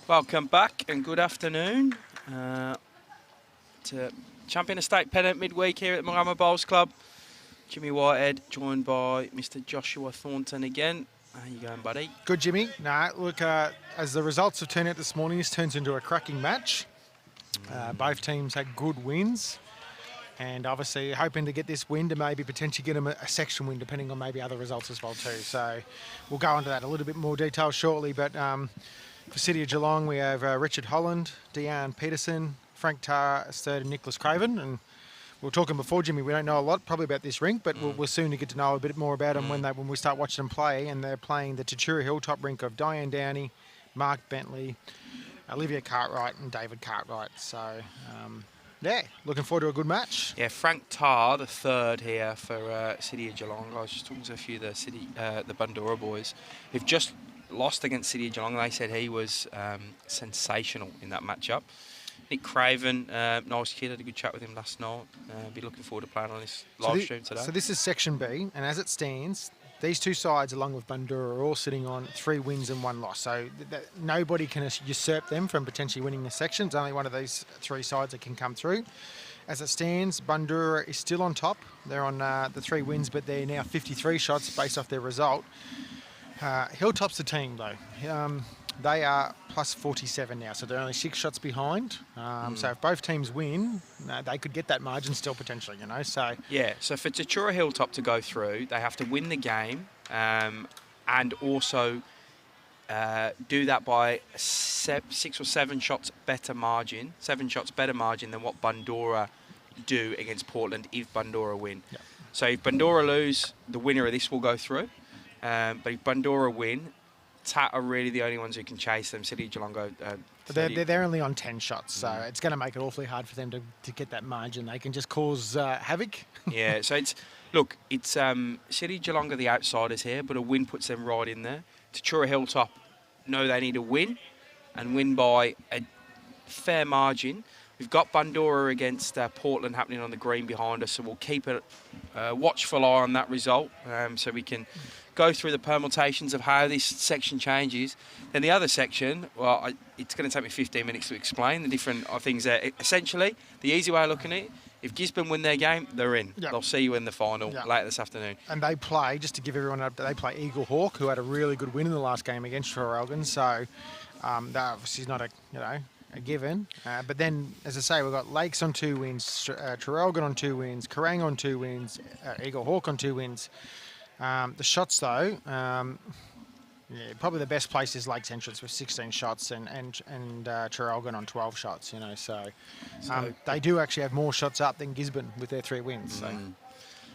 Welcome back and good afternoon to Champion Estate Pennant midweek here at the Moama Bowls Club. Jimmy Whitehead joined by Mr. Joshua Thornton again. How you going, buddy? Good, Jimmy. Nah, look, as the results have turned out this morning, this turns into a cracking match. Both teams had good wins, and obviously hoping to get this win to maybe potentially get them a section win, depending on maybe other results as well too. So we'll go into that a little bit more detail shortly. But for City of Geelong, we have Richard Holland, Pederson, Frank Tarr, third, and Nicholas Craven. And we were talking before, Jimmy, we don't know a lot probably about this rink, but we're soon to get to know a bit more about them when we start watching them play. And they're playing the Tatura Hilltop rink of Downie, Mark Bentley, Olivia Cartwright, and David Cartwright. So, yeah, looking forward to a good match. Yeah, Frank Tarr, the third here for City of Geelong. I was just talking to a few of the Bundoora boys who've just lost against City of Geelong. They said he was sensational in that matchup. Nick Craven, nice kid, had a good chat with him last night. Be looking forward to playing on this live stream today. So this is Section B, and as it stands, these two sides, along with Bundoora, are all sitting on 3 wins and 1 loss. So nobody can usurp them from potentially winning the section. It's only one of these 3 sides that can come through. As it stands, Bundoora is still on top. They're on the 3 wins, but they're now 53 shots based off their result. Hilltop's the team, though. They are plus 47 now, so they're only 6 shots behind. So if both teams win, they could get that margin still potentially, you know. So yeah, so for Tatura Hilltop to go through, they have to win the game and also do that by 6 or 7 shots better margin, 7 shots better margin than what Bundoora do against Portland if Bundoora win. Yep. So if Bundoora lose, the winner of this will go through. But if Bundoora win, Tatt are really the only ones who can chase them. City of Geelong go. They're only on 10 shots, so it's going to make it awfully hard for them to get that margin. They can just cause havoc. Yeah, so it's City of Geelong are the outsiders here, but a win puts them right in there. Tatura Hilltop know they need a win, and win by a fair margin. We've got Bundoora against Portland happening on the green behind us, so we'll keep a watchful eye on that result so we can go through the permutations of how this section changes. Then the other section, well, it's going to take me 15 minutes to explain the different things there. Essentially, the easy way of looking at it, if Gisborne win their game, they're in. Yep. They'll see you in the final later this afternoon. And they play, just to give everyone an update, they play Eagle Hawk, who had a really good win in the last game against Traralgon. So that obviously is not a given. But then, as I say, we've got Lakes on 2 wins, Traralgon on 2 wins, Kerrang on 2 wins, Eagle Hawk on 2 wins. The shots, though, probably the best place is Lakes Entrance with 16 shots and Traralgon on 12 shots, you know. So they do actually have more shots up than Gisborne with their 3 wins.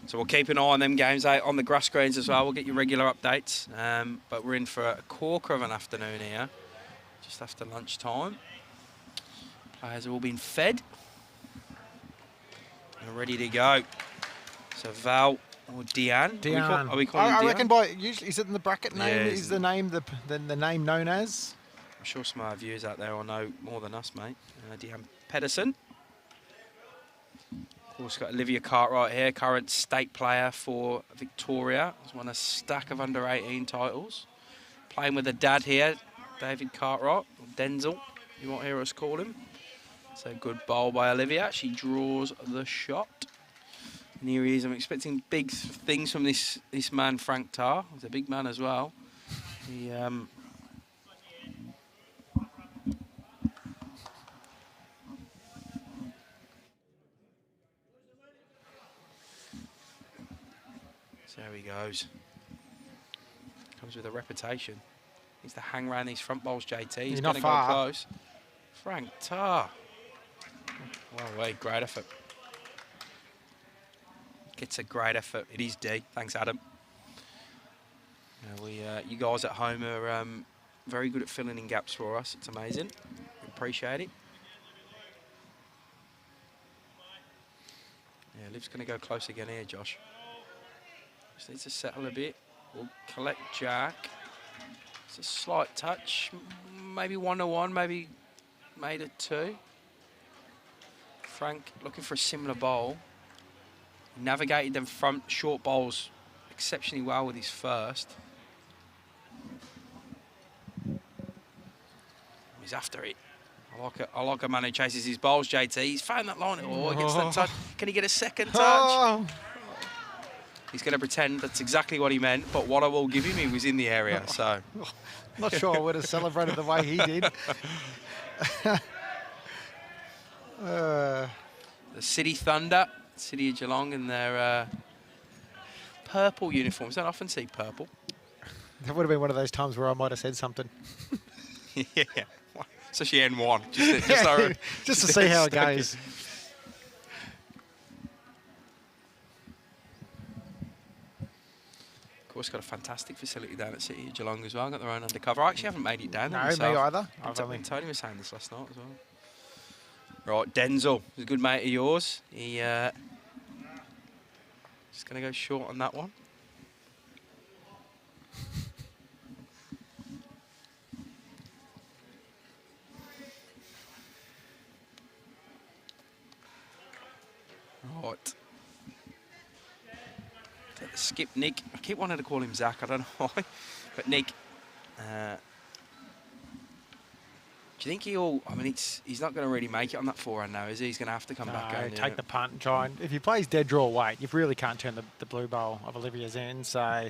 So we'll keep an eye on them games out on the grass greens as well. We'll get you regular updates. But we're in for a corker of an afternoon here, just after lunchtime. Players have all been fed and ready to go. So Val or Deanne? Are we calling I Deanne? reckon usually is it in the bracket name? Is the name the name known as? I'm sure some of our viewers out there will know more than us, mate. Deanne Pederson. Of course, got Olivia Cartwright here, current state player for Victoria. Has won a stack of under-18 titles. Playing with a dad here, David Cartwright, or Denzel, you might hear us call him. So good bowl by Olivia. She draws the shot. And here he is. I'm expecting big things from this man, Frank Tarr. He's a big man as well. He, so there he goes. Comes with a reputation. Needs to hang around these front bowls, JT. He's going to go close. Frank Tarr. Well, great effort. Gets a great effort. It is D. Thanks, Adam. You guys at home are very good at filling in gaps for us. It's amazing. We appreciate it. Yeah, Liv's going to go close again here, Josh. Just needs to settle a bit. We'll collect Jack. It's a slight touch. Maybe 1-1, maybe made it 2. Frank looking for a similar bowl. Navigated them front short bowls exceptionally well with his first. he's after it. I like a man who chases his bowls, JT. He's found that line. Oh, he gets that touch. Can he get a second touch? Oh. He's going to pretend that's exactly what he meant, but what I will give him, he was in the area, so. Not sure I would have celebrated the way he did. The City Thunder, City of Geelong, in their purple uniforms. Don't often see purple. That would have been one of those times where I might have said something. Yeah. Especially N1. Just to see how it goes. Of course, got a fantastic facility down at City of Geelong as well. Got their own undercover. I actually haven't made it down there No, myself. me either. Tony was saying this last night as well. Right, Denzel is a good mate of yours. He just going to go short on that one. Right. Skip Nick. I keep wanting to call him Zach. I don't know why. But Nick, do you think he'll... I mean, he's not going to really make it on that forehand now, is he? He's going to have to come back out. Take the punt and try. And if he plays dead draw weight, you really can't turn the blue bowl of Olivia's end. So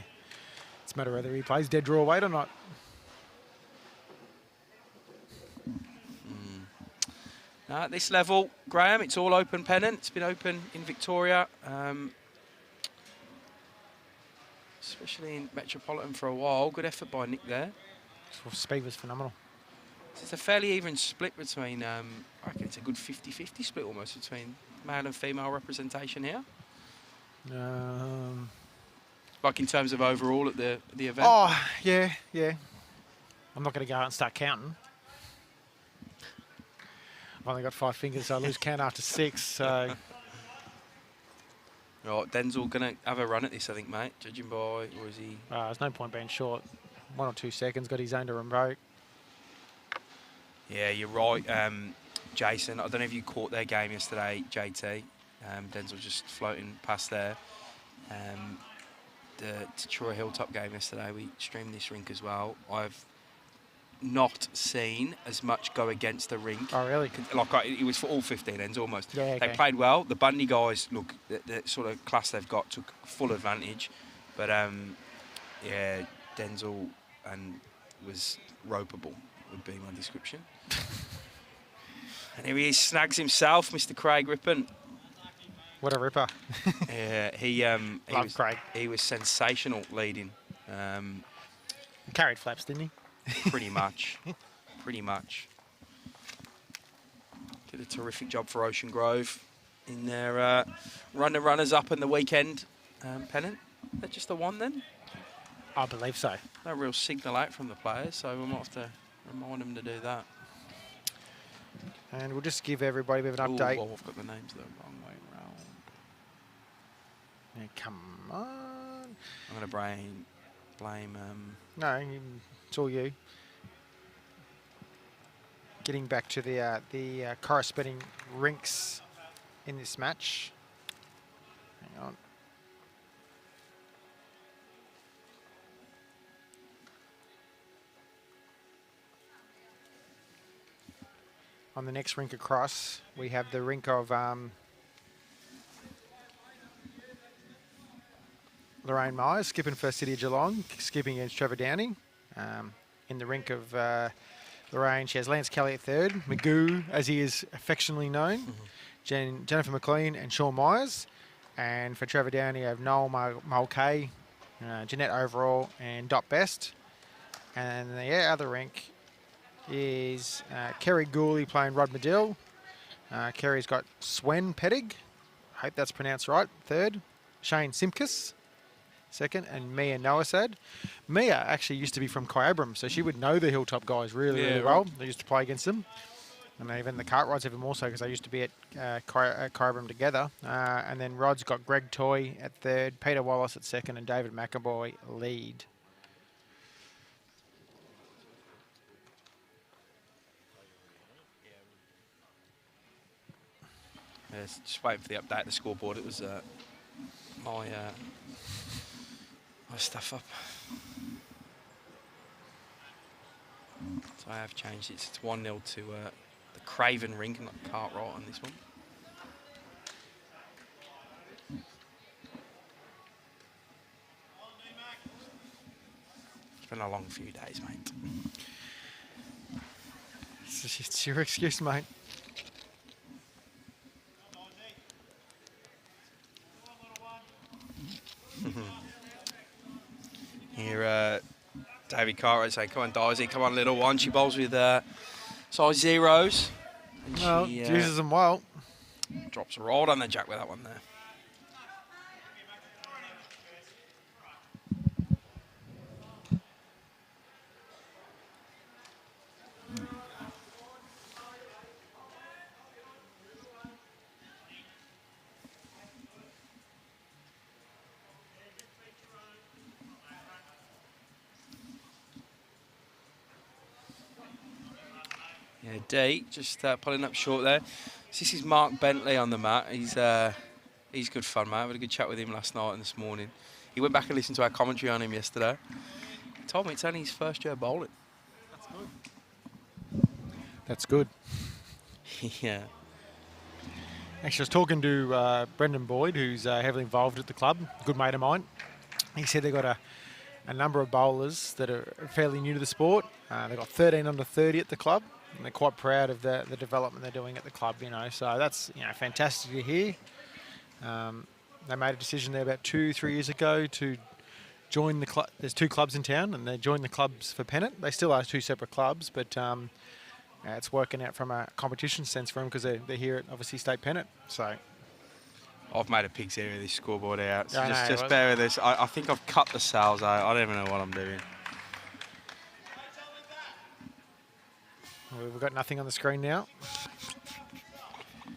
it's a matter whether he plays dead draw weight or not. At this level, Graham, it's all open pennant. It's been open in Victoria, especially in Metropolitan for a while. Good effort by Nick there. Speed was phenomenal. It's a fairly even split between, I reckon it's a good 50-50 split almost between male and female representation here. Like in terms of overall at the event? Oh, yeah. I'm not going to go out and start counting. I've only got 5 fingers, so I lose count after 6. So. Right, Denzel going to have a run at this, I think, mate. Judging by, or is he? There's no point being short. 1 or 2 seconds, got his own to remote. Yeah, you're right, Jason. I don't know if you caught their game yesterday, JT. Denzel just floating past there. The Tatura Hilltop game yesterday, we streamed this rink as well. I've not seen as much go against the rink. Oh, really? Like it was for all 15 ends almost. Yeah, okay. They played well. The Bundy guys, look, the sort of class they've got took full advantage. But yeah, Denzel and was ropeable would be my description. And here he is, snags himself, Mr. Craig Rippon. What a ripper. Yeah, he was sensational leading. Carried flaps, didn't he? Pretty much. Did a terrific job for Ocean Grove in their runners-up in the weekend pennant. Is that just the one then? I believe so. No real signal out from the players, so we might have to remind them to do that. And we'll just give everybody a bit of an update. Oh, I've got the names the wrong way round. Yeah, come on. I'm going to blame... No, it's all you. Getting back to the corresponding rinks in this match. Hang on. On the next rink across, we have the rink of Lorraine Myers, skipping for City of Geelong, skipping against Trevor Downie. In the rink of Lorraine, she has Lance Kelly at third, Magoo, as he is affectionately known, Jennifer McLean and Sean Myers. And for Trevor Downie, you have Noel Mulcahy, Jeanette Overall and Dot Best. And the other rink is Kerry Gooley playing Rod Medill. Kerry's got Swen Pedig, hope that's pronounced right, third. Shane Simkus, second, and Mia Noasad. Mia actually used to be from Kyabram, so she would know the Hilltop guys really well. They used to play against them. And even the Cartwrights even more so because they used to be at Kyabram together. And then Rod's got Greg Toy at third, Peter Wallace at second, and David McAvoy lead. Yeah, just waiting for the update of the scoreboard. It was my stuff up. So I have changed it. It's 1-0 to the Craven Rink and not Cartwright on this one. It's been a long few days, mate. It's your excuse, mate. Here, David Cartwright saying, come on, Daisy, come on, little one. She bowls with size zeros. And Well, she uses them well. drops right on the jack with that one there. Yeah, D just pulling up short there. So this is Mark Bentley on the mat. He's good fun, mate. I had a good chat with him last night and this morning. He went back and listened to our commentary on him yesterday. He told me it's only his first year bowling. That's good. Yeah. Actually, I was talking to Brendan Boyd, who's heavily involved at the club, a good mate of mine. He said they've got a number of bowlers that are fairly new to the sport. They've got 13 under 30 at the club, and they're quite proud of the development they're doing at the club, you know. So that's, you know, fantastic to hear. They made a decision there about 2-3 years ago to join the club. There's 2 clubs in town, and they joined the clubs for Pennant. They still are 2 separate clubs, but it's working out from a competition sense for them because they're here at, obviously, State Pennant. So I've made a pig's ear of this scoreboard out. So Yeah, I know, just bear with this. I think I've cut the sails out. I don't even know what I'm doing. we've got nothing on the screen now.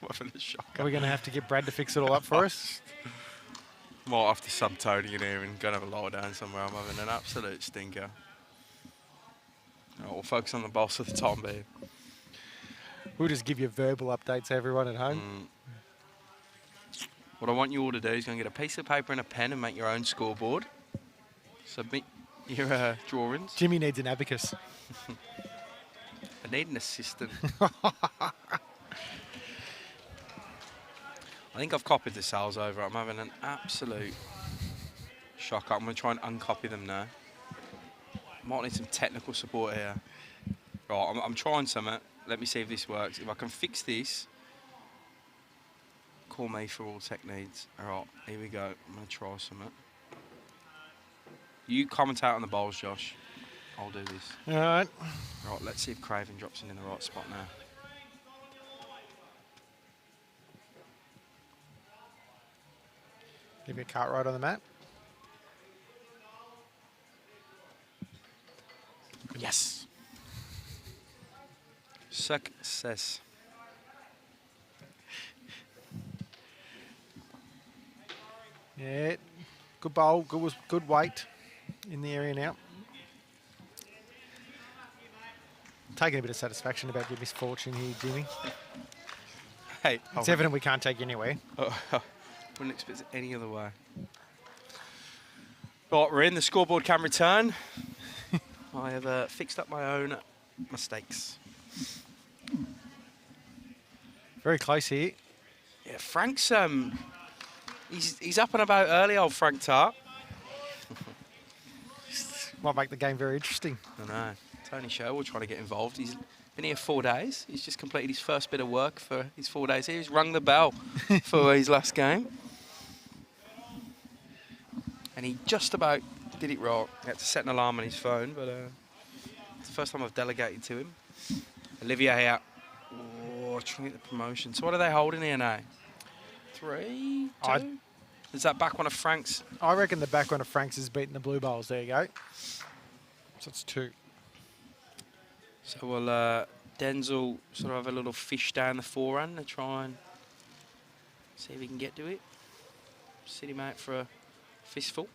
What a shocker. Are we going to have to get Brad to fix it all up for us? Might have to sub Tony in here and go and have a lie down somewhere. I'm having an absolute stinker. We'll focus on the boss for the time being. We'll just give you verbal updates, everyone at home. What I want you all to do is go and get a piece of paper and a pen and make your own scoreboard. Submit your drawings. Jimmy needs an abacus. I need an assistant. I think I've copied the cells over. I'm having an absolute shock. I'm going to try and uncopy them now. Might need some technical support here. Right, I'm trying something. Let me see if this works. If I can fix this, call me for all tech needs. All right, here we go. I'm going to try something. You commentate on the bowls, Josh. I'll do this. All right. Right, let's see if Craven drops in the right spot now. Give me a Cartwright on the mat. Yes. Success. Yeah. Good bowl. Good weight in the area now. Taking a bit of satisfaction about your misfortune here, Jimmy. Hey, It's evident we can't take you anywhere. Wouldn't expect it any other way. Right, we're in. The scoreboard can return. I have fixed up my own mistakes. Very close here. Yeah, Frank's he's up and about early, old Frank Tarr. Might make the game very interesting. I know. Tony Sherwood trying to get involved. He's been here 4 days. He's just completed his first bit of work for his 4 days here. He's rung the bell for his last game. And he just about did it right. He had to set an alarm on his phone, but it's the first time I've delegated to him. Olivia here. Oh, trying to get the promotion. So what are they holding here now? 3, 2? Is that back one of Frank's? I reckon the back one of Frank's is beating the Blue Bowls. There you go. So it's 2. So will Denzel sort of have a little fish down the forehand to try and see if he can get to it. Sit him out for a fistful.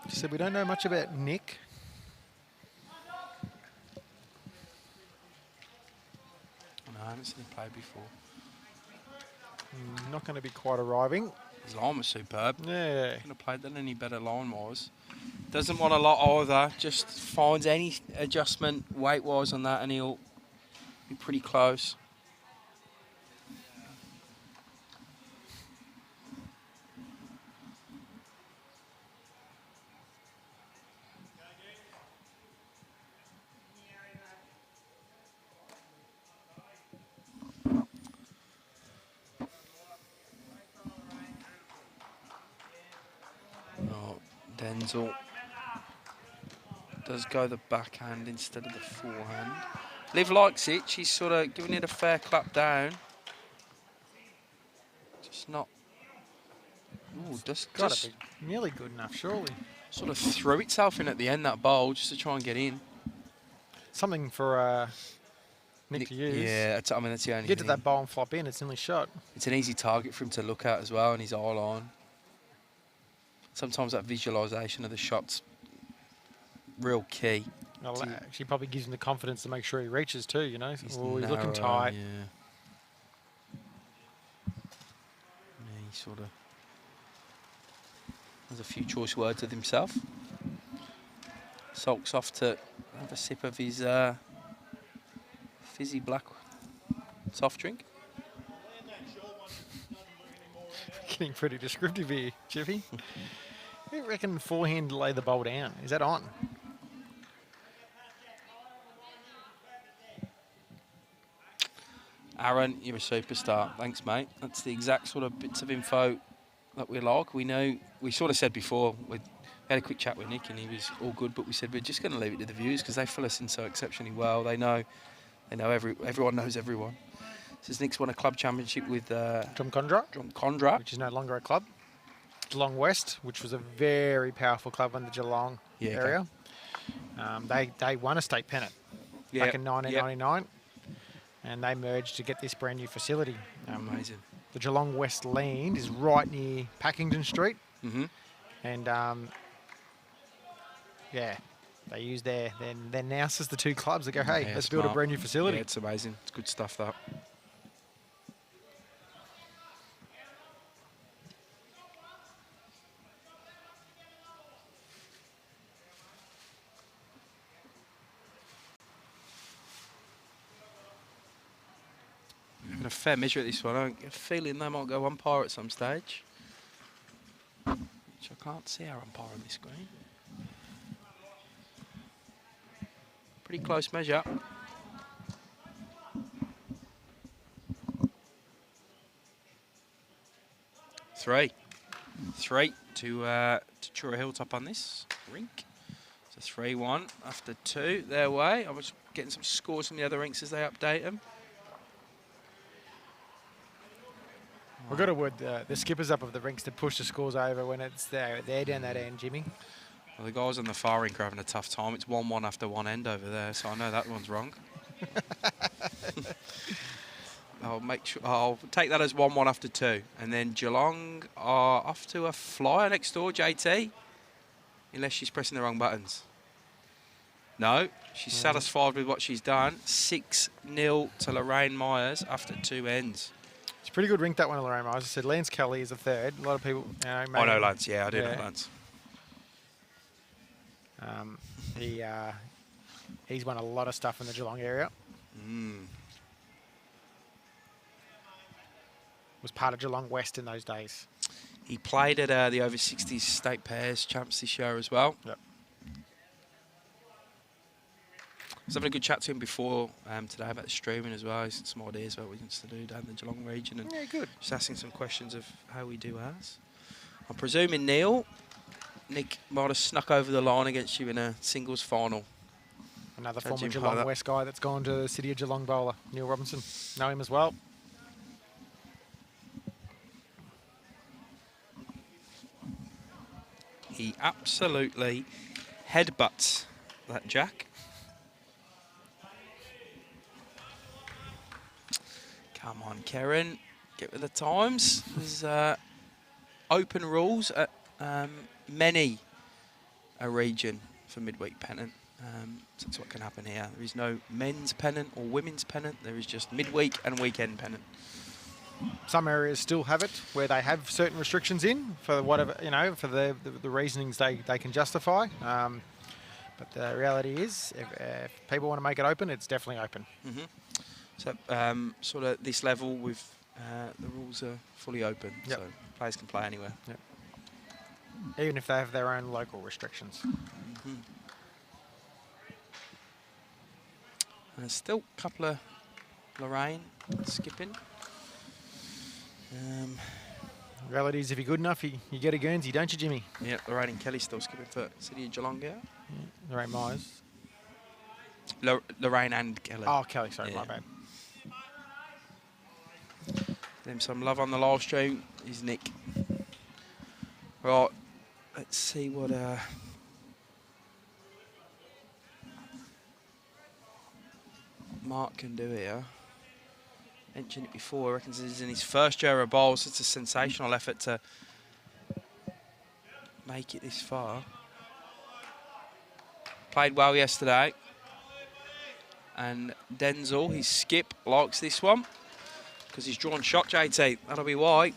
So we don't know much about Nick. haven't seen him play before. Not going to be quite arriving. His line was superb. Yeah. Couldn't have played that any better line-wise. Doesn't want a lot either. Just finds any adjustment weight-wise on that and he'll be pretty close. Oh, Denzel does go the backhand instead of the forehand. Liv likes it. She's sort of giving it a fair clap down. Just not. Ooh, just Got to be nearly good enough, surely. Sort of threw itself in at the end, that bowl, just to try and get in. Something for Nick to use. Yeah, I mean, that's the only Get to thing. that bowl and flop in, it's nearly shot. It's an easy target for him to look at as well, and he's all on. Sometimes that visualisation of the shot's real key. Well, she probably gives him the confidence to make sure he reaches too, you know. He's looking narrow, tight. Yeah, he sort of has a few choice words with himself. Sulks off to have a sip of his fizzy black soft drink. Getting pretty descriptive here, Chippy. I reckon forehand lay the bowl down. Is that on? Aaron, you're a superstar. Thanks, mate. That's the exact sort of bits of info that we like. We know, we sort of said before, we had a quick chat with Nick and he was all good, but we said we're just going to leave it to the viewers because they fill us in so exceptionally well. They know everyone knows everyone. Says Nick's won a club championship with Drumcondra, which is no longer a club. Geelong West, which was a very powerful club in the Geelong area. They won a state pennant back in 1999, and they merged to get this brand new facility. Amazing. The Geelong West land is right near Packington Street, and they use their nous as the two clubs. They go, hey, let's build a brand new facility. Yeah, it's amazing. It's good stuff, that. A fair measure at this one. I get a feeling they might go umpire at some stage, which I can't see our umpire on this screen. Pretty close measure. Three to Tatura Hilltop on this rink. So 3-1 after 2 their way. I was getting some scores from the other rinks as they update them. We've got to word the skippers up of the rinks to push the scores over when it's there down that end, Jimmy. Well, the guys on the far rink are having a tough time. It's 1-1 after one end over there, so I know that one's wrong. I'll take that as 1-1 after 2. And then Geelong are off to a flyer next door, JT. Unless she's pressing the wrong buttons. No, she's satisfied with what she's done. 6-0 to Lorraine Myers after 2 ends. It's a pretty good rink, that one, Lorraine Myers. I said Lance Kelly is a third. A lot of people, I know Lance. Yeah, I do know Lance. He's won a lot of stuff in the Geelong area. Was part of Geelong West in those days. He played at the over 60s state pairs champs this year as well. Yep. I was having a good chat to him before today about the streaming as well. He's got some ideas about what he wants to do down in the Geelong region. And good. Just asking some questions of how we do ours. I'm presuming, Neil, Nick might have snuck over the line against you in a singles final. Another former Geelong West guy that's gone to the City of Geelong bowler, Neil Robinson. Know him as well. He absolutely headbutts that jack. Come on, Karen, get with the times. There's open rules at many a region for midweek pennant. So that's what can happen here. There is no men's pennant or women's pennant. There is just midweek and weekend pennant. Some areas still have it where they have certain restrictions in for whatever, for the reasonings they can justify. But the reality is, if people want to make it open, it's definitely open. So sort of this level with the rules are fully open, so players can play anywhere. Even if they have their own local restrictions. There's still a couple of Lorraine skipping. Reality is, if you're good enough, you get a Guernsey, don't you, Jimmy? Yeah, Lorraine and Kelly still skipping for City of Geelong here. Lorraine Myers. Lorraine and Kelly. Oh, Kelly, sorry, my bad. Them some love on the live stream is Nick. Right, let's see what Mark can do here. Mentioned it before, I reckon this is in his first year of bowls. It's a sensational effort to make it this far. Played well yesterday. And Denzel, his skip, likes this one because he's drawn shot, JT. That'll be why.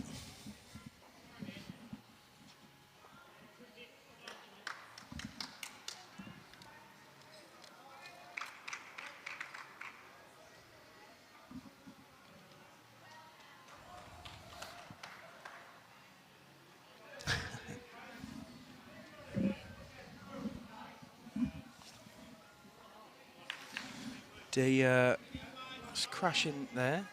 It's crashing there.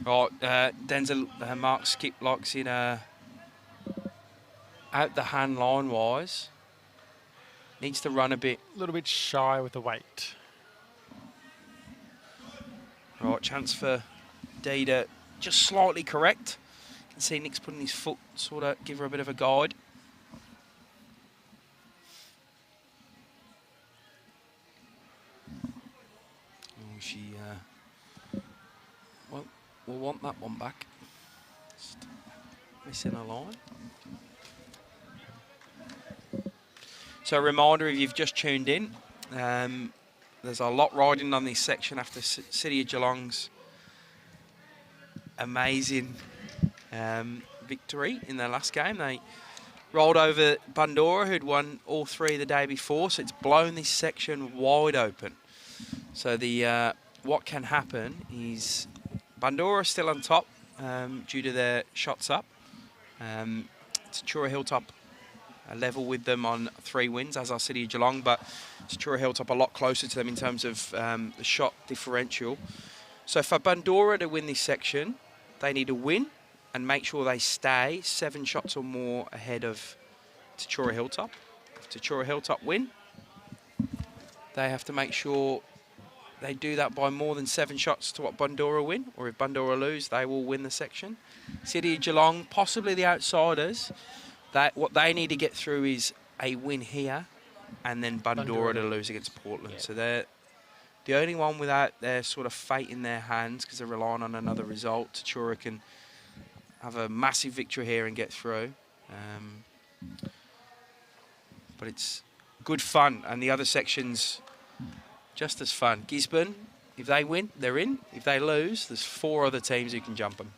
Right, Denzel Mark skip locks in out the hand line wise. Needs to run a little bit shy with the weight. Right, chance for D to just slightly correct. You can see Nick's putting his foot, sort of give her a bit of a guide. Oh, she we'll want that one back. Just missing a line. So a reminder, if you've just tuned in, there's a lot riding on this section after City of Geelong's amazing victory in their last game. They rolled over Bundora, who'd won all three the day before, so it's blown this section wide open. So the what can happen is Bundora still on top due to their shots up. Tatura Hilltop level with them on 3 wins, as are City of Geelong, but Tatura Hilltop a lot closer to them in terms of the shot differential. So for Bundora to win this section, they need to win and make sure they stay 7 shots or more ahead of Tatura Hilltop. If Tatura Hilltop win, they have to make sure they do that by more than 7 shots to what Bundora win, or if Bundora lose, they will win the section. City of Geelong, possibly the outsiders, what they need to get through is a win here and then Bundora to lose against Portland. Yeah. So they're the only one without their sort of fate in their hands because they're relying on another result. Tatura can have a massive victory here and get through. But it's good fun, and the other sections just as fun. Gisborne, if they win, they're in. If they lose, there's 4 other teams who can jump them.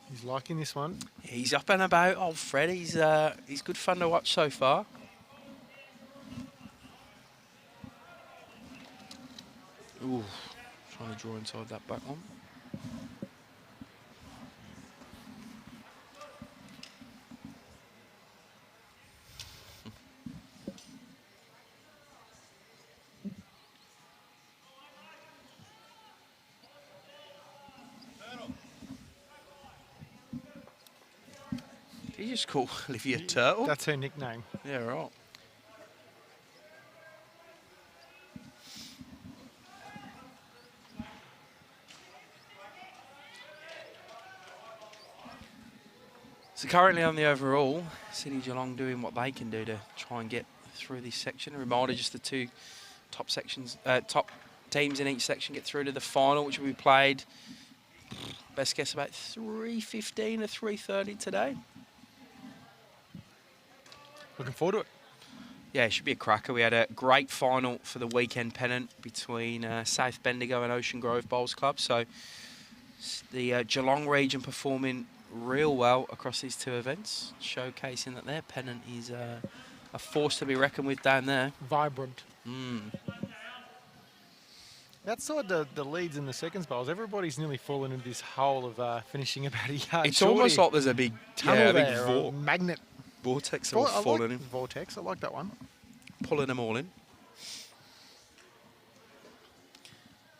He's liking this one. He's up and about, old Fred. He's good fun to watch so far. Ooh, trying to draw inside that back one. Did you just call Olivia Turtle? That's her nickname. Yeah, right. So currently on the overall, City Geelong doing what they can do to try and get through this section. A reminder, just the two top teams in each section get through to the final, which will be played, best guess, about 3:15 or 3:30 today. Looking forward to it. Yeah, it should be a cracker. We had a great final for the weekend pennant between South Bendigo and Ocean Grove Bowls Club. So the Geelong region performing real well across these two events, showcasing that their pennant is a force to be reckoned with down there. Vibrant. Mm. Outside the leads in the seconds bowls, everybody's nearly fallen into this hole of finishing about a yard It's short almost here. like there's a big tunnel big there, or magnet. vortex all falling in. Vortex, I like that one. Pulling them all in.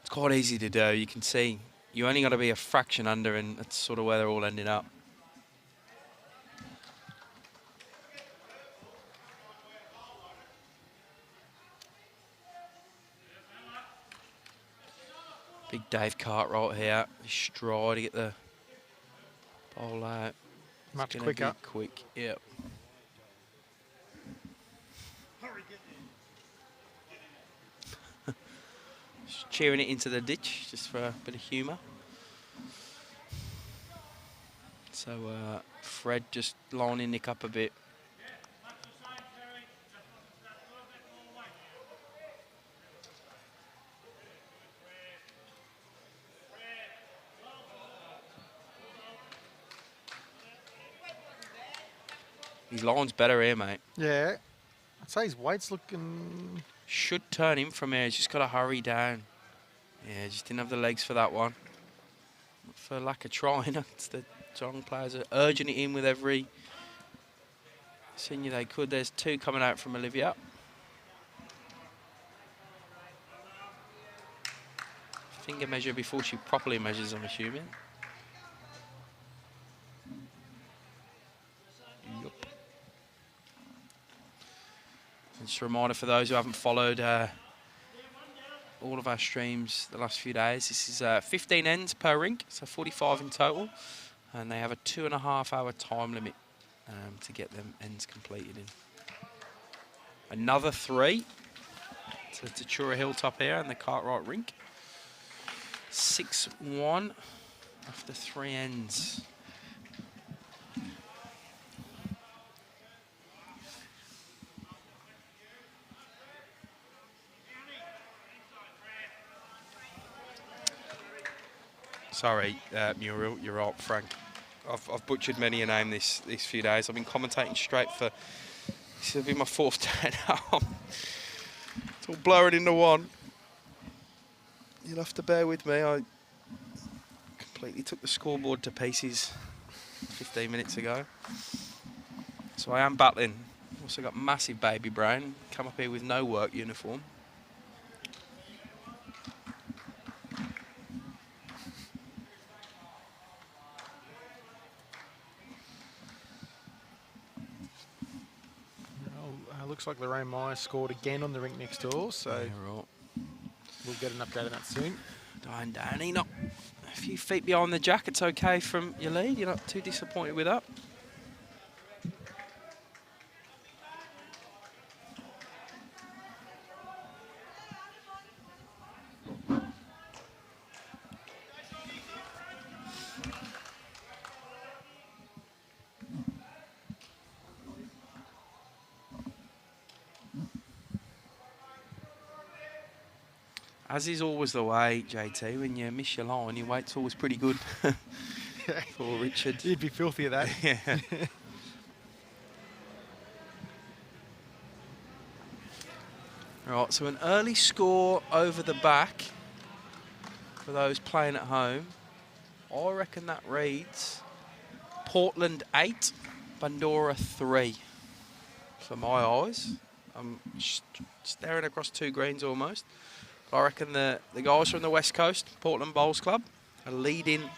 It's quite easy to do. You can see you only got to be a fraction under, and that's sort of where they're all ending up. Big Dave Cartwright here. He's stride to get the bowl out. Much It's quicker. gonna be quick, yep. Just cheering it into the ditch, just for a bit of humour. So Fred just lining Nick up a bit. His line's better here, mate. Yeah. I'd say his weight's looking... Should turn him from here. He's just got to hurry down. Yeah, just didn't have the legs for that one. Not for lack of trying. It's the Geelong players are urging it in with every senior they could. There's two coming out from Olivia. Finger measure before she properly measures, I'm assuming. Yup. And just a reminder for those who haven't followed all of our streams the last few days, this is 15 ends per rink, so 45 in total. And they have a 2.5 hour time limit to get them ends completed in. Another 3 to Tatura Hilltop here and the Cartwright Rink. 6-1 after 3 ends. Sorry, Muriel, you're right, Frank. I've butchered many a name these few days. I've been commentating straight for, this will be my 4th day now. It's all blurred into one. You'll have to bear with me. I completely took the scoreboard to pieces 15 minutes ago. So I am battling. Also got massive baby brain. Come up here with no work uniform. Looks like Lorraine Meyer scored again on the rink next door, so Yeah, right. we'll get an update on that soon. Downie, not a few feet behind the jack. It's okay from your lead. You're not too disappointed with that. As is always the way, JT, when you miss your line, your weight's always pretty good. For Richard. You'd be filthy at that. Yeah. Right, so an early score over the back for those playing at home. I reckon that reads Portland 8, Bandora 3. For my eyes, I'm staring across 2 greens almost. I reckon the guys from the West Coast, Portland Bowls Club, are leading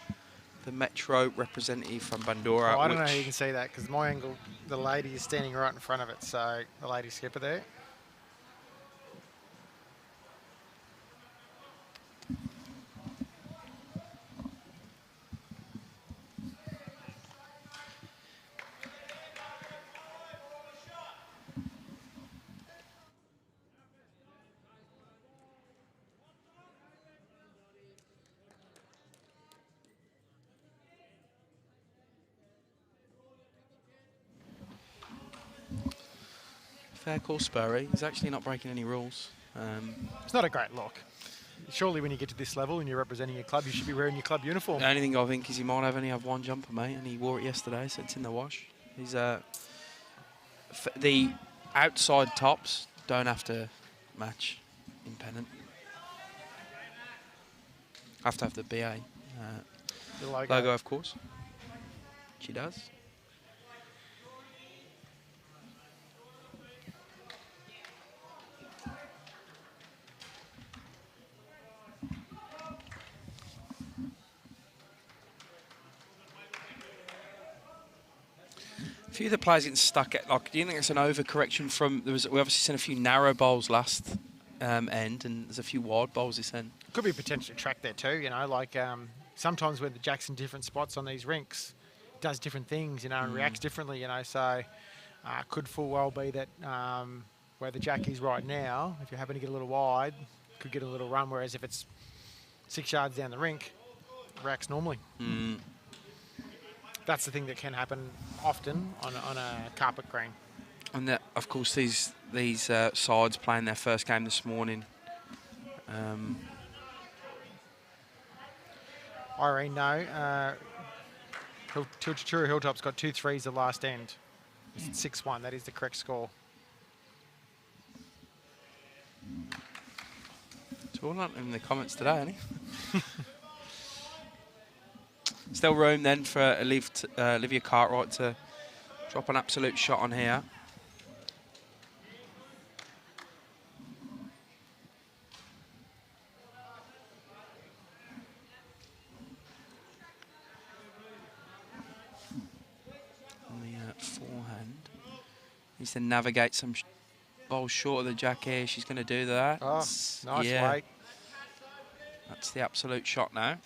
the Metro representative from Bandora. Oh, I don't know how you can see that, because my angle, the lady is standing right in front of it, so the lady skipper there. Fair call, Spurry. He's actually not breaking any rules. It's not a great look. Surely when you get to this level and you're representing your club, you should be wearing your club uniform. The only thing I think is he might only have one jumper, mate, and he wore it yesterday, so it's in the wash. He's the outside tops don't have to match in Pennant. Have to have the BA The logo. logo, of course. She does. A few of the players getting stuck at, like, do you think it's an overcorrection from, we obviously seen a few narrow bowls last end, and there's a few wide bowls this end. Could be potentially track there too, you know, like sometimes when the jack's in different spots on these rinks, it does different things, you know, and reacts differently, you know, so could full well be that where the jack is right now, if you're having to get a little wide, could get a little run, whereas if it's 6 yards down the rink, it reacts normally. That's the thing that can happen often on a carpet green. And that, of course, these sides playing their first game this morning. Irene, no. Tatura Hilltop's got 2 threes the last end. It's 6-1. That is the correct score. It's all up in the comments today, isn't it? Still room then for Olivia Cartwright to drop an absolute shot on here. On the forehand. Needs to navigate some balls short of the jack here. She's going to do that. Oh, nice weight. That's the absolute shot now.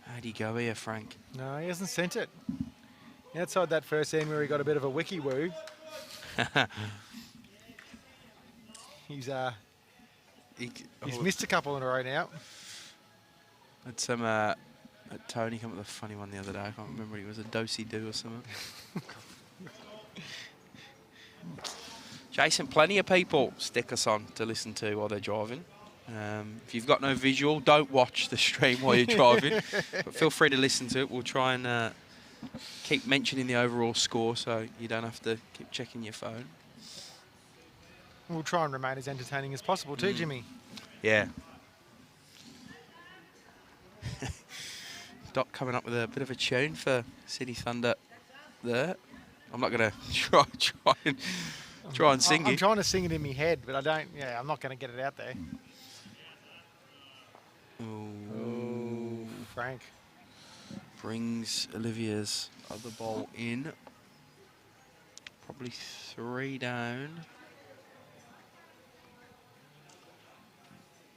How'd he go here, Frank? No, he hasn't sent it. Outside that first end where he got a bit of a wiki woo. He's missed a couple in a row now. Had some Tony come up with a funny one the other day. I can't remember. It was a do-si-do or something. Jason, plenty of people stick us on to listen to while they're driving. If you've got no visual, don't watch the stream while you're driving. But feel free to listen to it. We'll try and keep mentioning the overall score so you don't have to keep checking your phone. We'll try and remain as entertaining as possible too, Jimmy. Yeah. Doc coming up with a bit of a tune for City Thunder there. I'm not going to try and sing it. I'm trying to sing it in my head, but I don't. Yeah, I'm not going to get it out there. Ooh. Frank. Brings Olivia's other ball in. Probably 3 down.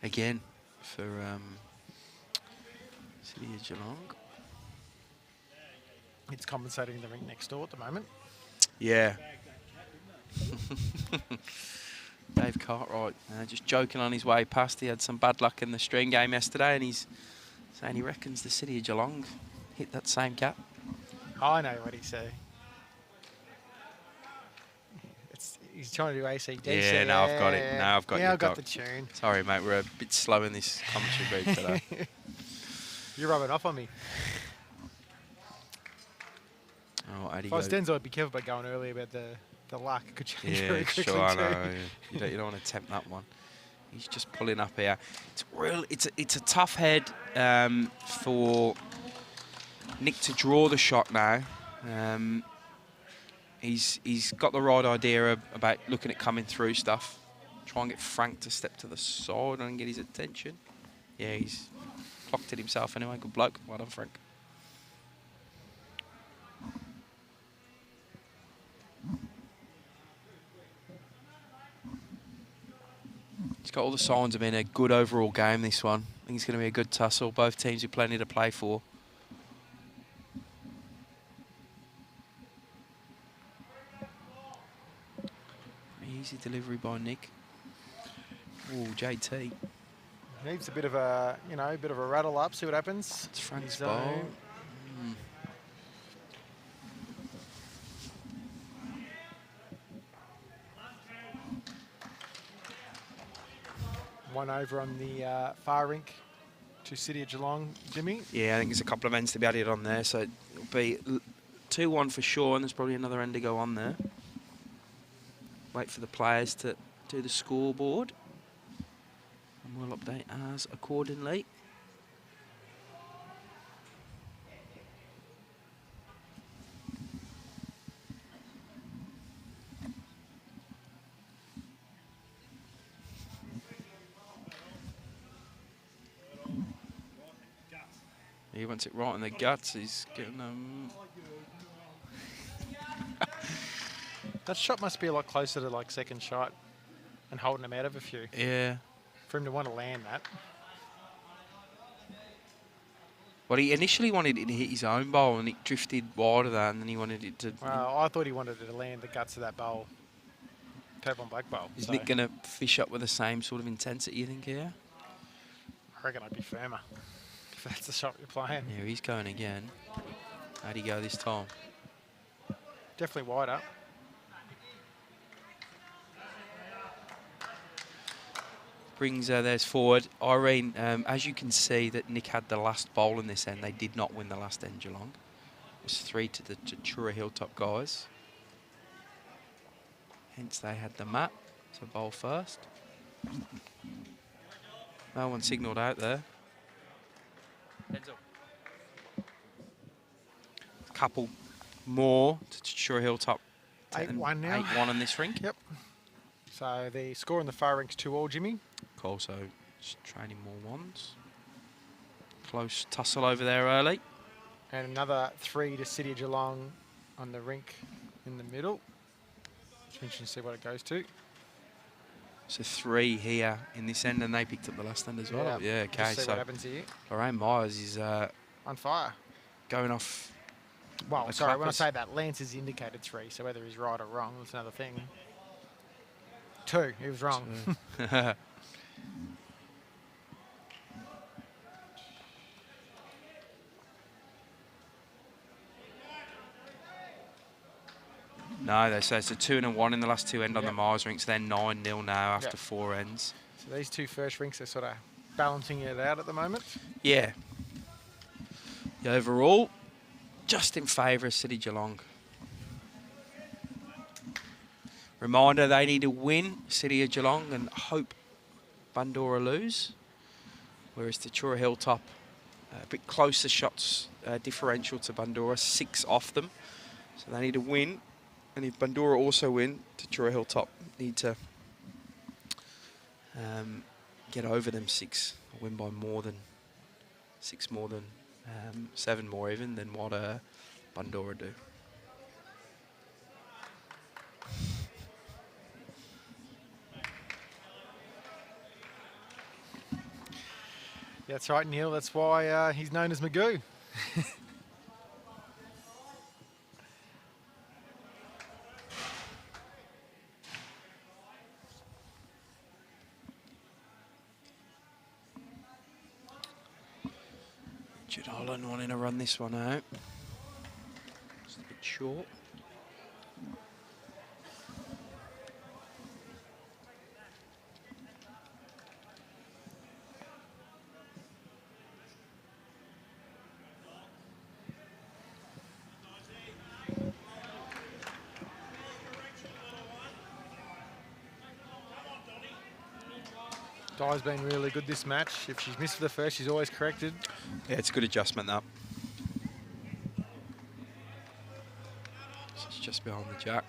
Again for City of Geelong. It's compensating the rink next door at the moment. Yeah. Dave Cartwright just joking on his way past. He had some bad luck in the string game yesterday, and he's saying he reckons the City of Geelong hit that same gap. I know what he's saying. He's trying to do ACDC. Yeah, now I've got it. Now I've got I've got the tune. Sorry, mate. We're a bit slow in this commentary booth today. You're rubbing off on me. Oh, if I was Denzel, I'd be careful about going early about the luck. It could change very quickly sure, I too. know. You don't want to tempt that one. He's just pulling up here. It's a tough head for Nick to draw the shot now. He's got the right idea about looking at coming through stuff. Try and get Frank to step to the side and get his attention. Yeah, he's clocked it himself anyway. Good bloke. Well done, Frank. He's got all the signs of being a good overall game, this one. I think it's going to be a good tussle. Both teams with plenty to play for. delivery by Nick. Oh, JT. Needs a bit of a, a bit of a rattle up. See what happens. It's Frank's Zone. bowl. One over on the far rink to City of Geelong, Jimmy. Yeah, I think there's a couple of ends to be added on there, so it'll be 2-1 for sure, and there's probably another end to go on there. Wait for the players to do the scoreboard, and we'll update ours accordingly. He wants it right in the guts. He's getting That shot must be a lot closer to like second shot and holding him out of a few. Yeah. For him to want to land that. Well, he initially wanted it to hit his own bowl, and it drifted wide of that, and then he wanted it to... Well, I thought he wanted it to land the guts of that bowl. Table on black bowl. Is Nick going to fish up with the same sort of intensity, you think, yeah? I reckon I'd be firmer. If that's the shot you're playing. Yeah, he's going again. How'd he go this time? Definitely wider. Brings theirs forward. Irene, as you can see that Nick had the last bowl in this end. They did not win the last end, Geelong. It was 3 to the Tatura Hilltop guys. Hence they had the map to bowl first. No one signalled out there. A couple more to Tatura Hilltop. 8-1 now. 8-1 on this rink. Yep. So the score on the far rink's 2-2, Jimmy. Cool, so just training more ones. Close tussle over there early. And another 3 to City of Geelong on the rink in the middle. It's interesting to see what it goes to. So 3 here in this end, and they picked up the last end as well. Yeah, okay. Just see so what happens here. Lorraine Myers is on fire. Going off. Well, sorry, when I say that, Lance has indicated 3, so whether he's right or wrong, that's another thing. 2, he was wrong. No, they say it's a 2 and a 1 in the last 2 end on the Myers rinks. They're 9-0 now after 4 ends. So these 2 first rinks are sort of balancing it out at the moment. Yeah. The overall, just in favour of City Geelong. Reminder, they need to win City of Geelong and hope Bandura lose. Whereas Tatura Hilltop, a bit closer shots differential to Bandura, 6 off them. So they need to win. And if Bandura also win, Tatura Hilltop need to get over them 6, win by more than 6 more than 7 more even than what Bandura do. Yeah, that's right, Neil. That's why he's known as Magoo. Holland wanting to run this one out. Just a bit short. Di's been really good this match. If she's missed for the first, she's always corrected. Yeah, it's a good adjustment, that. It's just behind the jack.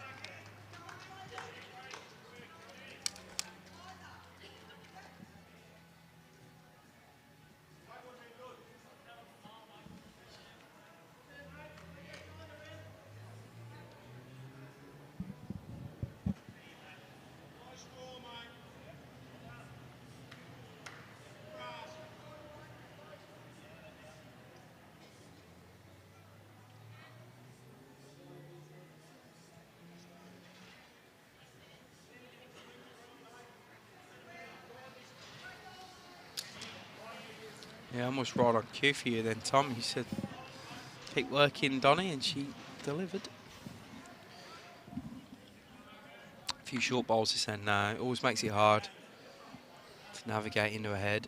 Yeah, almost right on cue for you then, Tom. You said, keep working, Downie, and she delivered. A few short bowls this end now. It always makes it hard to navigate into a head.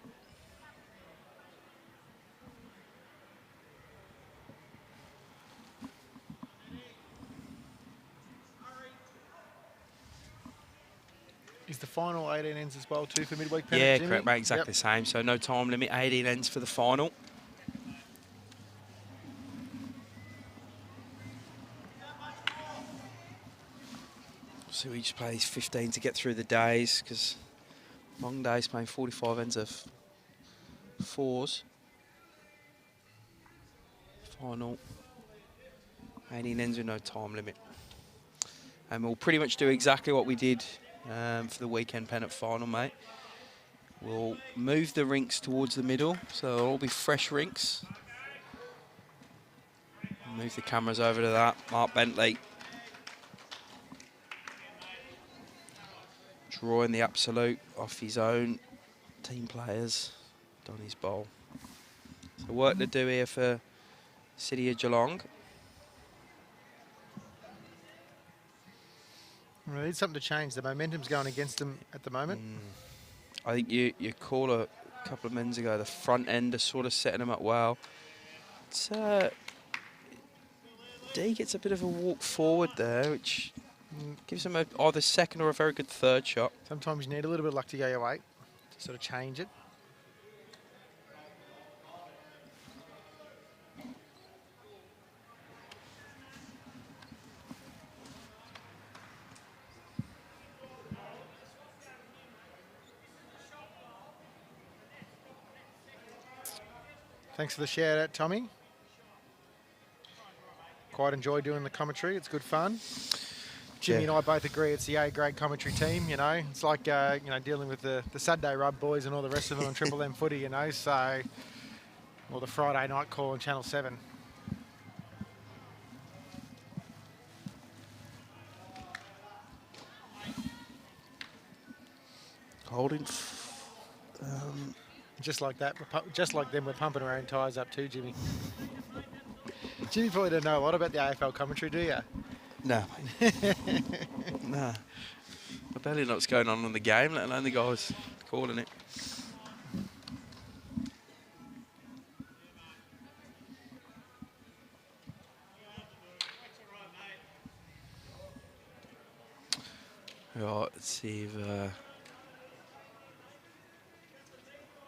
Is the final 18 ends as well too for midweek Pennant, Yeah, Jimmy? correct, mate. Exactly the same. So no time limit, 18 ends for the final. So we just play these 15 to get through the days, because long days playing 45 ends of 4s. Final 18 ends with no time limit. And we'll pretty much do exactly what we did for the weekend Pennant final, mate. We'll move the rinks towards the middle, so they'll all be fresh rinks. Move the cameras over to that. Mark Bentley drawing the absolute off his own team players. Donnie's bowl. So work to do here for City of Geelong. We need something to change. The momentum's going against them at the moment. I think you called a couple of minutes ago, the front end is sort of setting them up well. It's, D gets a bit of a walk forward there, which gives him either second or a very good third shot. Sometimes you need a little bit of luck to go your way to sort of change it. Thanks for the shout out, Tommy. Quite enjoy doing the commentary. It's good fun. Jimmy and I both agree it's the A-grade commentary team, you know. It's like, you know, dealing with the Saturday Rub boys and all the rest of them on Triple M footy, you know, so... Or the Friday night call on Channel 7. Holding. Just like that, just like them, we're pumping our own tyres up too, Jimmy. Jimmy probably don't know a lot about the AFL commentary, do you? No. No. I barely know what's going on in the game, let alone the guys calling it. Right, let's see if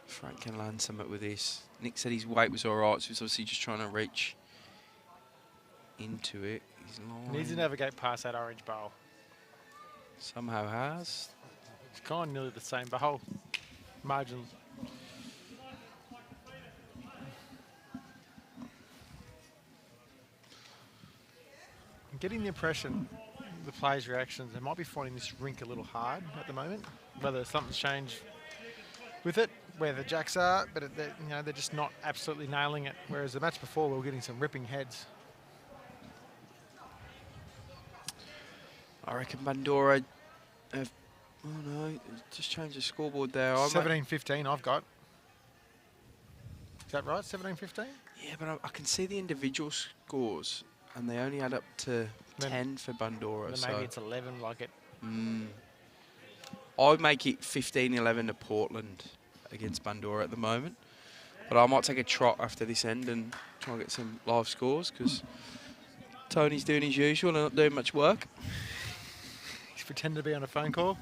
Frank can land something with this. Nick said his weight was alright, so he's obviously just trying to reach into it. He's Needs to navigate past that orange bowl. Somehow has. It's kind of nearly the same bowl. Margin. I'm getting the impression, the players' reactions, they might be finding this rink a little hard at the moment. Whether something's changed with it, where the jacks are, but you know, they're just not absolutely nailing it. Whereas the match before, we were getting some ripping heads. I reckon Bandura have, oh no, just changed the scoreboard there. 17-15 I've got. Is that right, 17-15? Yeah, but I can see the individual scores, and they only add up to 10 for Bandura. So maybe it's 11 like it. I'd make it 15-11 to Portland against Bandura at the moment. But I might take a trot after this end and try and get some live scores, because Tony's doing his usual and not doing much work. He's pretending to be on a phone call.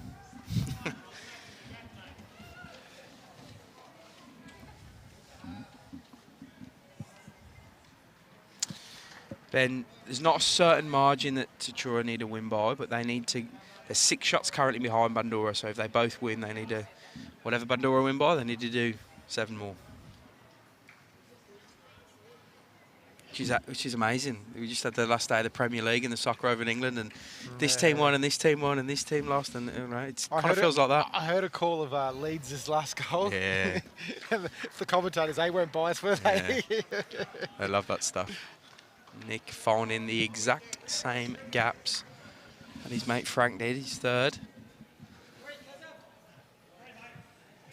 Ben, there's not a certain margin that Tatura need to win by, but they need to. There's 6 shots currently behind Bandura, so if they both win, they need to. Whatever Bandura win by, they need to do 7 more. Which is amazing. We just had the last day of the Premier League and the soccer over in England, and this team won, and this team won, and this team lost, and it kind of feels like that. I heard a call of Leeds' last goal. Yeah. The commentators, they weren't biased, were they? Yeah. I love that stuff. Nick finding the exact same gaps that his mate Frank did. He's third.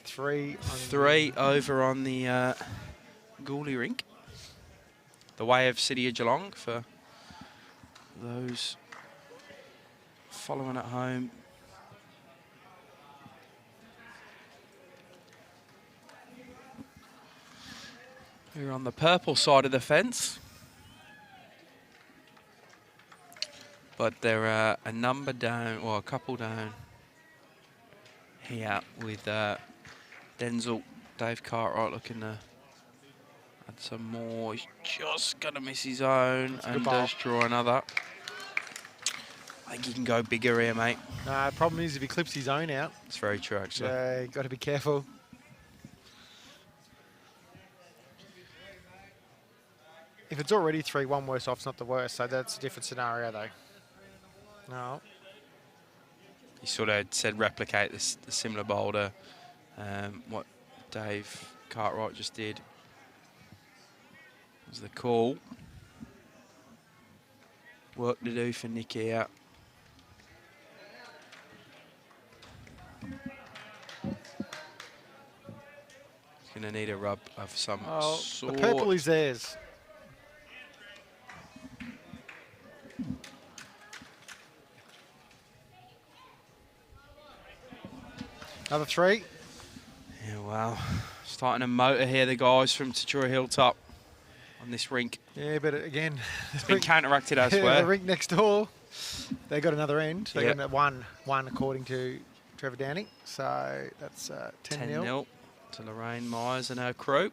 3 over on the Goulburn Rink. The way of City of Geelong for those following at home. We're on the purple side of the fence. But there are a number down, or a couple down here with Denzel, Dave Cartwright looking to add some more. He's just going to miss his own and does draw another. I think he can go bigger here, mate. Problem is if he clips his own out. It's very true, actually. Yeah, got to be careful. If it's already 3-1 worse off, it's not the worst. So that's a different scenario, though. No. He sort of said replicate this the similar boulder, what Dave Cartwright just did. Was the call. Work to do for Nicky out. He's going to need a rub of some sort. The purple is theirs. Another 3. Yeah, well, starting to motor here, the guys from Tatura Hilltop on this rink. Yeah, but again, it's been counteracted elsewhere. The rink next door, they got another end. They Yep. got one according to Trevor Downie. So that's 10-0. 10-0 to Lorraine Myers and her crew.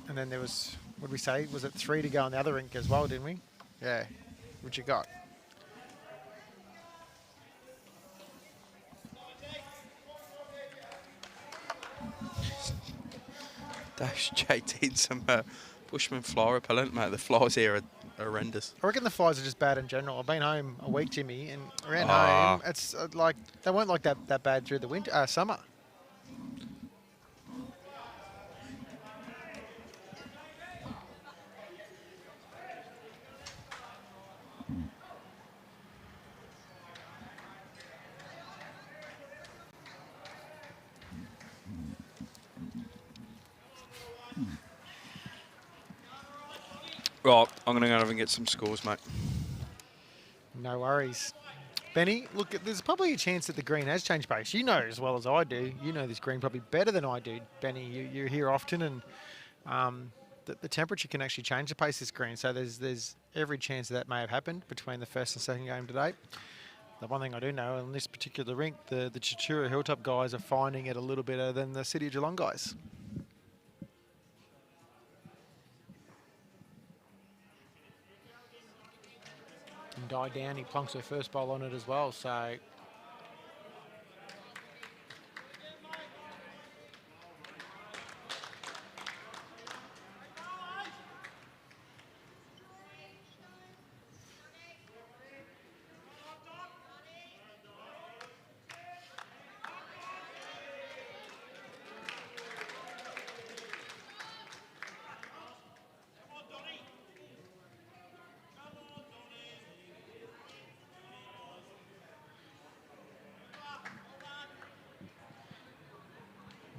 And then there was, what did we say? Was it 3 to go on the other rink as well, didn't we? Yeah. What you got? Dash JT some Bushman fly repellent, mate. The flies here are horrendous. I reckon the flies are just bad in general. I've been home a week, Jimmy, and around home, it's like they weren't like that bad through the winter, summer. Right, I'm going to go over and get some scores, mate. No worries. Benny, look, there's probably a chance that the green has changed pace. You know as well as I do. You know this green probably better than I do, Benny. You're here often, and the temperature can actually change the pace of this green. So there's every chance that may have happened between the first and second game today. The one thing I do know, on this particular rink, the Tatura Hilltop guys are finding it a little better than the City of Geelong guys. And Downie plunks her first bowl on it as well, so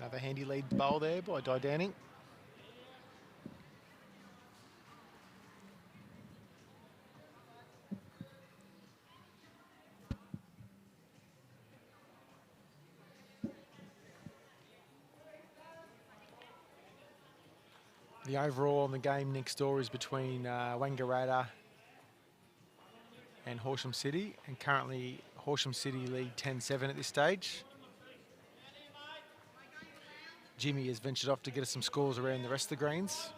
another handy lead bowl there by Downie. The overall on the game next door is between Wangaratta and Horsham City, and currently Horsham City lead 10-7 at this stage. Jimmy has ventured off to get us some scores around the rest of the greens.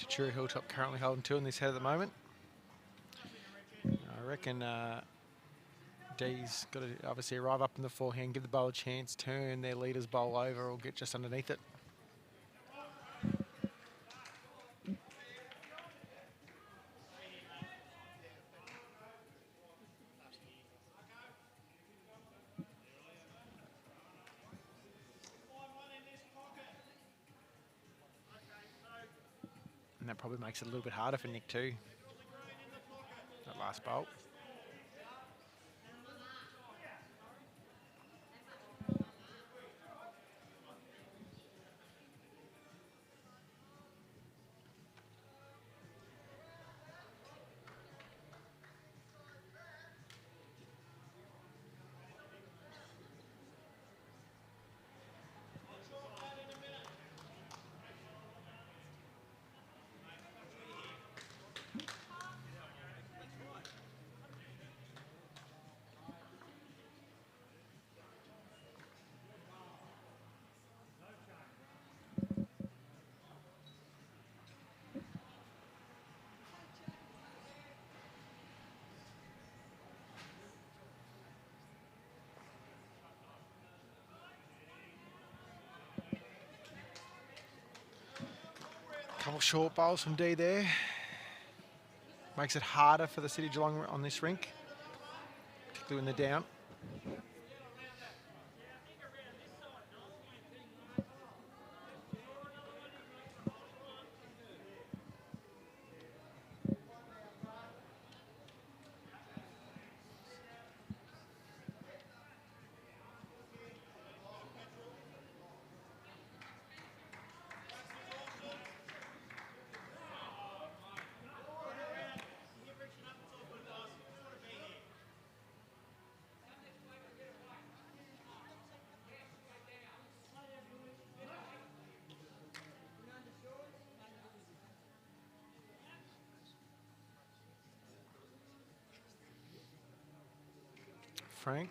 Tatura Hilltop currently holding 2 in this head at the moment. I reckon D's got to obviously arrive up in the forehand, give the bowl a chance, turn their leader's bowl over or get just underneath it. And that probably makes it a little bit harder for Nick too. That last bowl. Couple short bowls from D there. Makes it harder for the City of Geelong on this rink, particularly when they're down. Frank.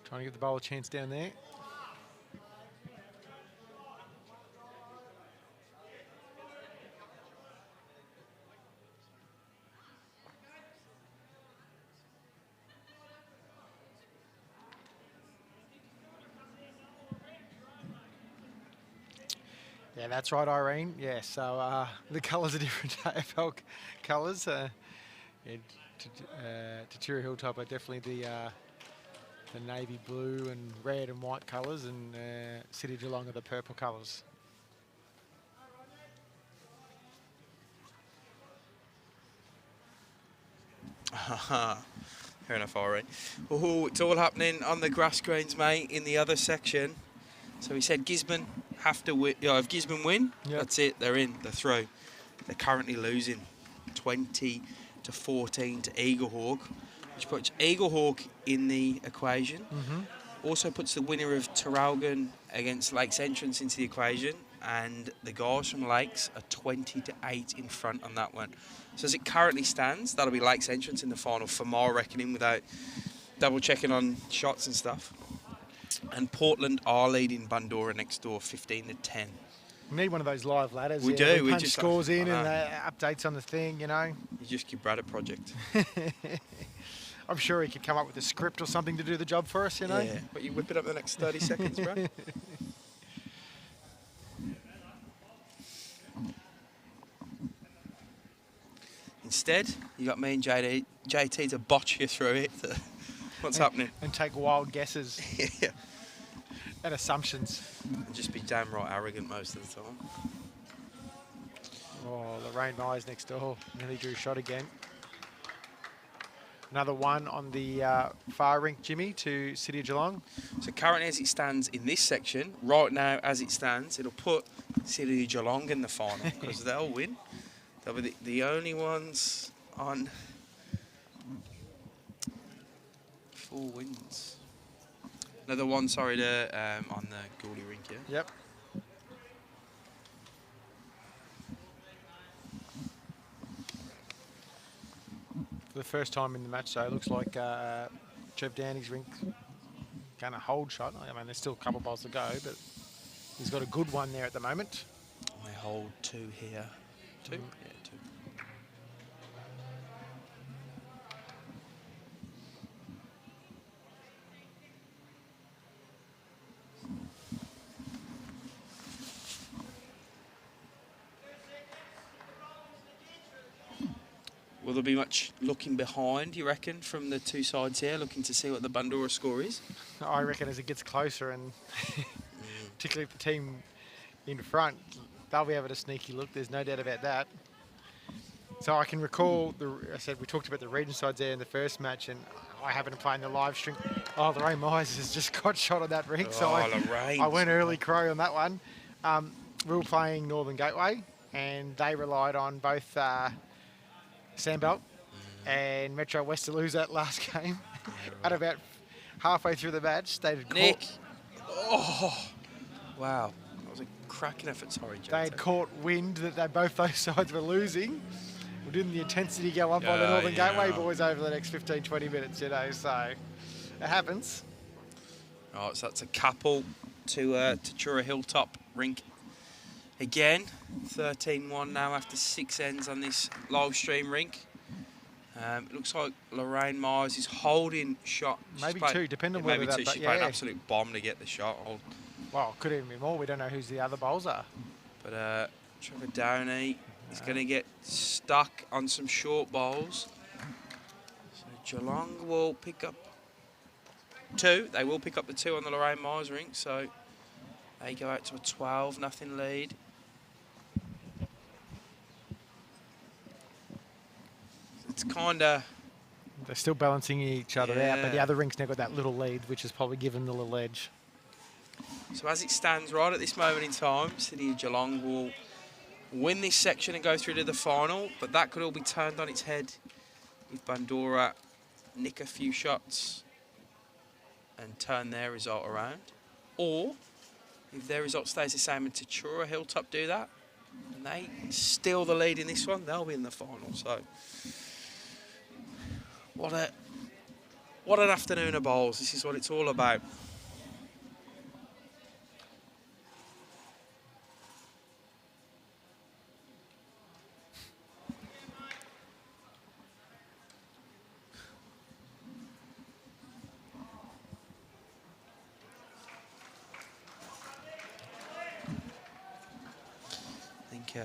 Trying to give the bowl a chance down there. Yeah, that's right, Irene. Yeah, so the colours are different AFL colours. Yeah, Tatura Hilltop are definitely the navy blue and red and white colours, and City of Geelong are the purple colours. Fair enough, Irene. Oh, it's all happening on the grass greens, mate, in the other section. So he said Gisborne have to win. You know, if Gisborne win, that's it. They're in. They're through. They're currently losing 20-14 to Eaglehawk, which puts Eaglehawk in the equation. Also puts the winner of Traralgon against Lakes Entrance into the equation, and the guys from Lakes are 20-8 in front on that one. So as it currently stands, that'll be Lakes Entrance in the final for my reckoning, without double checking on shots and stuff. And Portland are leading Bundoora next door 15-10. We need one of those live ladders. We do. We punch just scores in and updates on the thing, you know. You just keep Brad a project. I'm sure he could come up with a script or something to do the job for us, you know. Yeah, but you whip it up in the next 30 seconds, Brad. Instead, you got me and JT to botch you through it. What's happening? And take wild guesses. Yeah. And assumptions. And just be damn right arrogant most of the time. Oh, Lorraine Myers next door. Nearly drew a shot again. Another one on the far rink, Jimmy, to City of Geelong. So currently as it stands in this section, right now as it stands, it'll put City of Geelong in the final because they'll win. They'll be the only ones on 4 wins. Another one, sorry, on the Gouldy rink, yeah? Yep. For the first time in the match, so it looks like Trev Downie's rink going to hold shot. I mean, there's still a couple of balls to go, but he's got a good one there at the moment. They hold 2 here. 2? Yeah, 2. Will there be much looking behind, you reckon, from the two sides here, looking to see what the Bundoora score is? I reckon as it gets closer, and particularly if the team in front, they'll be having a sneaky look. There's no doubt about that. So I can recall, I said we talked about the region sides there in the first match, and I happened to play in the live stream. Oh, Lorraine Myers has just got shot on that Rink, so I went early crow on that one. We were playing Northern Gateway, and they relied on both Sandbelt and Metro West to lose that last game. At about halfway through the match, they had Nick! Oh! Wow. That was a cracking effort, sorry, Joe. They had caught wind that both those sides were losing. Well, didn't the intensity go up by the Northern Gateway boys over the next 15, 20 minutes, you know, so it happens. Right, so that's a couple to Tatura Hilltop Rink. Again, 13-1 now after 6 ends on this live stream Rink. It looks like Lorraine Myers is holding shot. Maybe two, depending on whether maybe that. two. She's played an absolute bomb to get the shot. Well, could even be more. We don't know who's the other bowls are. But Trevor Downie is going to get stuck on some short bowls. So Geelong will pick up 2. They will pick up the 2 on the Lorraine Myers Rink. So they go out to a 12-0 lead. It's kind of... They're still balancing each other out, but the other Rink's now got that little lead, which has probably given them the little edge. So as it stands right at this moment in time, City of Geelong will win this section and go through to the final, but that could all be turned on its head if Bundoora nick a few shots and turn their result around. Or if their result stays the same and Tatura Hilltop do that, and they steal the lead in this one, they'll be in the final. So what an afternoon of bowls. This is what it's all about. I think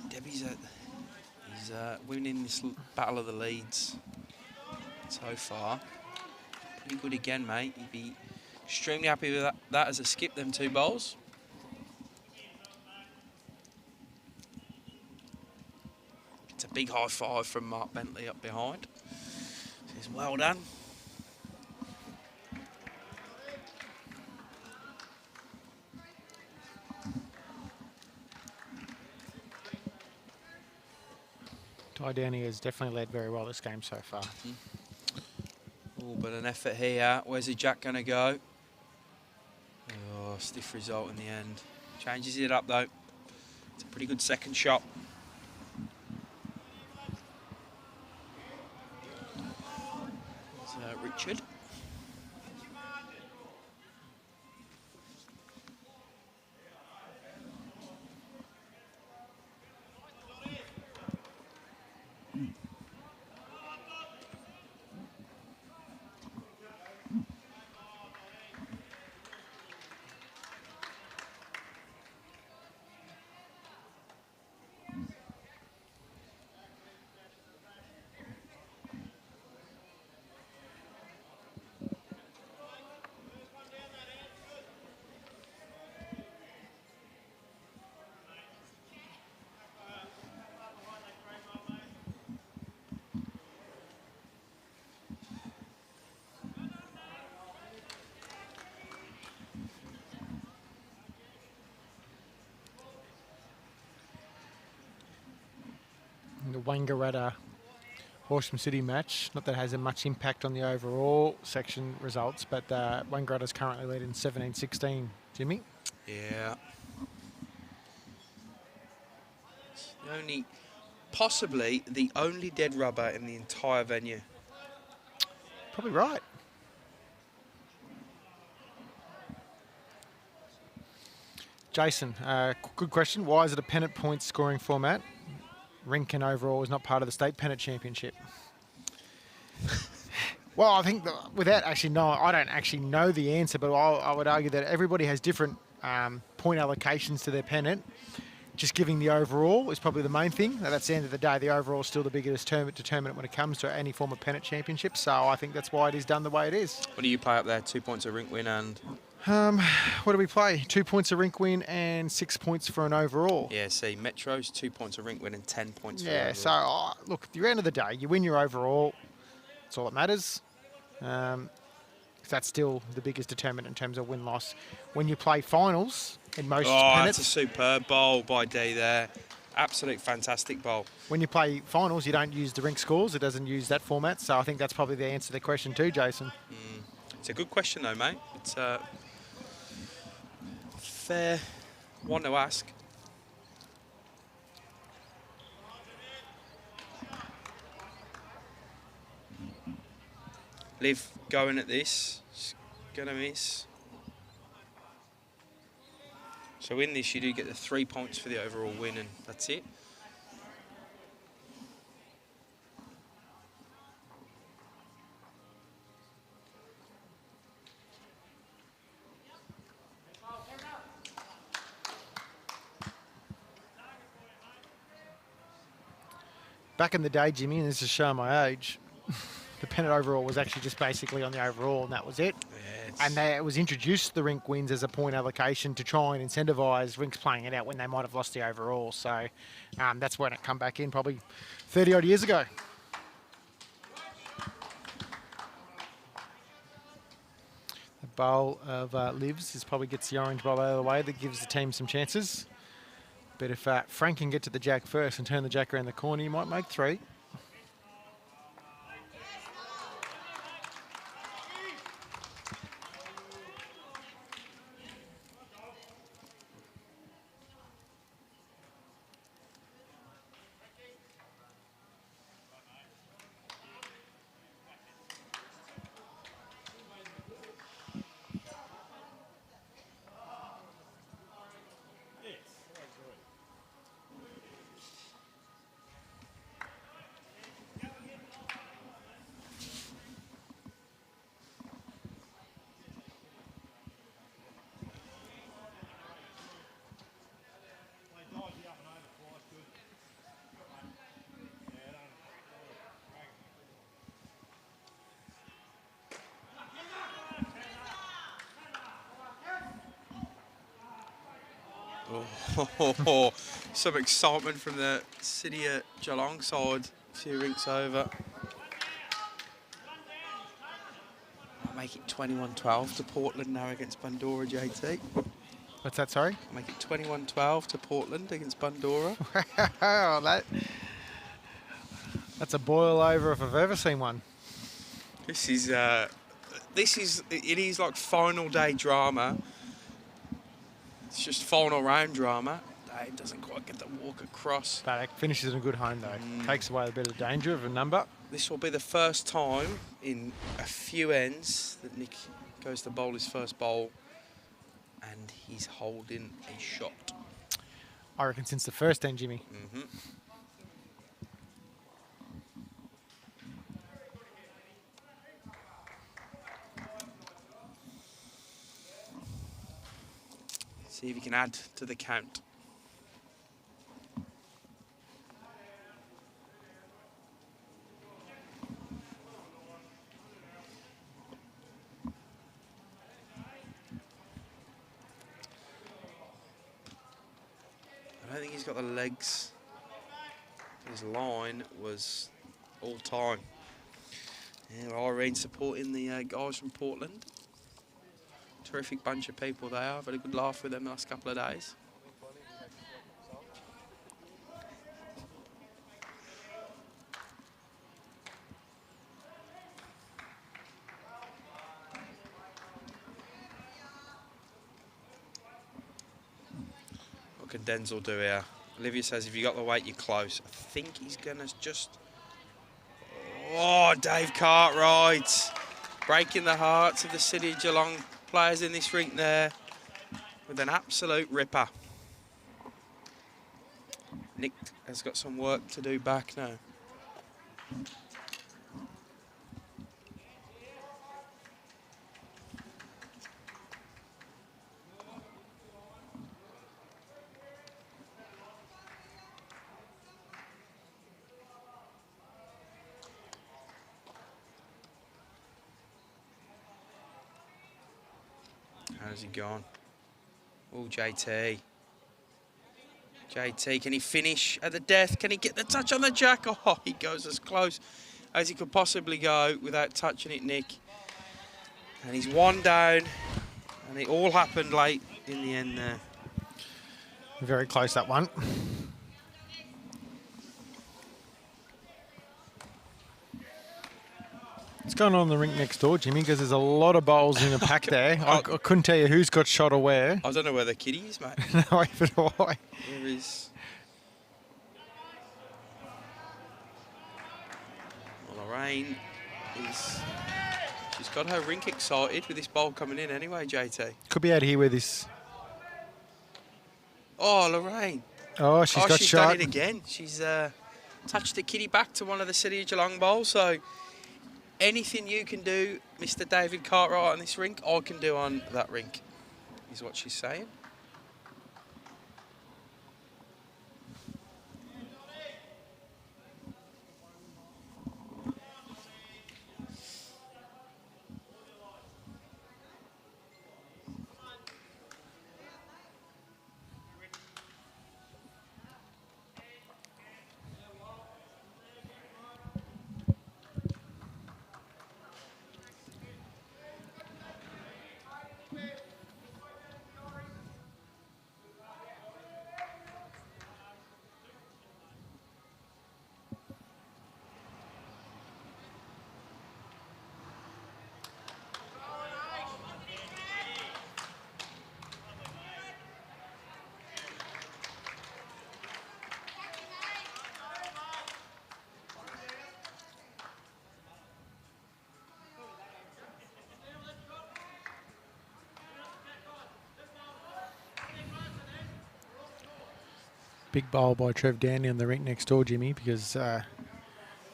Debbie's winning this battle of the leads so far. Pretty good again, mate. You'd be extremely happy with that as a skip, them 2 bowls. It's a big high five from Mark Bentley up behind. Says, well done. Downie has definitely led very well this game so far. Oh, but an effort here. Where's the jack going to go? Oh, stiff result in the end. Changes it up, though. It's a pretty good second shot. There's Richard. The Wangaratta Horsham City match. Not that it has a much impact on the overall section results, but Wangaratta's currently leading 17-16. Jimmy? Yeah. It's possibly the only dead rubber in the entire venue. Probably right. Jason, good question. Why is it a pennant point scoring format? Rink and overall is not part of the state pennant championship. Well, I think without actually knowing, I don't actually know the answer, but I would argue that everybody has different point allocations to their pennant. just giving the overall is probably the main thing. That's the end of the day. The overall is still the biggest determinant when it comes to any form of pennant championship. So I think that's why it is done the way it is. What do you play up there? 2 points a rink win and... What do we play? 2 points a rink win and 6 points for an overall. Yeah, see, Metro's 2 points a rink win and 10 points for Yeah, so look, at the end of the day, you win your overall. That's all that matters. That's still the biggest determinant in terms of win-loss. When you play finals in most pennants... That's a superb bowl by D there. Absolute fantastic bowl. When you play finals, you don't use the rink scores. It doesn't use that format. So I think that's probably the answer to the question too, Jason. It's a good question though, mate. It's a fair one to ask. Liv going at this. She's going to miss. So in this, you do get the 3 points for the overall win, and that's it. Back in the day, Jimmy, and this is showing my age, the pennant overall was actually just basically on the overall, and that was it. Yeah, and it was introduced, the rink wins, as a point allocation to try and incentivise rinks playing it out when they might have lost the overall. So that's when it come back in, probably 30-odd years ago. The bowl of Livs probably gets the orange bowl out of the way. That gives the team some chances. But if Frank can get to the jack first and turn the jack around the corner, he might make 3. Oh, some excitement from the City of Geelong side. A few rinks over. I'll make it 21-12 to Portland now against Bandura, JT. What's that, sorry? I'll make it 21-12 to Portland against Bandura. Oh, that's a boil over if I've ever seen one. It is like final day drama. It's just final round drama. Dave doesn't quite get the walk across. But it finishes in a good home, though. Takes away a bit of the danger of a number. This will be the first time in a few ends that Nick goes to bowl his first bowl, and he's holding a shot. I reckon since the first end, Jimmy. See if he can add to the count. I don't think he's got the legs. His line was all time. Yeah, Irene supporting the guys from Portland. Terrific bunch of people they are. I've had a good laugh with them the last couple of days. What can Denzel do here? Olivia says if you got the weight, you're close. I think he's going to just... Oh, Dave Cartwright. Breaking the hearts of the City of Geelong players in this rink there with an absolute ripper. Nick has got some work to do back now. How's he gone? Oh, JT. JT, can he finish at the death? Can he get the touch on the jack? Oh, he goes as close as he could possibly go without touching it, Nick. And he's one down, and it all happened late in the end there. Very close, that one. What's going on in the rink next door, Jimmy? Because there's a lot of bowls in a pack there. I couldn't tell you who's got shot or where. I don't know where the kitty is, mate. No, either do I. Where is... Well, Lorraine is... She's got her rink excited with this bowl coming in anyway, JT. Could be out here with this. Oh, Lorraine. Oh, she's got she's shot. done it again. She's touched the kitty back to one of the City of Geelong bowls. So anything you can do, Mr. David Cartwright, on this rink, I can do on that rink, is what she's saying. Big bowl by Trev Downie on the rink next door, Jimmy, because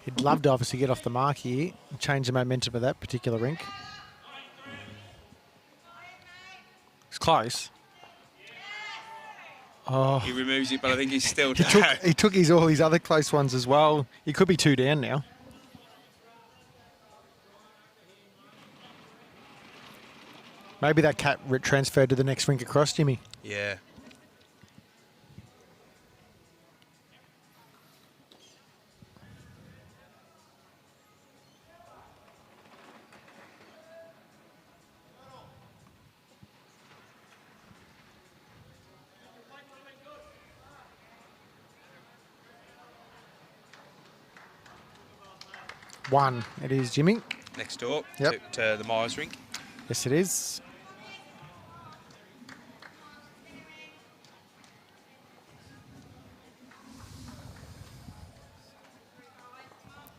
he'd love to obviously get off the mark here and change the momentum of that particular rink. It's close. Oh, He removes it, but I think he's still down. he took all his other close ones as well. He could be 2 down now. Maybe that cat transferred to the next rink across, Jimmy. Yeah. One, it is, Jimmy. Next door Yep. to the Myers rink. Yes, it is.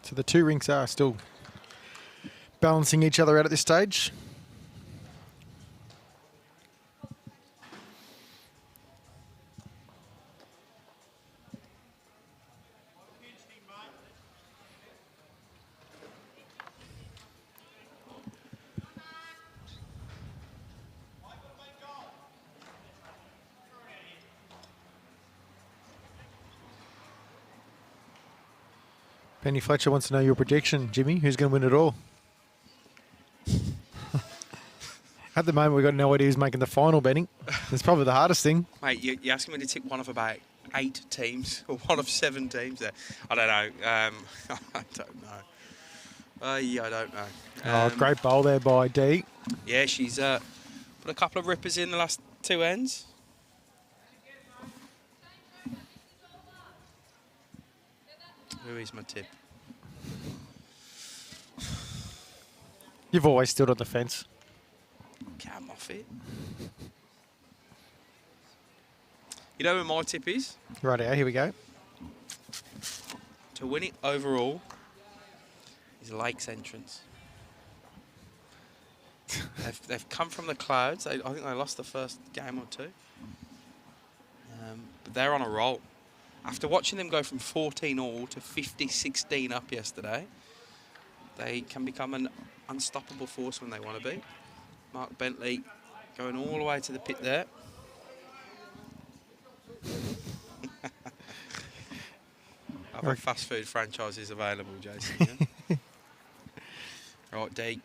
So the two rinks are still balancing each other out at this stage. Benny Fletcher wants to know your prediction, Jimmy. Who's going to win it all? At the moment, we've got no idea who's making the final, Benny. It's probably the hardest thing. Mate, you're asking me to tick one of about 8 teams, or one of 7 teams there. I don't know. I don't know. Yeah, I don't know. Great bowl there by D. Yeah, she's put a couple of rippers in the last 2 ends. Who is my tip? You've always stood on the fence. Cam off it. You know who my tip is? Right out, here we go. To win it overall is Lake's entrance. They've come from the clouds. I think they lost the first game or 2. But they're on a roll. After watching them go from 14-all to 50-16 up yesterday, they can become an unstoppable force when they want to be. Mark Bentley going all the way to the pit there. Other fast food franchises available, Jason. Yeah? Right, D.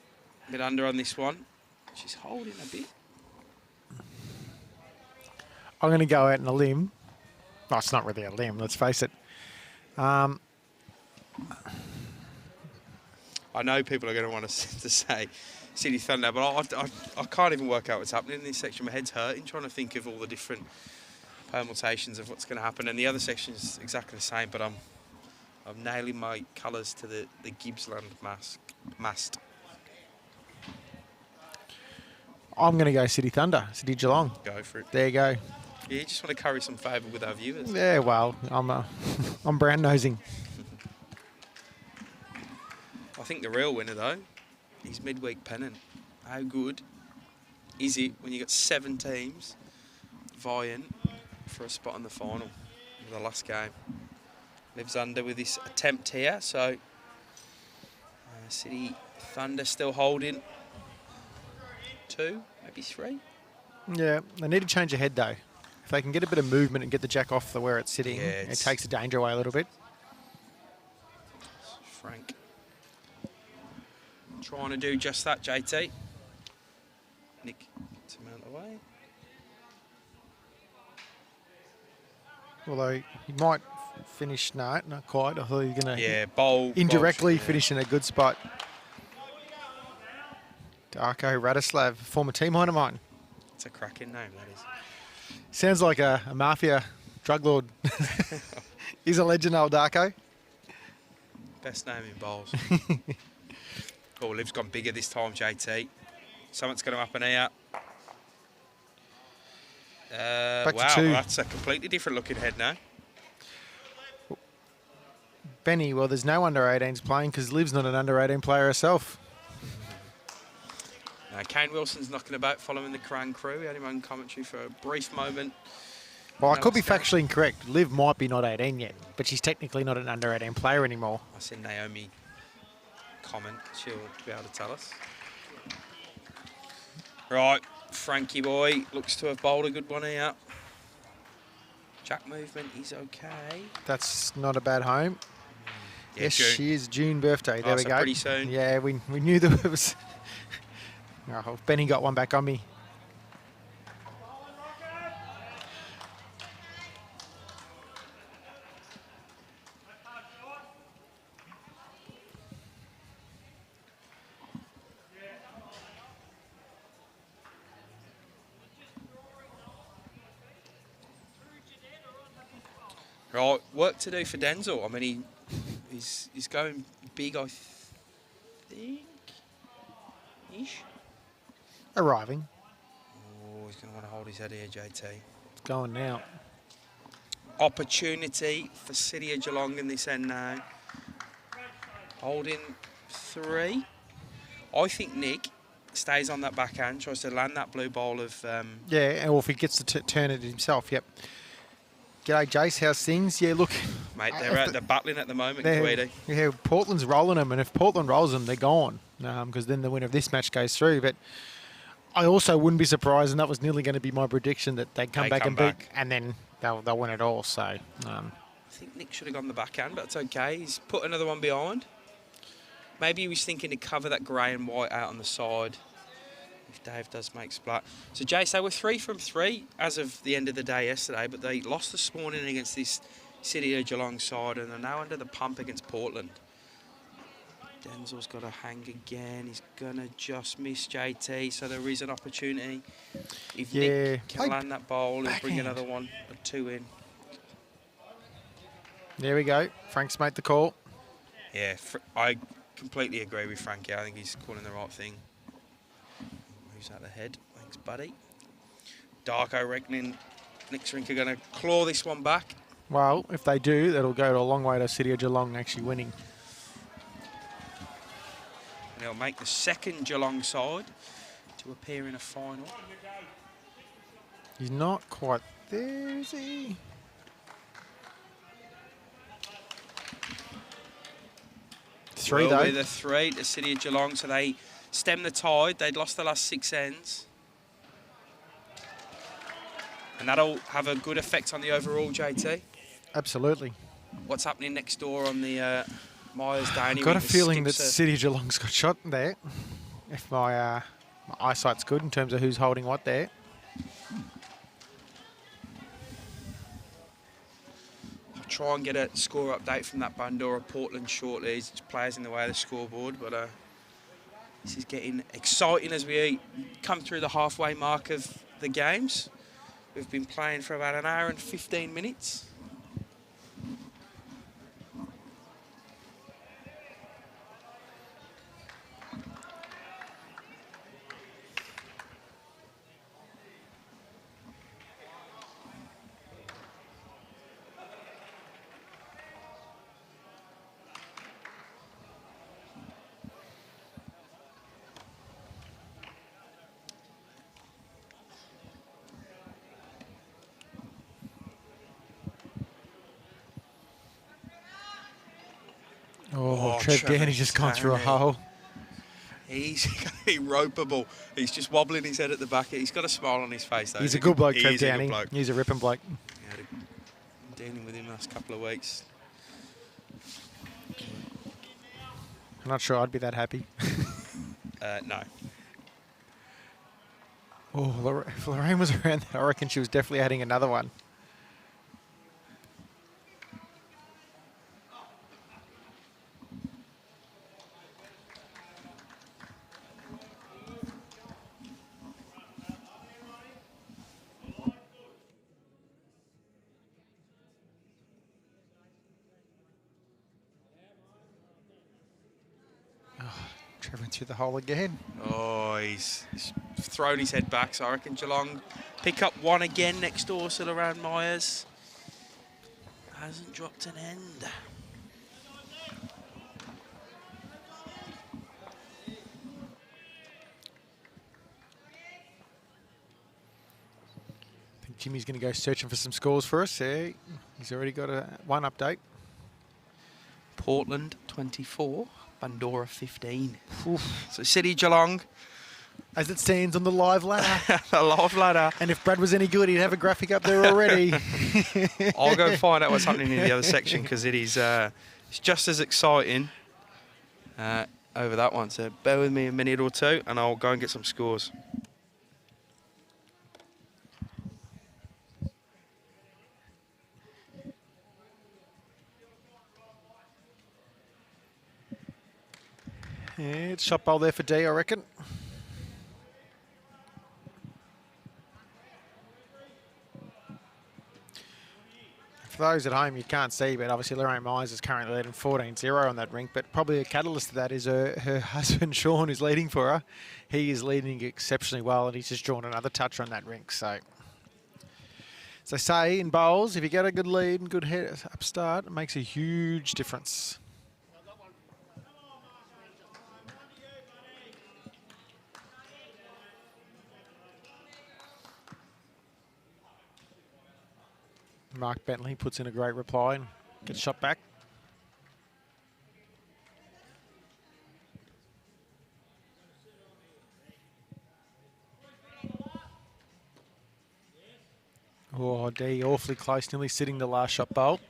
A bit under on this one. She's holding a bit. I'm going to go out on a limb. Oh, it's not really a limb, let's face it. I know people are going to want to say City Thunder, but I can't even work out what's happening in this section. My head's hurting trying to think of all the different permutations of what's going to happen. And the other section is exactly the same, but I'm nailing my colours to the Gippsland mast. I'm going to go City Thunder, City Geelong. Go for it. There you go. Yeah, you just want to curry some favour with our viewers. Yeah, well, I'm brown nosing. I think the real winner, though, is midweek Pennant. How good is it when you got 7 teams vying for a spot in the final of the last game? Lives under with this attempt here, so City Thunder still holding 2, maybe 3. Yeah, they need to change ahead though. If they can get a bit of movement and get the jack off the where it's sitting, it takes the danger away a little bit. Frank trying to do just that, JT. Nick gets him out of the way. Although he might finish, no, not quite. I thought he was going to bowl indirectly finish in a good spot. Darko Radislav, former teammate of mine. It's a cracking name, that is. Sounds like a mafia drug lord. He's a legend, old Darko. Best name in bowls. Oh, Liv's gone bigger this time, JT. Something's going to happen here. Back wow, to 2. That's a completely different looking head now. Benny, well, there's no under 18s playing because Liv's not an under 18 player herself. Kane Wilson's knocking about following the Cran crew. He had him on commentary for a brief moment. Well, I could be factually incorrect. Liv might be not 18 yet, but she's technically not an under 18 player anymore. I see Naomi comment. She'll be able to tell us. Right, Frankie boy looks to have bowled a good one here. Jack movement is okay. That's not a bad home. Yeah, yes, June. she is June birthday. There we So go. pretty soon. Yeah, we knew that it was. Oh, Benny got one back on me. Right, work to do for Denzel. I mean, he's going big, I think. Ish. Arriving. Oh, he's going to want to hold his head here, JT. It's going now. Opportunity for City of Geelong in this end now. Holding 3. I think Nick stays on that backhand, tries to land that blue ball of... Yeah, or if he gets to turn it himself, yep. G'day, Jace. How's things? Yeah, look. Mate, they're battling at the moment, Guidi. Yeah, Portland's rolling them, and if Portland rolls them, they're gone. Because then the winner of this match goes through. But I also wouldn't be surprised, and that was nearly going to be my prediction, that they'd come back and beat, and then they'll win it all. So I think Nick should have gone the backhand, but it's okay. He's put another one behind. Maybe he was thinking to cover that grey and white out on the side if Dave does make splat. So, Jace, they were 3 from 3 as of the end of the day yesterday, but they lost this morning against this City of Geelong side, and they're now under the pump against Portland. Denzel's got to hang again. He's going to just miss JT, so there is an opportunity. If Nick can land that bowl, he'll bring another one or 2 in. There we go. Frank's made the call. Yeah, I completely agree with Frankie. I think he's calling the right thing. Moves out the head. Thanks, buddy. Darko reckoning Nick's Rink are going to claw this one back. Well, if they do, that'll go a long way to City of Geelong actually winning. And he'll make the second Geelong side to appear in a final. He's not quite there, is he? Three, though. With a 3 to City of Geelong, so they stem the tide. They'd lost the last 6 ends. And that'll have a good effect on the overall, JT. Absolutely. What's happening next door on the Myers Downie? I've got a feeling that City of Geelong's got shot there. If my eyesight's good in terms of who's holding what there. try and get a score update from that Bandura Portland shortly. There's players in the way of the scoreboard, but this is getting exciting as we come through the halfway mark of the games. We've been playing for about an hour and 15 minutes. Oh, Trev Downie just gone through a hole. He's going to be ropeable. He's just wobbling his head at the back. He's got a smile on his face, though. He's a good bloke, Trev Downie. He's a ripping bloke. Yeah, dealing with him the last couple of weeks. I'm not sure I'd be that happy. No. Oh, if Lorraine was around there, I reckon she was definitely adding another one. Trevor through the hole again. Oh, he's thrown his head back, so I reckon Geelong pick up one again next door, still around Myers. Hasn't dropped an end. I think Jimmy's going to go searching for some scores for us. Yeah, he's already got one update. Portland 24, Bandura 15. Oof. So City Geelong. As it stands on the live ladder. The live ladder. And if Brad was any good, he'd have a graphic up there already. I'll go find out what's happening in the other section because it is it's just as exciting over that one. So bear with me a minute or two and I'll go and get some scores. Yeah, it's shot bowl there for D, I reckon. For those at home, you can't see, but obviously Lorraine Myers is currently leading 14-0 on that rink, but probably a catalyst to that is her husband, Sean, who's leading for her. He is leading exceptionally well, and he's just drawn another toucher on that rink. So say in bowls, if you get a good lead and good head up start, it makes a huge difference. Mark Bentley puts in a great reply and gets shot back. Oh, D awfully close, nearly sitting the last shot bolt.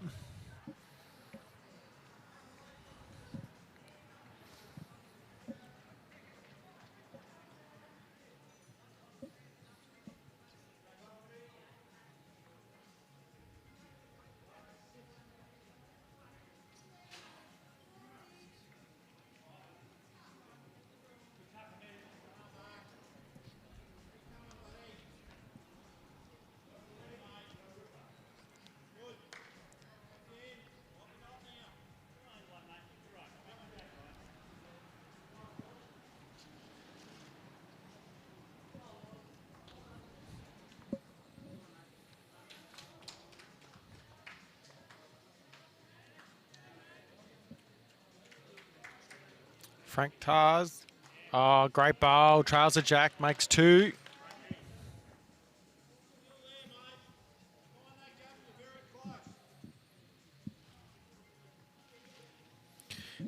Frank Tarr's. Oh, great bowl. Trails a jack, makes two.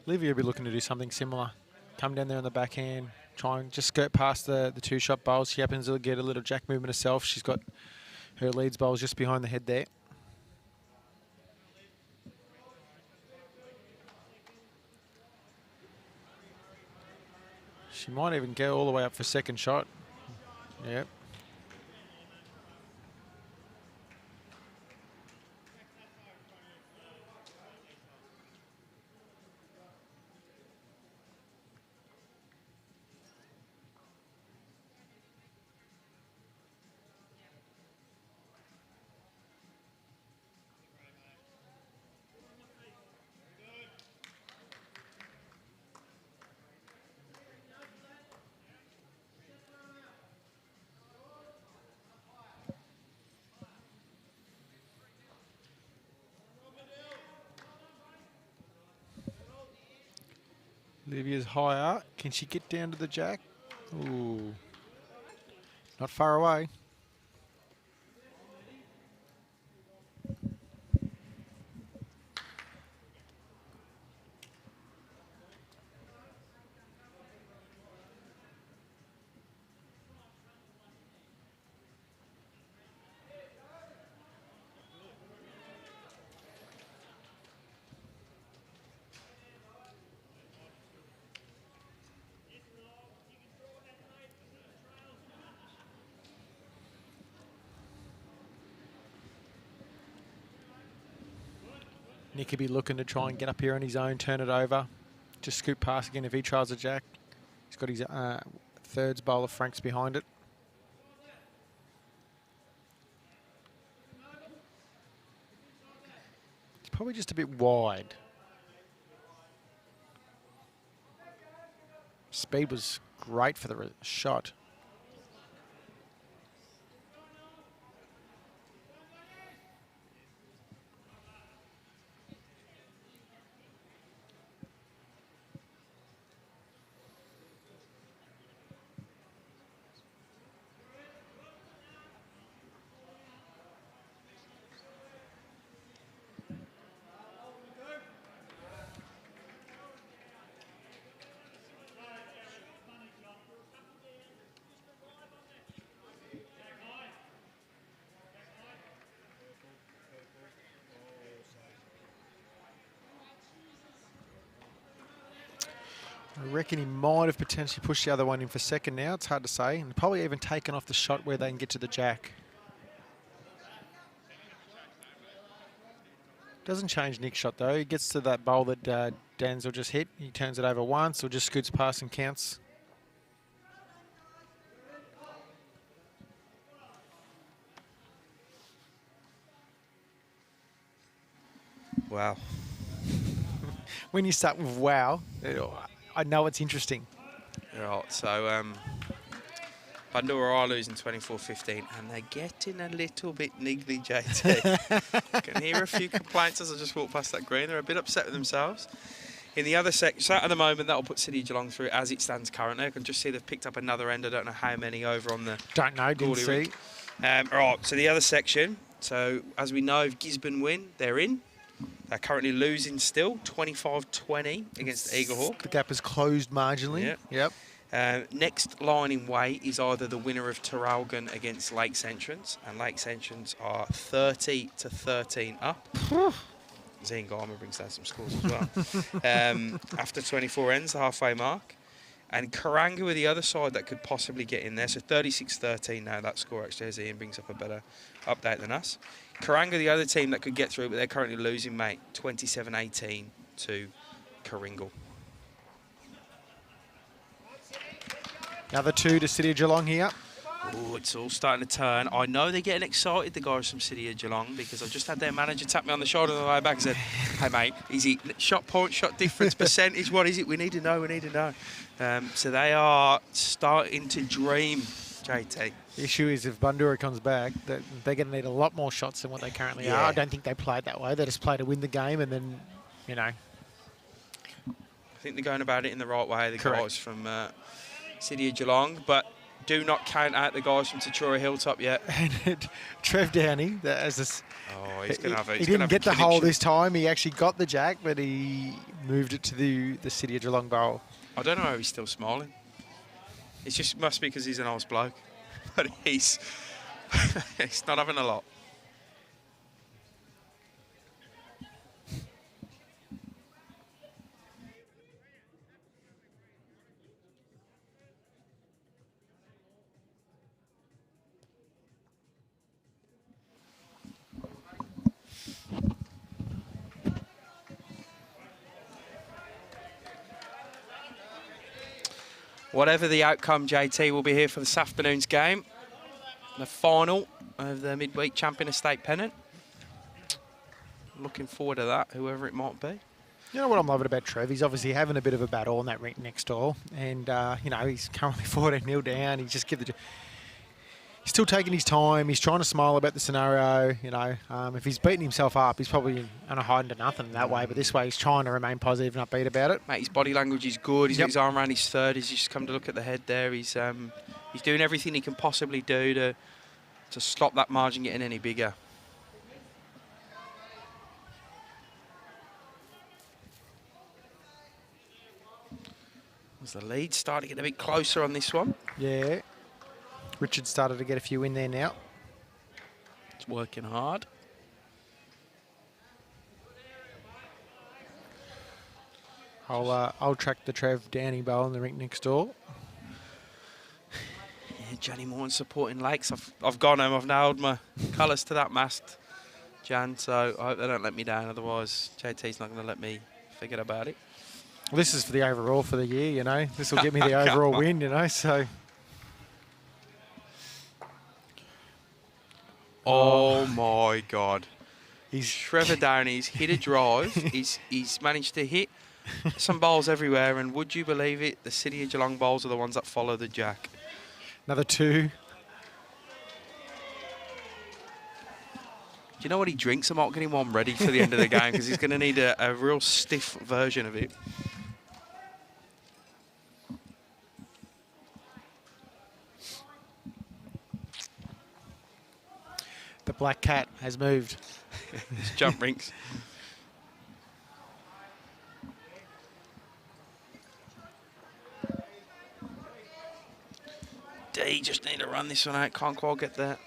Olivia will be looking to do something similar. Come down there on the backhand, try and just skirt past the two-shot bowls. She happens to get a little jack movement herself. She's got her leads bowls just behind the head there. She might even go all the way up for second shot. Yep. Olivia's higher. Can she get down to the jack? Ooh. Not far away. Nick could be looking to try and get up here on his own, turn it over. Just scoop past again if he tries a jack. He's got his thirds bowl of Franks behind it. It's probably just a bit wide. Speed was great for the shot. I reckon he might have potentially pushed the other one in for second now. It's hard to say. And probably even taken off the shot where they can get to the jack. Doesn't change Nick's shot though. He gets to that bowl that Danzel just hit. He turns it over once or just scoots past and counts. Wow. When you start with wow, I know it's interesting. Right, so Bandura are losing 24-15, and they're getting a little bit niggly, JT. I can hear a few complaints as I just walk past that green. They're a bit upset with themselves. In the other section, so at the moment, that'll put City of Geelong through as it stands currently. I can just see they've picked up another end. I don't know how many over on the... Don't know, didn't see. Rink. Right, so the other section. So as we know, if Gisborne win, they're in. They're currently losing still, 25-20 against Eaglehawk. The gap is closed marginally. Yep. Next line in weight is either the winner of Traralgon against Lakes Entrance, and Lakes Entrance are 30-13 up. Zane Garmer brings down some scores as well. After 24 ends, the halfway mark. And Karanga were the other side that could possibly get in there. So 36-13 now, that score actually, as Ian brings up a better update than us. Karanga, the other team that could get through, but they're currently losing, mate, 27-18 to Karingal. Another two to City of Geelong here. Oh, it's all starting to turn. I know they're getting excited, the guys from City of Geelong, because I just had their manager tap me on the shoulder on the way back and said, hey, mate, is it shot point, shot difference, percentage? What is it? We need to know, we need to know. So they are starting to dream, JT. The issue is if Bandura comes back, they're going to need a lot more shots than what they currently are. I don't think they played that way. They just play to win the game and then, you know. I think they're going about it in the right way, the guys from City of Geelong, but do not count out the guys from Tatura Hilltop yet. And Trev Downie, he's going to have a he didn't get the hole this time. He actually got the jack, but he moved it to the City of Geelong bowl. I don't know how he's still smiling. It just must be because he's an old bloke. But he's not having a lot. Whatever the outcome, JT will be here for this afternoon's game. The final of the midweek champion estate pennant. Looking forward to that, whoever it might be. You know what I'm loving about Trev? He's obviously having a bit of a battle on that rink next door. And, you know, he's currently 14-0 down. He just still taking his time. He's trying to smile about the scenario. You know, if he's beating himself up, he's probably going to hide into nothing that way. But this way, he's trying to remain positive and upbeat about it. Mate, his body language is good. He's got his arm around his third. He's just come to look at the head there. He's doing everything he can possibly do to stop that margin getting any bigger. As the lead starting to get a bit closer on this one. Yeah. Richard started to get a few in there now. It's working hard. I'll track the Trev Downie bowl in the rink next door. Yeah, Johnny Morton supporting Lakes. I've gone home. I've nailed my colours to that mast, Jan. So I hope they don't let me down. Otherwise, JT's not going to let me forget about it. Well, this is for the overall for the year, you know. This will get me the overall win, you know. So. Oh my God. Trevor Downie's hit a drive. he's managed to hit some bowls everywhere, and would you believe it, the City of Geelong bowls are the ones that follow the jack. Another 2. Do you know what he drinks? I might get him one ready for the end of the game because he's going to need a real stiff version of it. The black cat has moved. It's jump rinks. D just need to run this one out. Can't quite get there.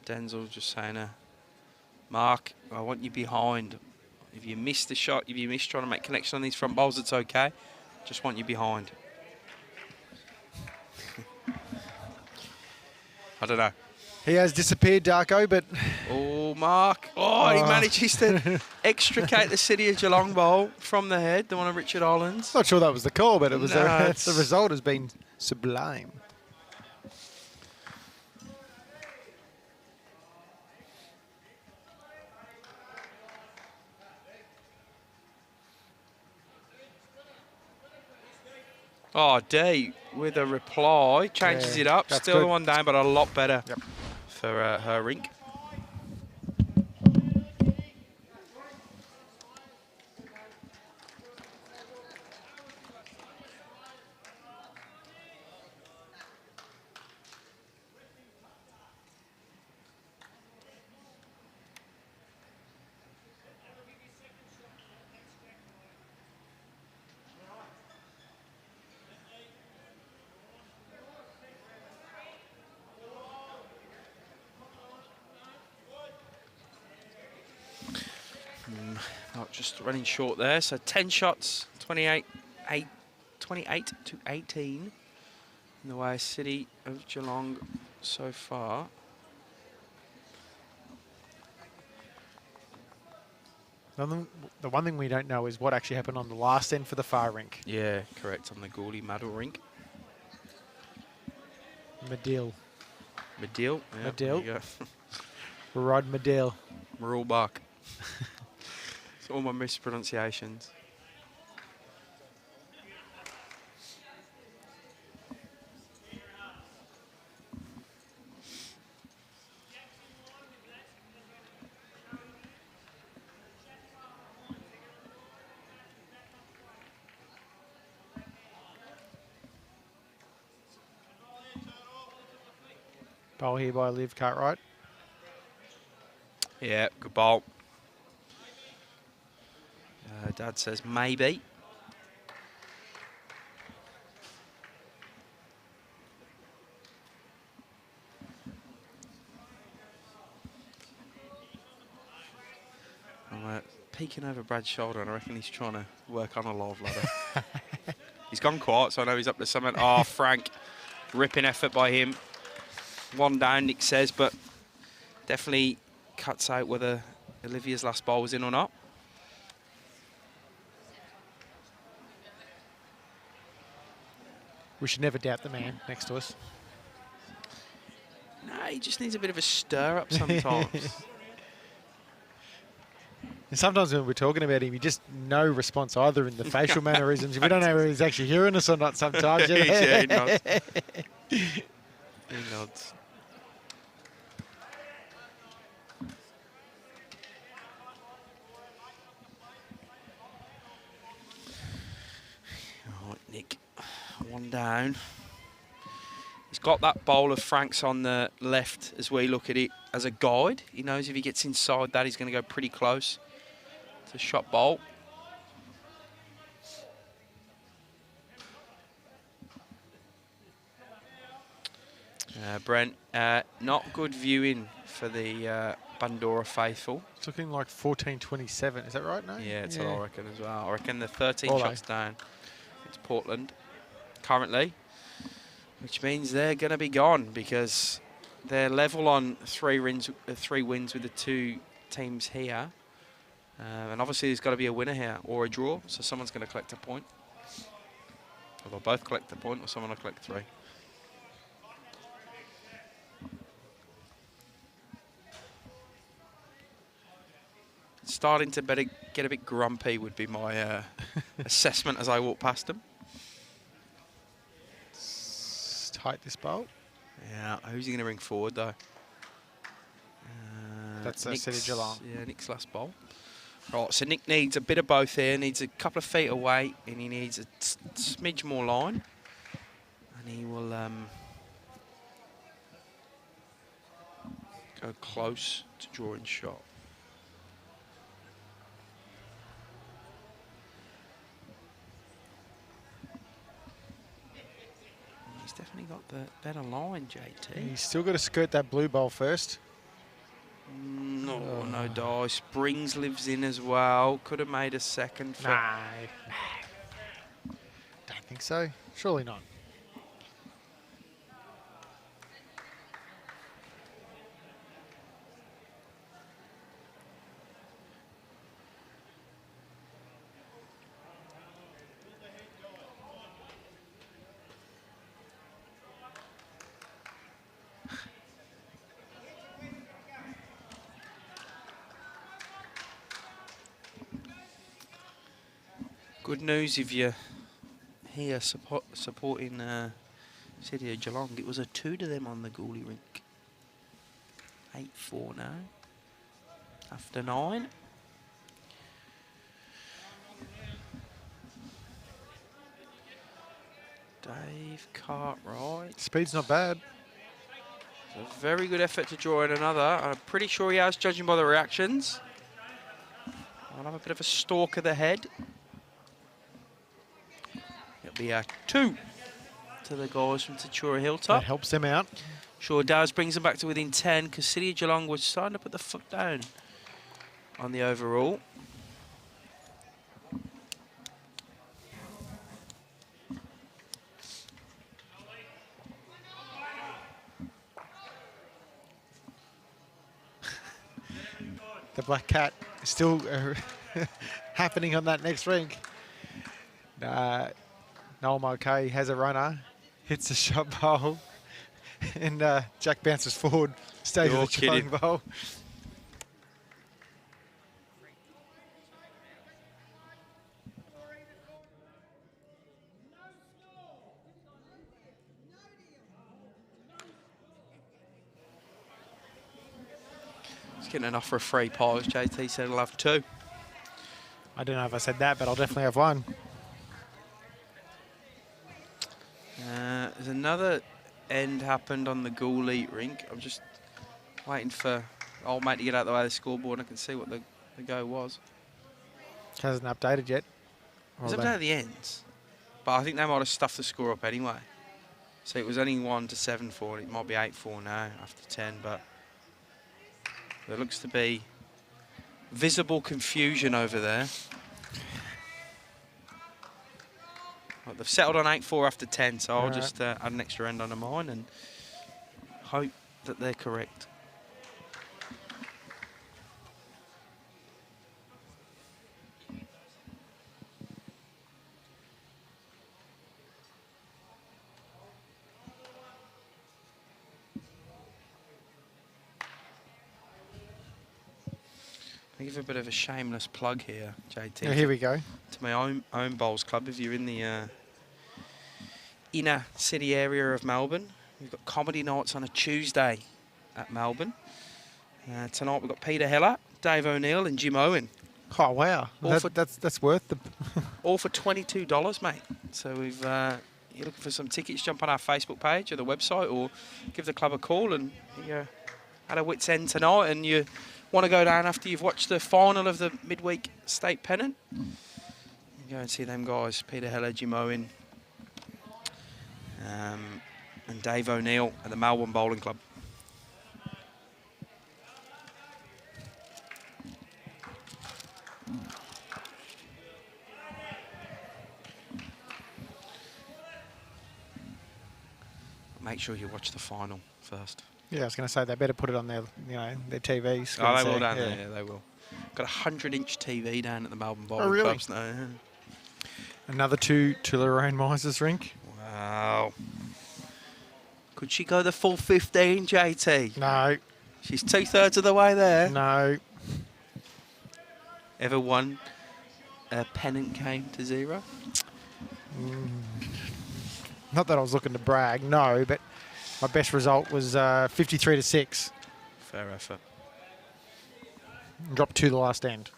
Denzel just saying, Mark, I want you behind. If you miss the shot, if you miss trying to make connection on these front bowls, it's okay. Just want you behind. I don't know. He has disappeared, Darko, but... Oh, Mark. Oh, he manages to extricate the City of Geelong bowl from the head, the one of Richard Holland's. Not sure that was the call, but it was No, the result has been sublime. Oh, D with a reply. Changes it up. Still good. the one down, but a lot better for her Rink. Just running short there. So 10 shots, 28 to 18 in the way City of Geelong so far. The one thing we don't know is what actually happened on the last end for the far rink. Yeah, correct, on the Gouldy Maddle rink. Medill. Medill? Yeah, Medill. there you go. Rod Medill. Marul Buck. It's all my mispronunciations. Bowl here by Liv Cartwright. Yeah, good bowl. Dad says maybe. I'm peeking over Brad's shoulder, and I reckon he's trying to work on a live ladder. He's gone quiet, so I know he's up to something. Oh, Frank, ripping effort by him. One down, Nick says, but definitely cuts out whether Olivia's last ball was in or not. We should never doubt the man next to us. he just needs a bit of a stir up sometimes. And sometimes when we're talking about him, you just no response either in the facial mannerisms. We don't know whether he's actually hearing us or not sometimes. Yeah, he nods. He nods. All right, Nick. One down. He's got that bowl of Franks on the left as we look at it as a guide. He knows if he gets inside that, he's going to go pretty close to shot bowl. Brent, not good viewing for the Bandora faithful. It's looking like 14:27. Is that right, no? Yeah, it's what I reckon as well. I reckon the 13 All shots down. It's Portland currently, which means they're going to be gone because they're level on 3 wins with the 2 teams here. And obviously there's got to be a winner here or a draw, so someone's going to collect a point. Or they'll both collect a point or someone will collect 3. Starting to get a bit grumpy would be my assessment as I walk past them. It's tight, this bowl. Yeah, who's he going to bring forward though? That's City Geelong. Yeah, Nick's last bowl. Right, so Nick needs a bit of both here. Needs a couple of feet away, and he needs a smidge more line, and he will go close to drawing shot. He's definitely got the better line, JT. He's still got to skirt that blue bowl first. No, no die. Springs lives in as well. Could have made a second. For Don't think so. Surely not. Good news if you're here supporting City of Geelong. It was a 2 to them on the Goulburn Rink. 8-4 now. After 9. Dave Cartwright. Speed's not bad. It's a very good effort to draw in another. I'm pretty sure he has, judging by the reactions. I'll have a bit of a stalk of the head. It'll be a 2 to the guys from Tatura Hilltop. That helps them out. Sure does. Brings them back to within 10 because City of Geelong was starting to put the foot down on the overall. The black cat is still happening on that next rink. Noel Mulcahy has a runner, hits the shot bowl, and Jack bounces forward, stays with the Geelong bowl. He's getting an offer of free pies. JT said he'll have 2. I don't know if I said that, but I'll definitely have 1. There's another end happened on the Goulburn rink. I'm just waiting for old mate to get out of the way of the scoreboard and I can see what the go was. Hasn't updated yet. It's updated the ends, but I think they might have stuffed the score up anyway. So it was only 1-7 for it. It might be 8-4 now after 10, but there looks to be visible confusion over there. Well, they've settled on 8-4 after 10, so I'll just add an extra end on mine and hope that they're correct. I give a bit of a shameless plug here, JT. Yeah, here we go. To my own bowls club. If you're in the inner city area of Melbourne, we've got comedy nights on a Tuesday at Melbourne. Tonight we've got Peter Heller, Dave O'Neill, and Jim Owen. Oh wow, that's worth the. All for $22, mate. So we've you're looking for some tickets, jump on our Facebook page or the website, or give the club a call. And you're at a wit's end tonight, and you want to go down after you've watched the final of the midweek state pennant. You go and see them guys, Peter Heller, Jim Owen, and Dave O'Neill at the Melbourne Bowling Club. Make sure you watch the final first. Yeah, I was going to say they better put it on their, their TVs. Oh, they will down there. Yeah, they will. Got a 100-inch TV down at the Melbourne Bowling Clubs now. Yeah. Another 2 to Lorraine Miser's rink. Wow. Could she go the full 15, JT? No. She's 2/3 of the way there. No. Ever won a pennant game to 0? Not that I was looking to brag, no, but my best result was 53-6. Fair effort. Dropped 2 the last end.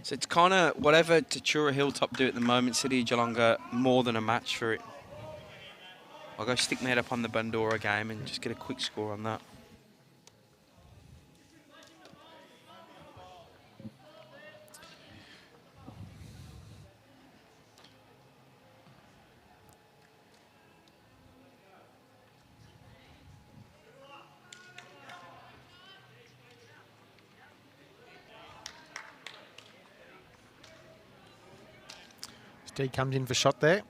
So it's kind of whatever Tatura Hilltop do at the moment, City of Geelong are more than a match for it. I'll go stick my head up on the Bandura game and just get a quick score on that. Steve comes in for shot there.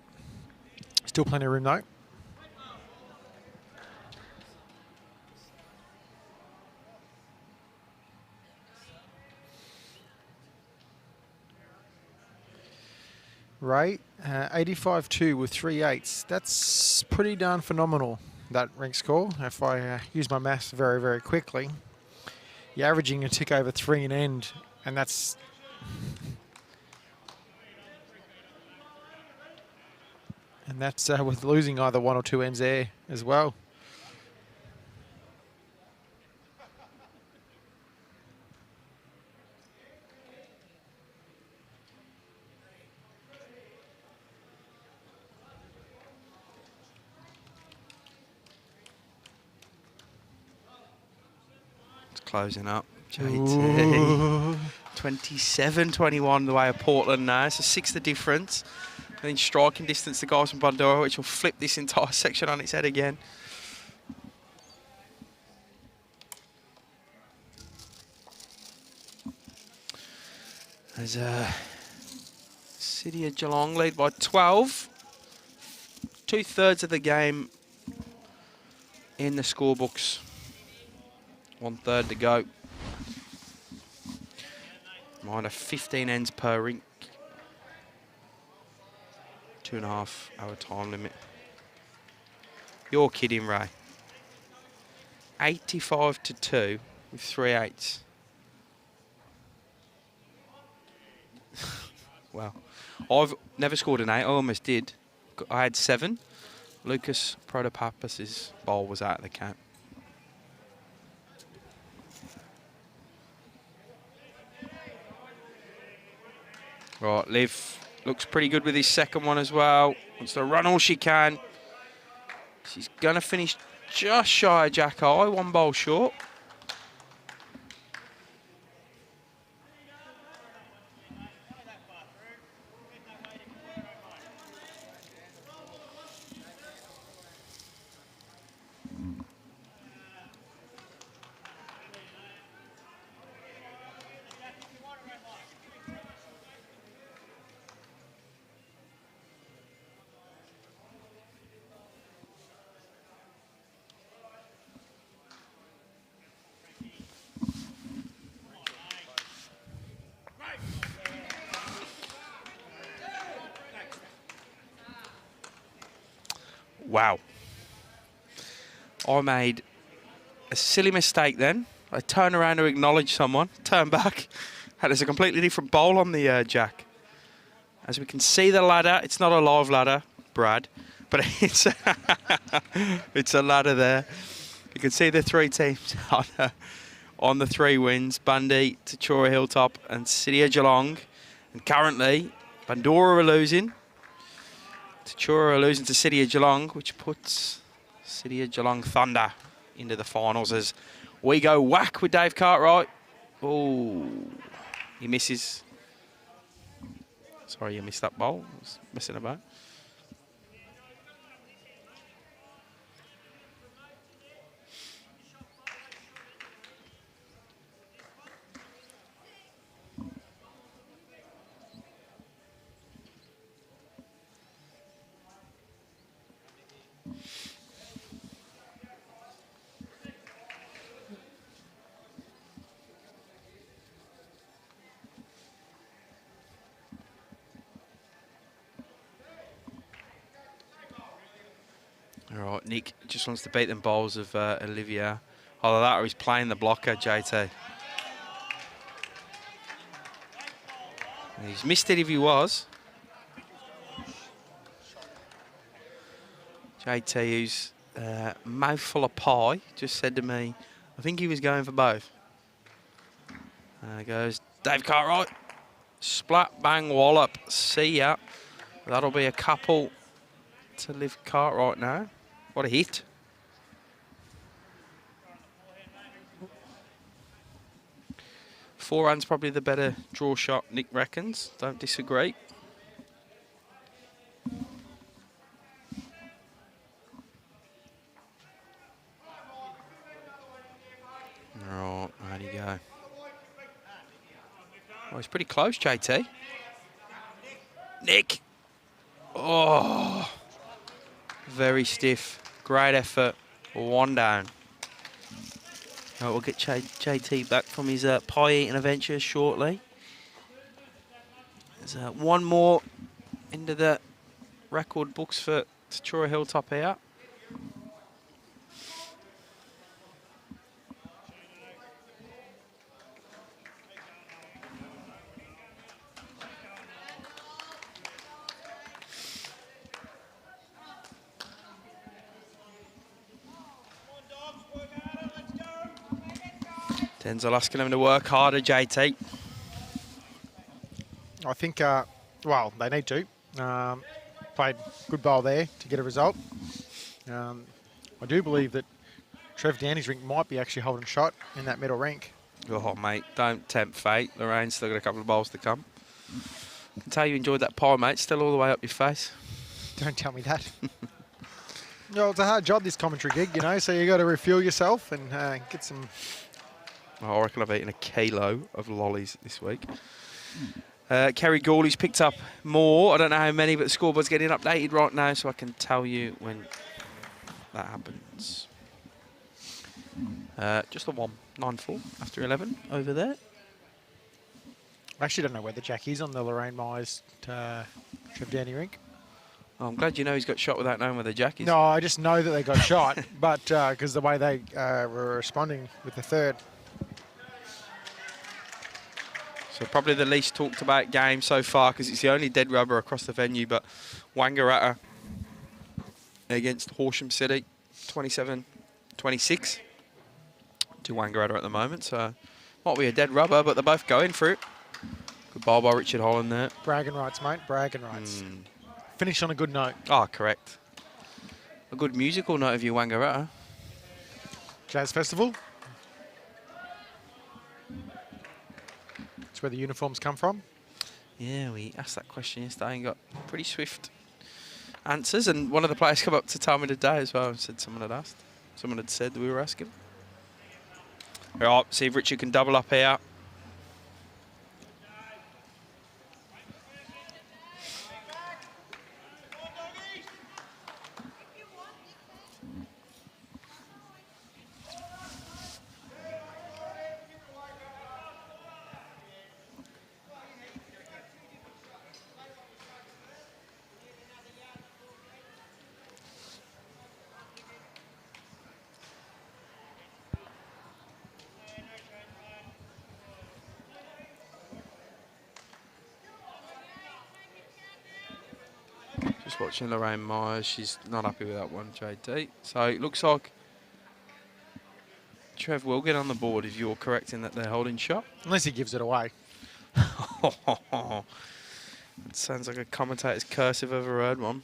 Still plenty of room though. Ray, 85-2 with 3 8s. That's pretty darn phenomenal, that rink score. If I use my maths very, very quickly, you're averaging a tick over 3 an end, and that's... And that's with losing either 1 or 2 ends there as well. It's closing up. JT. 27-21 the way of Portland now. It's a 6 the difference. And in striking distance, the guys from Bandura, which will flip this entire section on its head again. There's City of Geelong lead by 12. 2/3 of the game in the scorebooks. 1/3 to go. Minor 15 ends per rink. 2.5 hour time limit. You're kidding, Ray. 85-2 with 3 8s. Wow. I've never scored an 8. I almost did. I had 7. Lucas Protopapas's bowl was out of the camp. Right, Liv looks pretty good with his second one as well. Wants to run all she can. She's going to finish just shy of Jack Eye, 1 bowl short. Wow. I made a silly mistake then. I turned around to acknowledge someone, turned back, and there's a completely different bowl on the jack. As we can see the ladder, it's not a live ladder, Brad, but it's it's a ladder there. You can see the three teams on the 3 wins, Bundy, Tatura Hilltop and City of Geelong. And currently, Bandura are losing. Tatura are losing to City of Geelong, which puts City of Geelong Thunder into the finals as we go whack with Dave Cartwright. Oh, he misses. Sorry, you missed that bowl. I was messing about. All right, Nick just wants to beat them bowls of Olivia. Either that or he's playing the blocker, JT. He's missed it if he was. JT, who's mouthful of pie, just said to me, I think he was going for both. There goes Dave Cartwright. Splat, bang, wallop. See ya. That'll be a couple to Liv Cartwright now. What a hit. Forehand's probably the better draw shot, Nick reckons. Don't disagree. All right, there you go. Oh, he's pretty close, JT. Nick. Oh, very stiff. Great effort. 1 down. Right, we'll get JT back from his pie eating adventure shortly. There's one more into the record books for Tatura Hilltop here. Denzel asking him to work harder, JT. I think, well, they need to. Played good bowl there to get a result. I do believe that Trev Downie's rink might be actually holding shot in that middle rink. Oh, mate, don't tempt fate. Lorraine's still got a couple of bowls to come. I can tell you enjoyed that pie, mate. Still all the way up your face. Don't tell me that. Well, it's a hard job, this commentary gig, you know, so you got to refuel yourself and get some... Oh, I reckon I've eaten a kilo of lollies this week. Kerry Gawley's picked up more. I don't know how many, but the scoreboard's getting updated right now, so I can tell you when that happens. Just a 1-9-4 after 11 over there. I actually don't know where the jack is on the Lorraine Myers Trev Downie rink. Oh, I'm glad you know he's got shot without knowing where the jack is. No, I just know that they got shot, but because the way they were responding with the third. So probably the least talked about game so far because it's the only dead rubber across the venue, but Wangaratta against Horsham City, 27-26 to Wangaratta at the moment. So might be a dead rubber, but they're both going for it. Good ball by Richard Holland there. Bragging rights, mate, bragging rights. Finish on a good note. Oh, correct. A good musical note of you, Wangaratta. Jazz Festival. That's where the uniforms come from. Yeah, we asked that question yesterday and got pretty swift answers. And one of the players come up to tell me today as well and said someone had asked. Someone had said that we were asking. All right, see if Richard can double up here. Just watching Lorraine Myers. She's not happy with that one, JT. So it looks like Trev will get on the board if you're correct in that they're holding shot. Unless he gives it away. That sounds like a commentator's curse if I've ever heard one.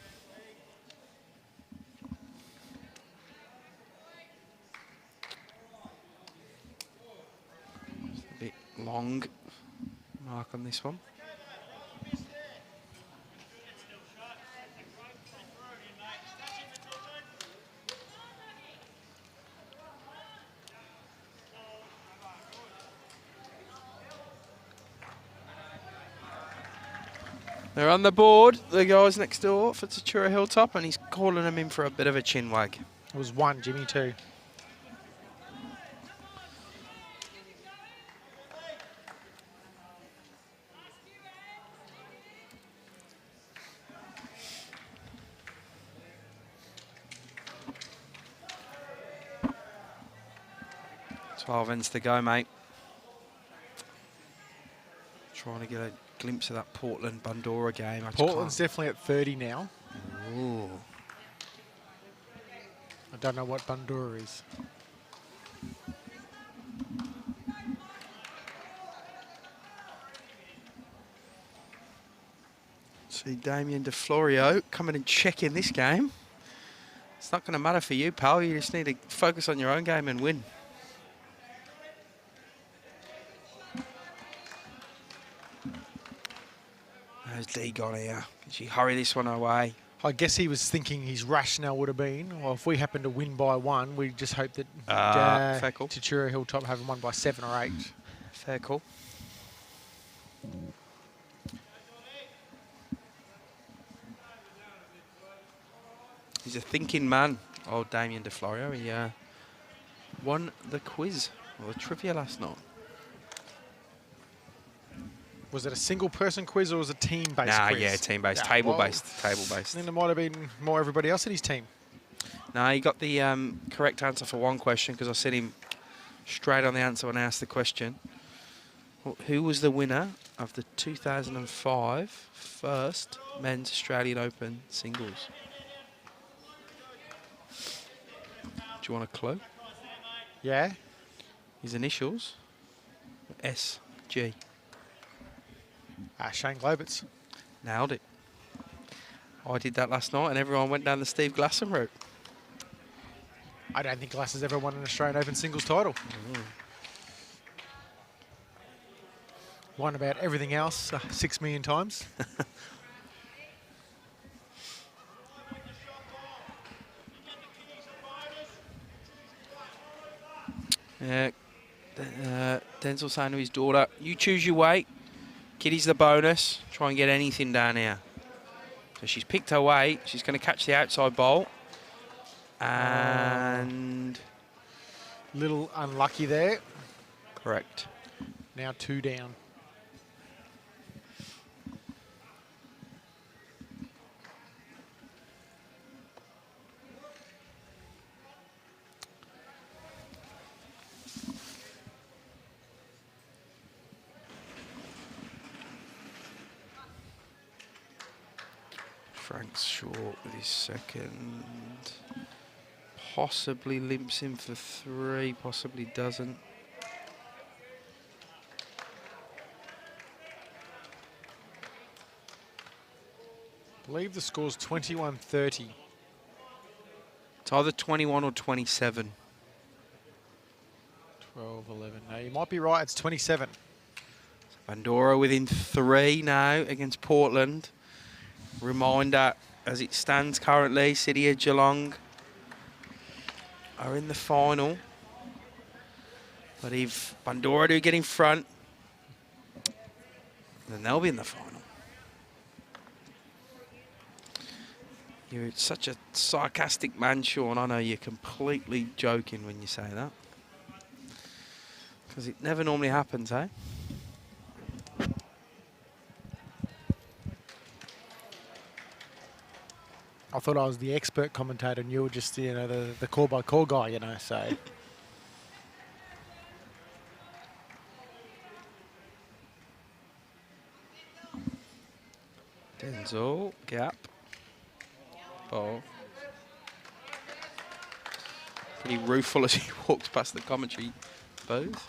It's a bit long mark on this one. They're on the board, the guys next door for Tatura Hilltop, and he's calling them in for a bit of a chin wag. It was 1, Jimmy 2. Twelve ends to go, mate. Trying to get a glimpse of that Portland-Bandura game. Portland's definitely at 30 now. Ooh. I don't know what Bandura is. See Damien De Florio coming and checking this game. It's not going to matter for you, pal. You just need to focus on your own game and win. There's Lee gone here. Can she hurry this one away? I guess he was thinking his rationale would have been, well, if we happen to win by 1, we just hope that fair call. Tatura Hilltop haven't won by 7 or 8. Fair call. He's a thinking man, old Damien De Florio. He won the quiz or the trivia last night. Was it a single-person quiz or was it a team-based Nah, quiz? yeah, team-based, Yeah, table-based, well, table-based. Then there might have been more everybody else in his team. No, he got the correct answer for one question because I sent him straight on the answer when I asked the question. Well, who was the winner of the 2005 first Men's Australian Open singles? Do you want a clue? Yeah? His initials? SG. Shane Globitz. Nailed it. I did that last night and everyone went down the Steve Glasson route. I don't think Glass has ever won an Australian Open singles title. Won about everything else 6 million times. Yeah, Denzel saying to his daughter, you choose your weight. Kitty's the bonus. Try and get anything down here. So she's picked her weight. She's going to catch the outside bowl. And... Little unlucky there. Correct. Now 2 down. Frank's short with his second. Possibly limps in for 3, possibly doesn't. I believe the score's 21-30. It's either 21 or 27. 12, 11. No, you might be right. It's 27. Bandura within 3 now against Portland. Reminder, as it stands currently, City of Geelong are in the final. But if Bandura do get in front, then they'll be in the final. You're such a sarcastic man, Sean. I know you're completely joking when you say that. Because it never normally happens, eh? I thought I was the expert commentator and you were just, you know, the call-by-call guy, you know, so... Denzel, gap. ball. Pretty rueful as he walks past the commentary booth.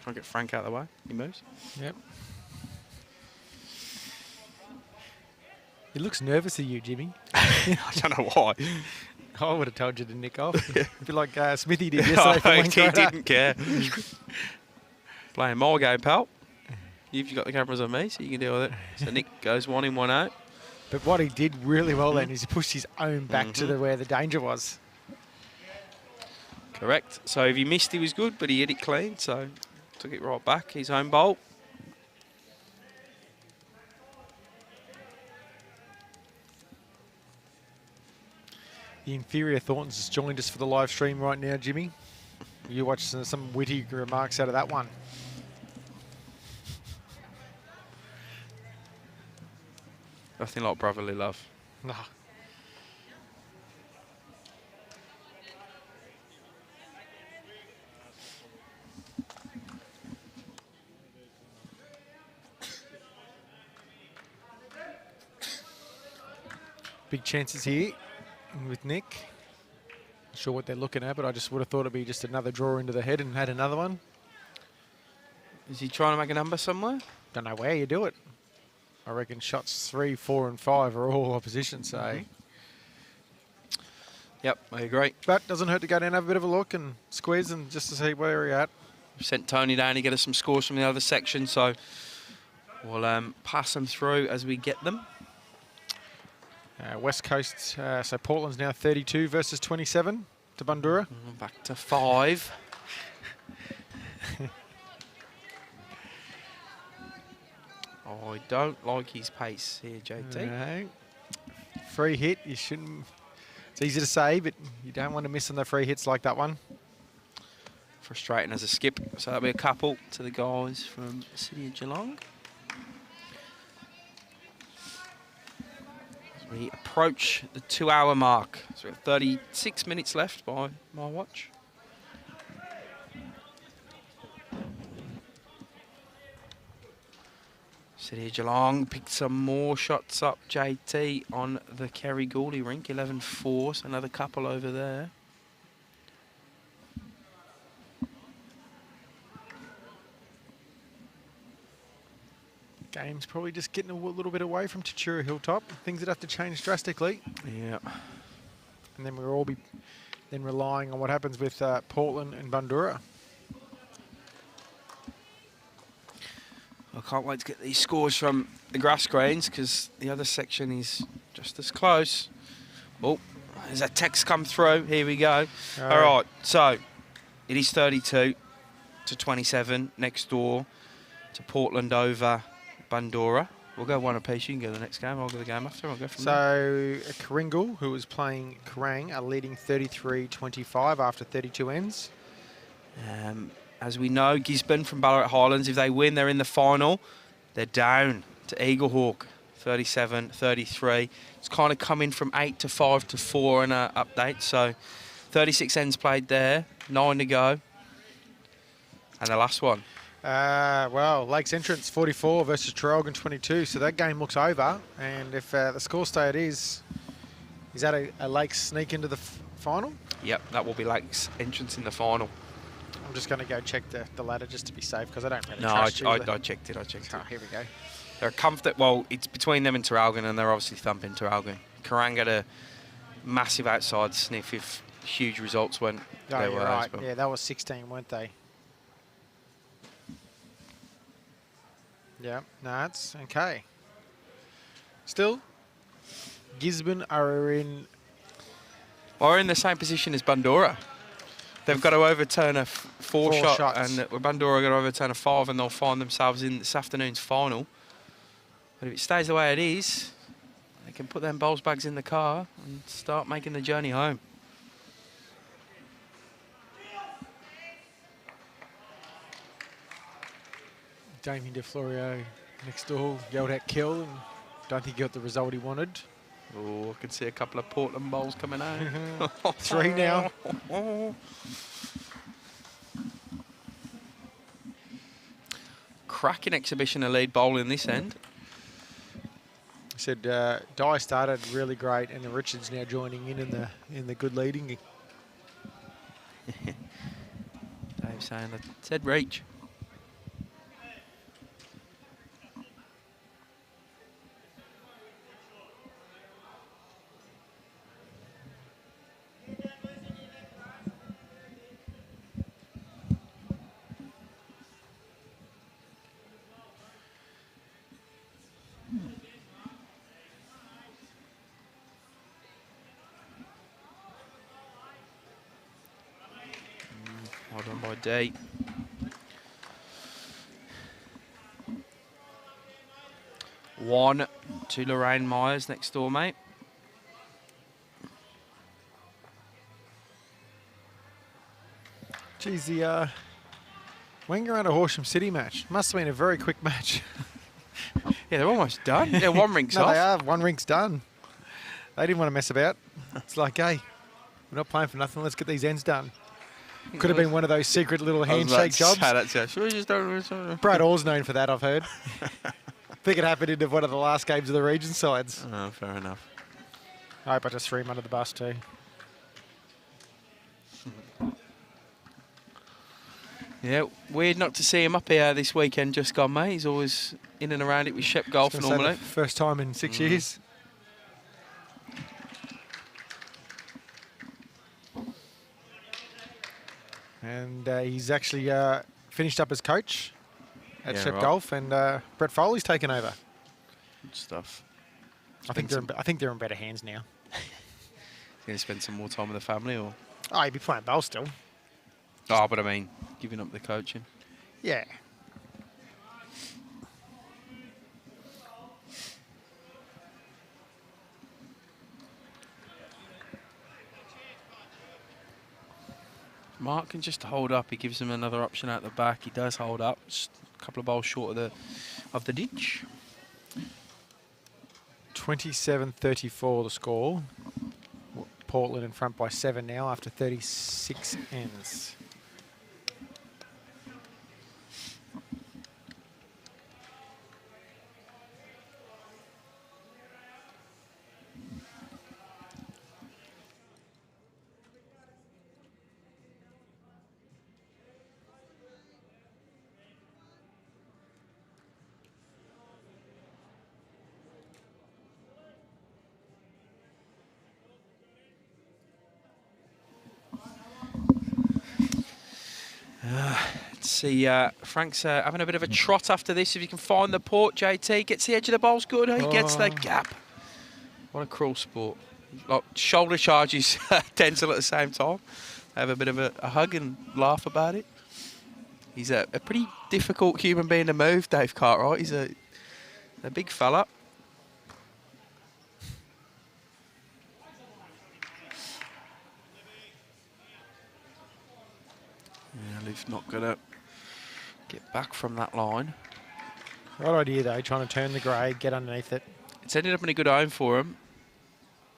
Try and get Frank out of the way. He moves. Yep. He looks nervous at you, Jimmy. I don't know why. I would have told you to nick off. Be like Smithy did yesterday for He didn't care. Playing my game, pal. You've got the cameras on me, so you can deal with it. So Nick goes 1 in, 1 out. But what he did really well then is he pushed his own back to where the danger was. Correct. So if he missed, he was good, but he hit it clean, so took it right back. His own bowl. The inferior Thorntons has joined us for the live stream right now, Jimmy. You watch some witty remarks out of that one. Nothing like brotherly love. No. Big chances here with Nick. Not sure what they're looking at, but I just would have thought it'd be just another draw into the head and had another one. Is he trying to make a number somewhere? Don't know where you do it. I reckon shots 3, 4, and 5 are all opposition, so. Yep, I agree. But doesn't hurt to go down, have a bit of a look and squeeze and just to see where you're at. We've sent Tony down to get us some scores from the other section, so we'll pass them through as we get them. West Coast, so Portland's now 32 versus 27 to Bundoora. Back to 5. I don't like his pace here, JT. No. Free hit, you shouldn't. It's easy to say, but you don't want to miss on the free hits like that one. Frustrating as a skip. So that'll be a couple to the guys from the City of Geelong. As we approach the 2-hour mark. So we've got 36 minutes left by my watch. City of Geelong picked some more shots up, JT, on the Kerry Gouldy rink. 11-4, so another couple over there. Game's probably just getting a little bit away from Tatura Hilltop. Things that have to change drastically. Yeah. And then we'll all be then relying on what happens with Portland and Bundoora. I can't wait to get these scores from the grass greens because the other section is just as close. Oh, there's a text come through. Here we go. All right, so it is 32-27 next door to Portland over Bundoora. We'll go one apiece. You can go to the next game. I'll go the game after. I'll go from there. So Karingal, who is playing Kerrang, are leading 33-25 after 32 ends. As we know, Gisborne from Ballarat Highlands, if they win, they're in the final. They're down to Eaglehawk, 37-33. It's kind of coming from 8 to 5 to 4 in an update. So 36 ends played there, 9 to go. And the last one. Well, Lakes Entrance 44 versus Traralgon 22. So that game looks over. And if the score stay it is that a Lakes sneak into the final? Yep, that will be Lakes Entrance in the final. I'm just going to go check the ladder just to be safe because I don't really No, trust you. I checked it. Oh, here we go. They're comfortable. Well, it's between them and Traralgon, and they're obviously thumping Traralgon. Kerrang had a massive outside sniff if huge results went their way. Right. Yeah, that was 16, weren't they? Yeah, no, it's okay. Still, Gisborne are in... Or in the same position as Bundoora. They've got to overturn a four shot, shots. and Bundoora got to overturn a 5, and they'll find themselves in this afternoon's final. But if it stays the way it is, they can put them bowls bags in the car and start making the journey home. Damien DeFlorio next door yelled at kill and don't think he got the result he wanted. Oh, I can see a couple of Portland bowls coming out. 3 now. Cracking exhibition of lead bowl in this end. Said Dye started really great, and the Richards now joining in the good leading. Dave saying that said reach. Well done by D. One to Lorraine Myers next door, mate. Geez, the Wangaratta Horsham City match must have been a very quick match. Yeah, they're almost done. Yeah, one rink's No, off. they are. One rink's done. They didn't want to mess about. It's like, hey, we're not playing for nothing. Let's get these ends done. Could have been one of those secret little handshake jobs. Brad Orr's known for that, I've heard. I think it happened in one of the last games of the region sides. Oh, fair enough. I hope I just threw him under the bus too. Yeah, weird not to see him up here this weekend just gone, mate. He's always in and around it with Shep Golf normally. First time in 6 years. And he's actually finished up as coach at Shep Golf, and Brett Foley's taken over. Good stuff. I think they're in better hands now. Going to spend some more time with the family, or? Oh, he'd be playing bowl still. Oh, but I mean, giving up the coaching. Yeah. Mark can just hold up. He gives him another option out the back. He does hold up. Just a couple of bowls short of the ditch. 27-34 the score. Portland in front by 7 now after 36 ends. Let's see, Frank's having a bit of a trot after this. If you can find the port, JT gets the edge of the bowls good. He gets the gap. What a cruel sport. Like, shoulder charges Denzel at the same time. They have a bit of a hug and laugh about it. He's a pretty difficult human being to move, Dave Cartwright. He's a big fella. Yeah, Liv's not going to get back from that line. Right idea though, trying to turn the grade, get underneath it. It's ended up in a good home for him.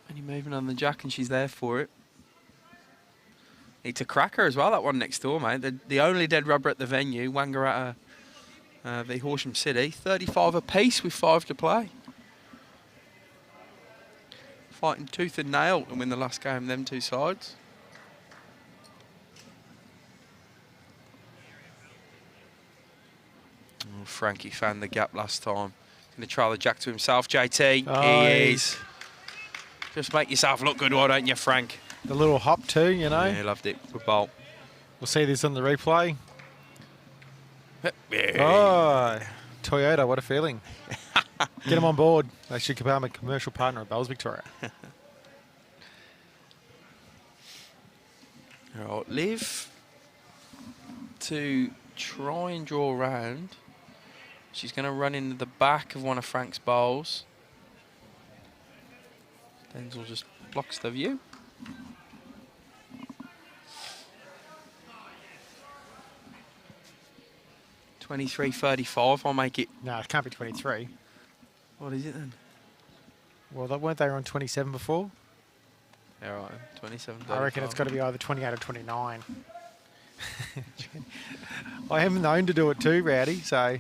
And he's moving on the jack and she's there for it. It's a cracker as well, that one next door, mate. The only dead rubber at the venue, Wangaratta v Horsham City. 35 apiece with 5 to play. Fighting tooth and nail to win the last game, them two sides. Oh, Frankie found the gap last time. Going to try the jack to himself, JT. Oh, he is. Just make yourself look good, why don't you, Frank? The little hop too, you know. Yeah, loved it. Good bowl. We'll see this on the replay. Yeah. Oh, Toyota, what a feeling. Get them on board. They should become a commercial partner of Bowls Victoria. All right, Liv to try and draw around. She's going to run into the back of one of Frank's bowls. Denzel just blocks the view. $23.35. I'll make it. No, it can't be 23. What is it then? Well, weren't they on 27 before? Yeah, right. 27. I reckon it's got to be either 28 or 29. I am known to do it too, Rowdy, so.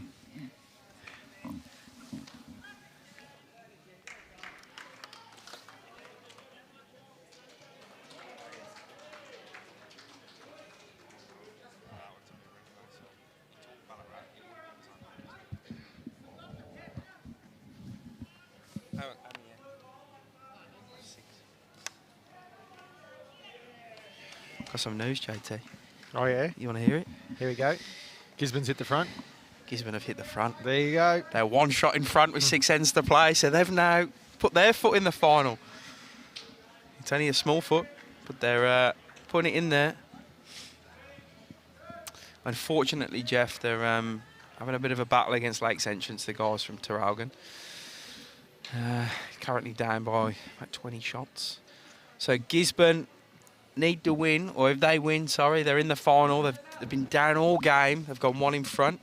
got some news, JT. Oh, yeah? You want to hear it? Here we go. Gisborne's hit the front. Gisborne have hit the front. There you go. They're one shot in front with 6 ends to play, so they've now put their foot in the final. It's only a small foot, but they're putting it in there. Unfortunately, Jeff, they're having a bit of a battle against Lakes Entrance, the guys from Tarr. Currently down by about 20 shots. So Gisborne need to win, or if they win, sorry, they're in the final. They've been down all game. They've gone 1 in front.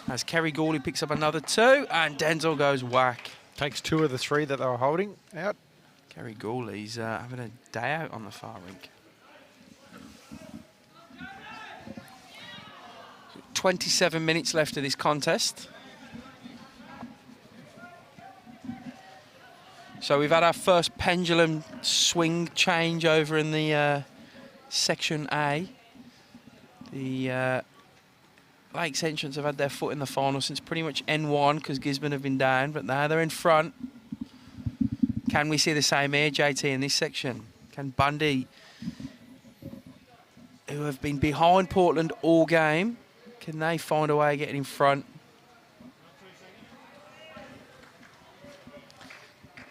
As Kerry Gouley picks up another 2, and Denzel goes whack. Takes 2 of the 3 that they were holding out. Kerry Gouley's having a day out on the far rink. 27 minutes left of this contest. So we've had our first pendulum swing change over in the Section A. The Lakes Entrance have had their foot in the final since pretty much N1 because Gisborne have been down, but now they're in front. Can we see the same here, JT, in this section? Can Bundy, who have been behind Portland all game, can they find a way of getting in front?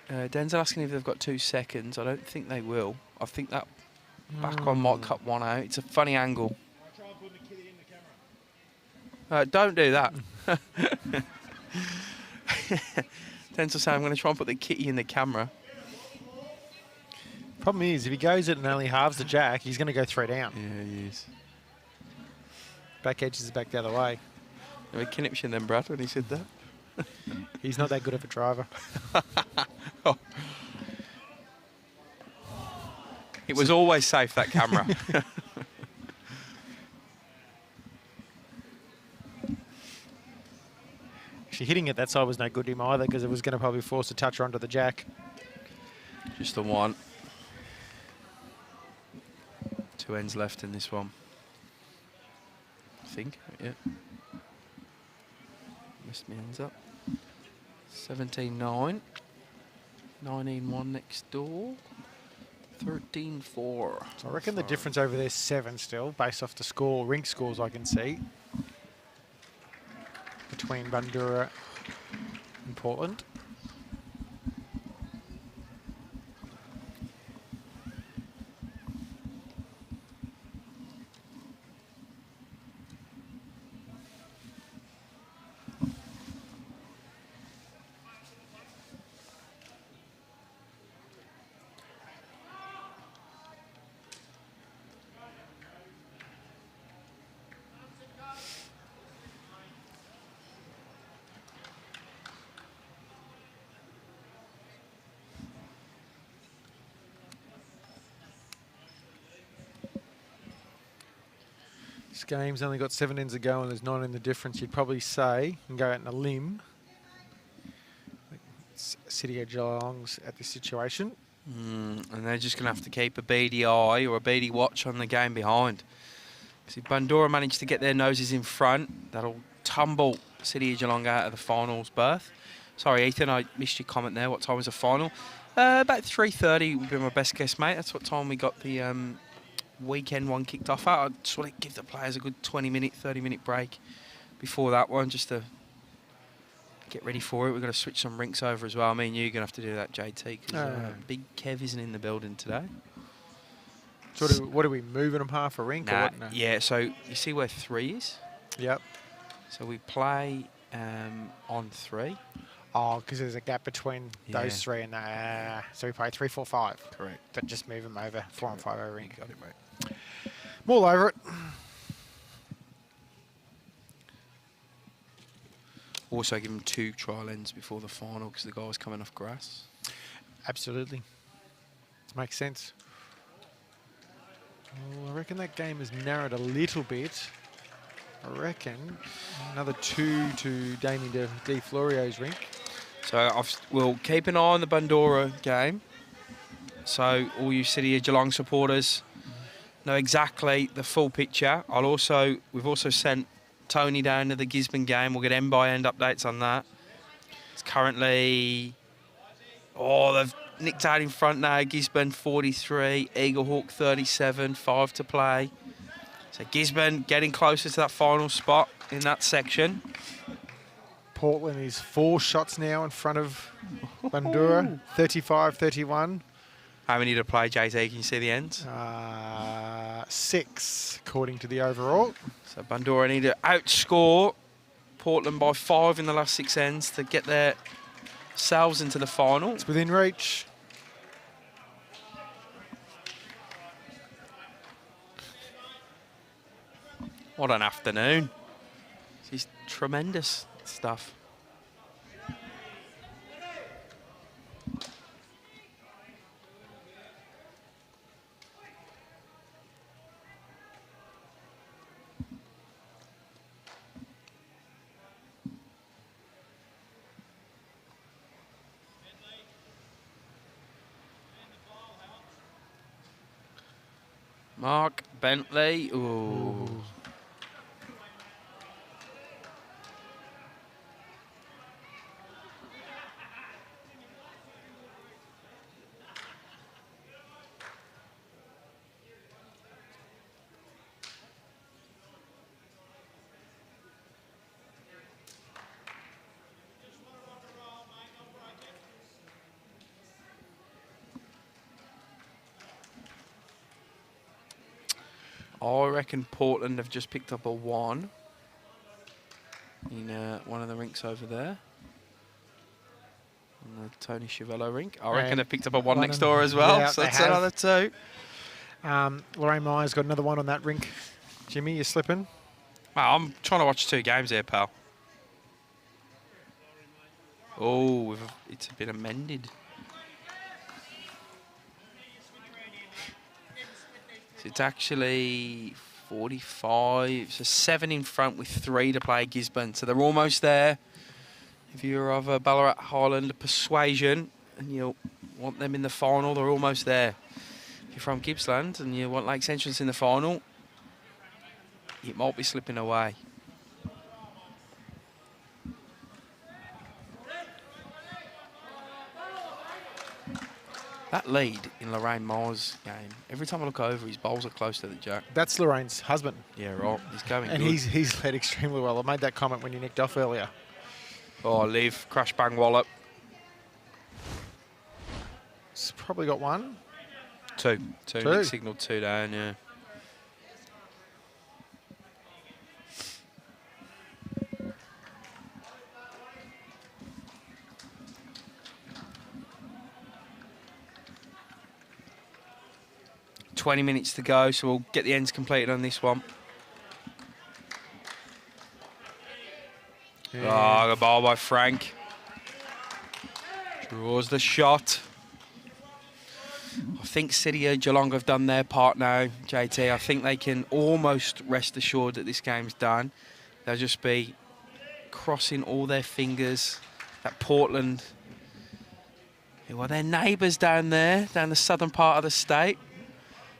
Denzel asking if they've got 2 seconds. I don't think they will. I think that back on might cut one out. It's a funny angle. Don't do that. Denzel saying I'm going to try and put the kitty in the camera. Problem is, if he goes it and only halves the jack, he's going to go 3 down. Yeah, he is. Back edge is back the other way. We conniption then, Brad, when he said that. He's not that good of a driver. Oh. It was always safe, that camera. Actually, hitting it that side was no good to him either because it was going to probably force a toucher onto the jack. Just the one. 2 ends left in this one. I think, yeah. Missed my ends up. 17-9. 19-1 next door. 13-4. So I reckon the difference over there is 7 still, based off the score, rink scores I can see, between Bundoora and Portland. This game's only got 7 ends to go and there's 9 in the difference. You'd probably say, and go out on a limb, City of Geelong's at this situation. And they're just going to have to keep a beady eye or a beady watch on the game behind. Because if Bundoora manage to get their noses in front, that'll tumble City of Geelong out of the finals berth. Sorry, Ethan, I missed your comment there. What time was the final? About 3:30 would be my best guess, mate. That's what time we got the weekend one kicked off at. I just want to give the players a good 20-minute, 30-minute break before that one, just to get ready for it. We're going to switch some rinks over as well. I mean, you're going to have to do that, JT, because Big Kev isn't in the building today. So what are we moving them half a rink? Or what? No. Yeah, so you see where 3 is? Yep. So we play on 3. Oh, because there's a gap between those 3 and that. So we play 3, 4, 5. Correct. But just move them over 4 and 5 over rink. Got it, mate. I'm all over it. Also give them 2 trial ends before the final because the guy's coming off grass. Absolutely. Makes sense. Well, I reckon that game has narrowed a little bit. I reckon another 2 to Damien De Florio's rink. So we'll keep an eye on the Bundoora game. So all you City of Geelong supporters know exactly the full picture. We've also sent Tony down to the Gisborne game. We'll get end by end updates on that. It's currently, nicked out in front now. Gisborne 43, Eaglehawk 37, 5 to play. So Gisborne getting closer to that final spot in that section. Portland is 4 shots now in front of Bandura, 35-31. How many to play, JT? Can you see the ends? 6, according to the overall. So Bandura need to outscore Portland by 5 in the last 6 ends to get themselves into the final. It's within reach. What an afternoon. This is tremendous stuff. Mark Bentley. Ooh. I reckon Portland have just picked up a 1 in one of the rinks over there. On the Tony Chiavello rink. I reckon they've picked up a 1 next door as well, so that's another 2. Lorraine Myers got another 1 on that rink. Jimmy, you're slipping? Wow, I'm trying to watch 2 games here, pal. Oh, it's been amended. So it's actually 45. So 7 in front with 3 to play Gisborne. So they're almost there. If you're of a Ballarat Highland persuasion and you want them in the final, they're almost there. If you're from Gippsland and you want Lakes Entrance in the final, it might be slipping away. That lead in Lorraine Moore's game, every time I look over, his bowls are close to the jack. That's Lorraine's husband. Yeah, right. He's going and good. he's led extremely well. I made that comment when you nicked off earlier. Oh, Liv, crash bang wallop. It's probably got 1. 2. Nick signalled 2 down, yeah. $20 minutes to go, so we'll get the ends completed on this one. Yeah. Oh, the ball by Frank. Draws the shot. I think City of Geelong have done their part now, JT. I think they can almost rest assured that this game's done. They'll just be crossing all their fingers that Portland, who are their neighbours down there, down the southern part of the state.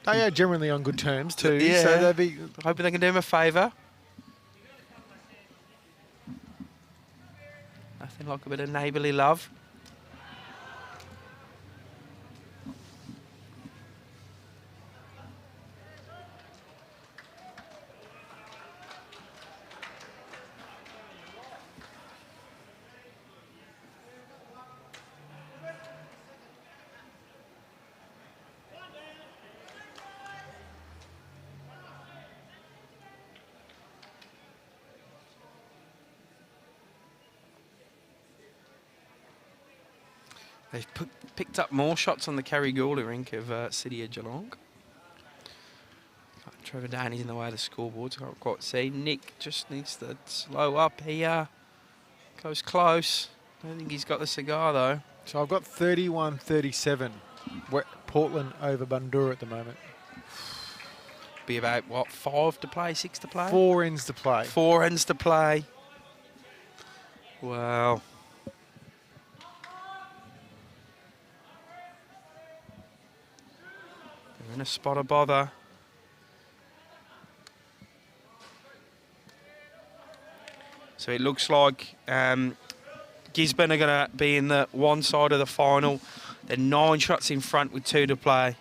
They are generally on good terms too, yeah. so they'll be hoping they can do him a favour. Nothing like a bit of neighbourly love. They've picked up more shots on the Kerry Goulburn rink of City of Geelong. Trevor Downie's in the way of the scoreboard, so I can't quite see. Nick just needs to slow up here. Goes close. Don't think he's got the cigar though. So I've got 31-37. Portland over Bandura at the moment. Be about, what, 5 to play, 6 to play? 4 ends to play. 4 ends to play. Wow. They're in a spot of bother. So it looks like Gisborne are going to be in the one side of the final. They're 9 shots in front with 2 to play.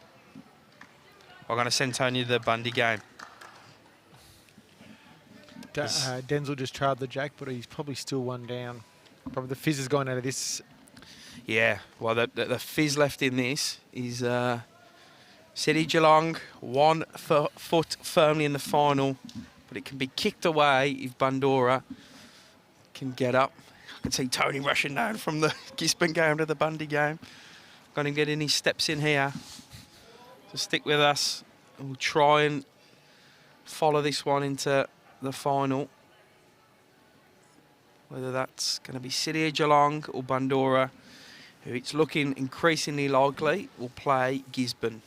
I'm going to send Tony to the Bundy game. Denzel just trailed the jack, but he's probably still one down. Probably the fizz has gone out of this. Yeah, well, the fizz left in this is City Geelong, 1 foot firmly in the final, but it can be kicked away if Bandora can get up. I can see Tony rushing down from the Gisborne game to the Bundy game. Got him getting his steps in here. So stick with us. We'll try and follow this one into the final. Whether that's going to be City of Geelong or Bandora, who it's looking increasingly likely will play Gisborne.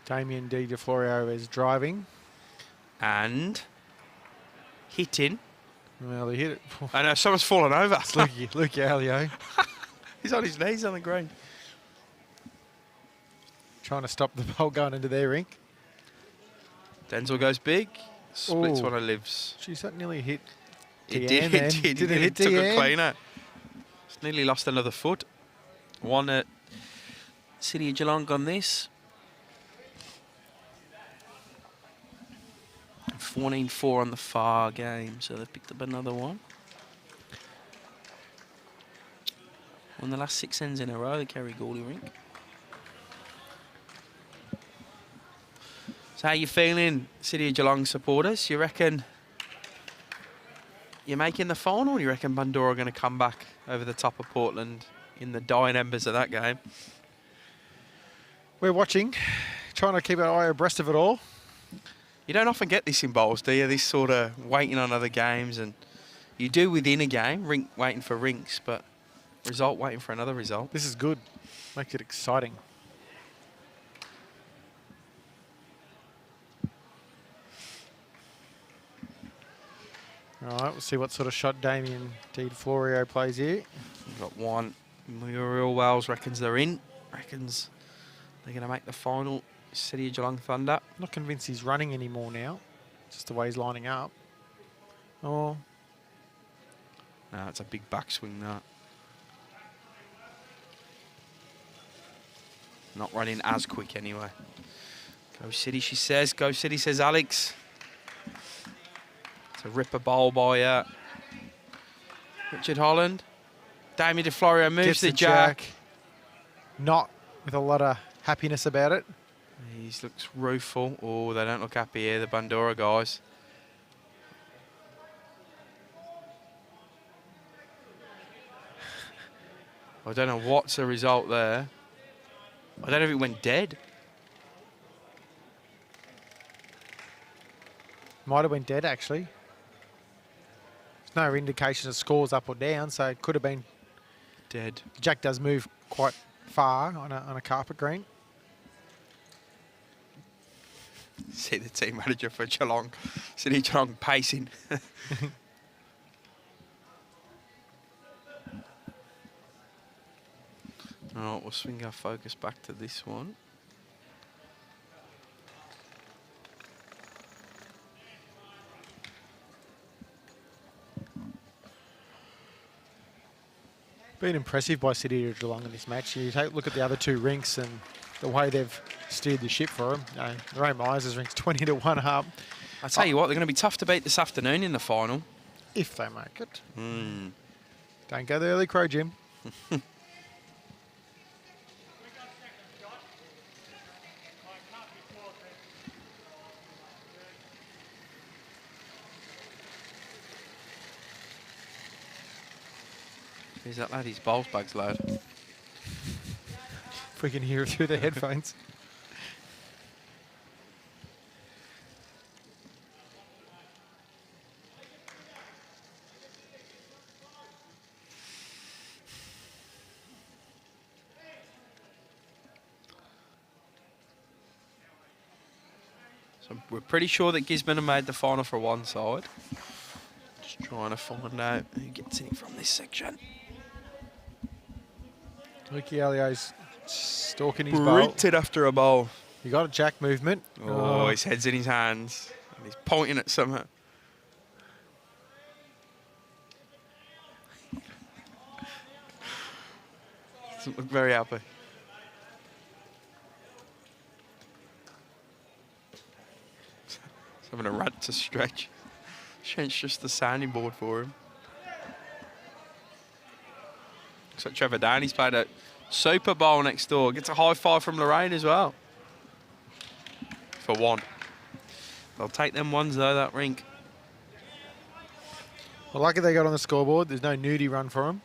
Damien Di Florio is driving. And hitting. Well, he hit it. I know, someone's fallen over. It's Luke Alio. He's on his knees on the green. Trying to stop the ball going into their rink. Denzel goes big. Splits Ooh. one of Liv's. Jeez, that nearly hit It Tian did. then. It did. Did it hit Took a Tian? cleaner. It's nearly lost another foot. 1 at City of Geelong on this. 14-4 on the far game, so they've picked up another one. Won the last 6 ends in a row, they carry Gouldy Rink. So how you feeling, City of Geelong supporters? You reckon you're making the final, or you reckon Bandora are going to come back over the top of Portland in the dying embers of that game? We're watching, trying to keep our eye abreast of it all. You don't often get this in bowls, do you? This sort of waiting on other games, and you do within a game, Rink waiting for rinks, but result waiting for another result. This is good. Makes it exciting. All right, we'll see what sort of shot Damien Di Florio plays here. We've got one. Muriel Wells reckons they're in. Reckons they're going to make the final. City of Geelong Thunder. Not convinced he's running anymore now. Just the way he's lining up. Oh. No, it's a big backswing, that. Not running as quick anyway. Go City, she says. Go City, says Alex. It's a ripper bowl by Richard Holland. Damien Di Florio moves Gets the jack. Not with a lot of happiness about it. He looks rueful. Oh, they don't look happy here, the Bandora guys. I don't know what's the result there. I don't know if it went dead. Might have went dead, actually. There's no indication of scores up or down, so it could have been Dead. Jack does move quite far on a carpet green. See the team manager for Geelong, City Geelong pacing. All right, we'll swing our focus back to this one. Been impressive by City of Geelong in this match. You take a look at the other 2 rinks and the way they've steered the ship for them. Ray Myers' rink's 20-1 up. I tell you what, they're going to be tough to beat this afternoon in the final. If they make it. Mm. Don't go the early crow, Jim. Who's that lad? His bowls bag's loud. If we can hear it through the headphones. So we're pretty sure that Gisborne have made the final for one side. Just trying to find out who gets in it from this section. Ricky Elio's stalking his bowl. Bricked it after a bowl. He got a jack movement. Oh, his head's in his hands. And he's pointing at something. Doesn't look very happy. He's having a rant to stretch. Shent's just the sounding board for him. Looks like Trevor Downie's played a Super Bowl next door. Gets a high five from Lorraine as well. For one. They'll take them ones though, that Rink. Well, lucky they got on the scoreboard. There's no nudie run for him.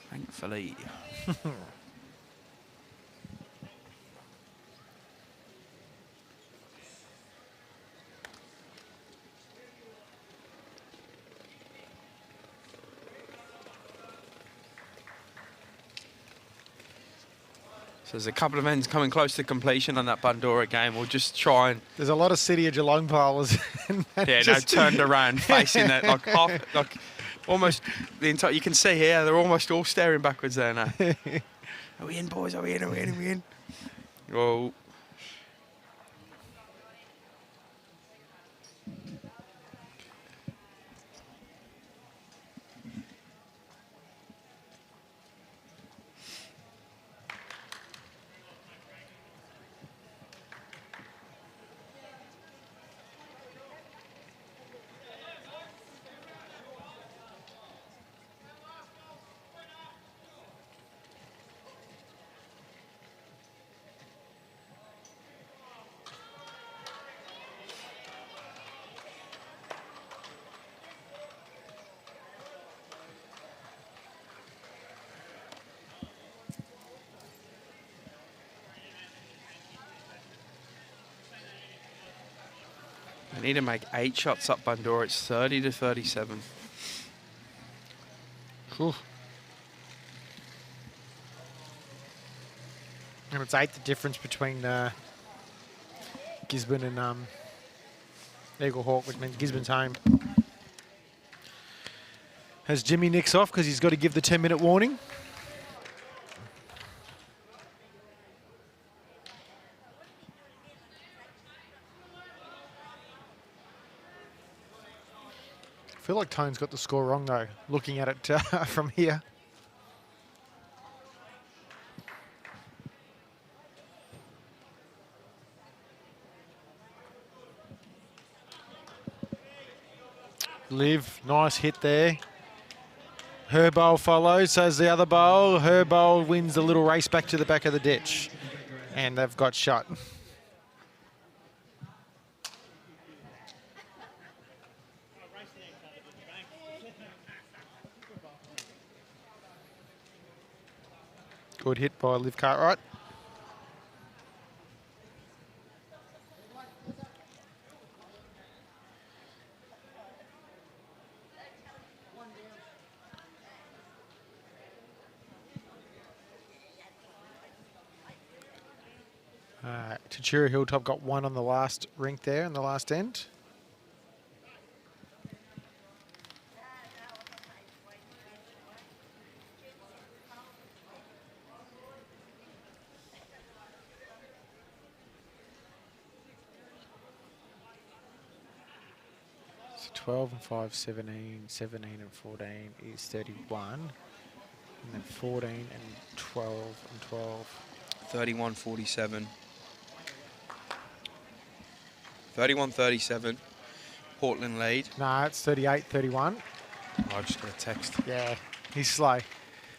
Thankfully. So there's a couple of ends coming close to completion on that Bandura game. We'll just try and... There's a lot of City of Geelong bowlers. Yeah, no, turned around, facing it, like half, like almost the entire... You can see here, they're almost all staring backwards there now. Are we in, boys? Are we in? Are we in? Are we in? Oh. They need to make 8 shots up Bandura. It's 30 to 37. Whew. And it's 8 the difference between Gisborne and Eagle Hawk, which means Gisborne's home. Has Jimmy nicks off because he's got to give the 10-minute warning. I feel like Tone's got the score wrong though, looking at it from here. Liv, nice hit there. Her bowl follows, so's the other bowl. Her bowl wins the little race back to the back of the ditch. And they've got shot. Good hit by Liv Cartwright. Tatura Hilltop got one on the last rink there in the last end. So 12 and 5, 17, 17 and 14 is 31. And then 14 and 12 and 12. 31-47. 31-37. Portland lead. No, it's 38-31. I just got a text. Yeah, he's slow.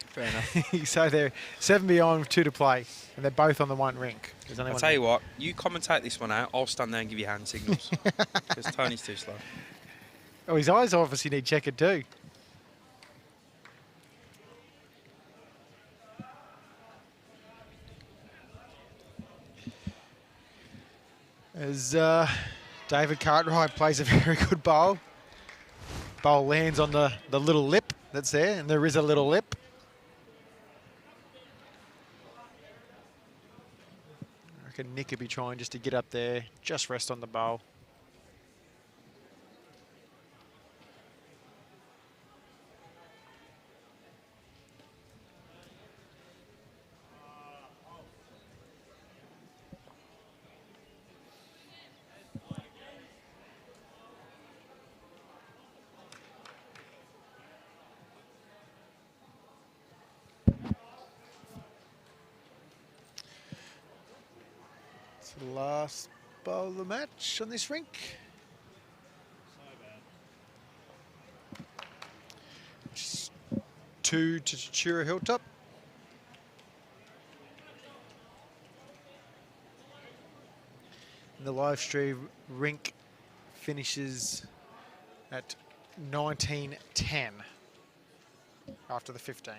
Fair enough. So they're 7 beyond, 2 to play, and they're both on the one rink. There's only I'll one tell rink. you what, you commentate this one out, I'll stand there and give you hand signals. Because Tony's too slow. Oh, his eyes obviously need checkered too. As David Cartwright plays a very good bowl. Bowl lands on the little lip that's there, and there is a little lip. I reckon Nick could be trying just to get up there, just rest on the bowl. It's the last bowl of the match on this rink. Just 2 to Tatura Hilltop. And the live stream rink finishes at 19:10 after the 15.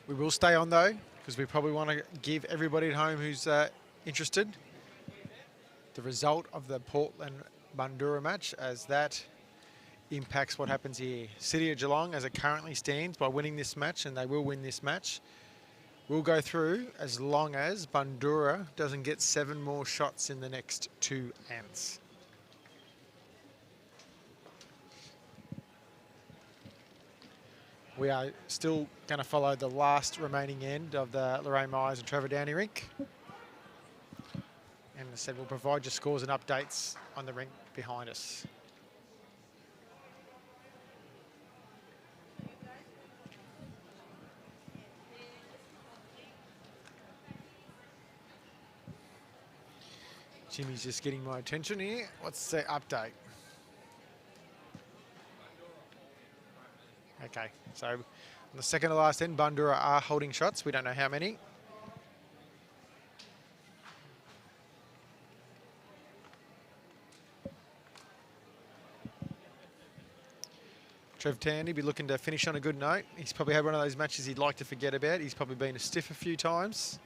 We will stay on though, because we probably want to give everybody at home who's interested the result of the Portland-Bundoora match, as that impacts what happens here. City of Geelong, as it currently stands, by winning this match, and they will win this match, will go through as long as Bundoora doesn't get 7 more shots in the next 2 ends. We are still going to follow the last remaining end of the Lorraine Myers and Trevor Downie rink. And as I said, we'll provide you scores and updates on the rink behind us. Jimmy's just getting my attention here. What's the update? Okay, so on the second to last end, Bundoora are holding shots. We don't know how many. Trev Tandy be looking to finish on a good note. He's probably had one of those matches he'd like to forget about. He's probably been a stiff a few times.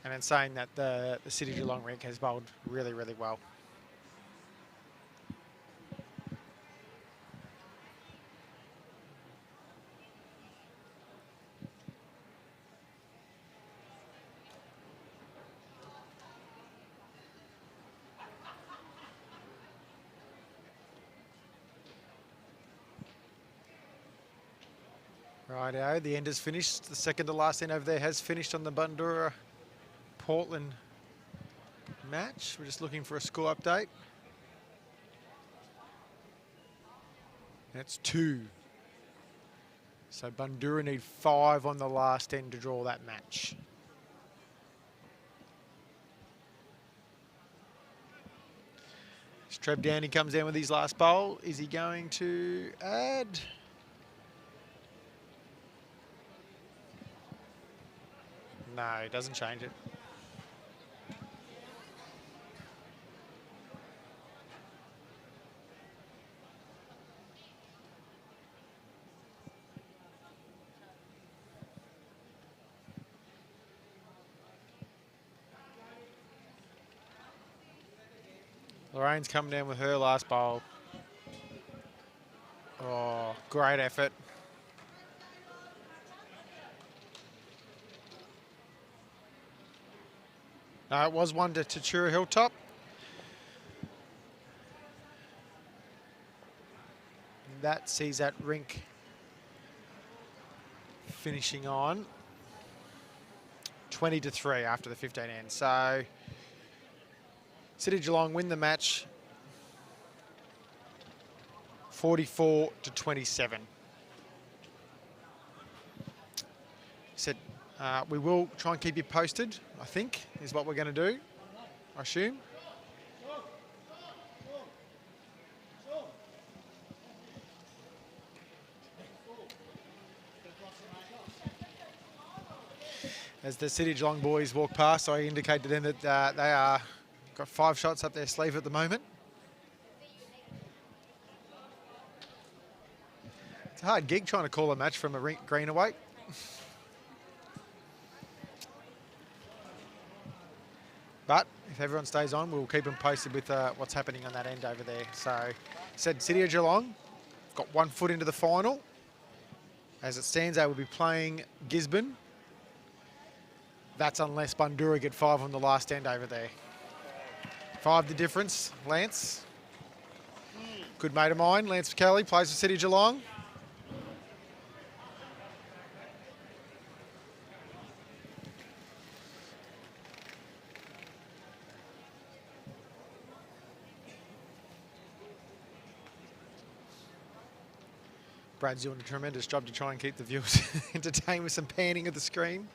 And then saying that the City Geelong rink has bowled really, really well. Righto, the end has finished. The second to last end over there has finished on the Bundoora Portland match. We're just looking for a score update. That's 2. So Bundoora need 5 on the last end to draw that match. As Trev Downie comes in with his last bowl, is he going to add? No, it doesn't change it. Lorraine's coming down with her last bowl. Oh, great effort. No, it was 1 to Tatura Hilltop. That sees that rink finishing on 20 to 3 after the 15 end. So City Geelong win the match 44 to 27. Said we will try and keep you posted, I think, is what we're going to do, I assume. As the City Geelong boys walk past, I indicate to them that they are got 5 shots up their sleeve at the moment. It's a hard gig trying to call a match from a green away. But if everyone stays on, we'll keep them posted with what's happening on that end over there. So, said City of Geelong got 1 foot into the final. As it stands, they will be playing Gisborne. That's unless Bundoora get 5 on the last end over there. 5 the difference, Lance. Good mate of mine, Lance Kelly, plays for City of Geelong. Brad's doing a tremendous job to try and keep the viewers entertained with some panning of the screen.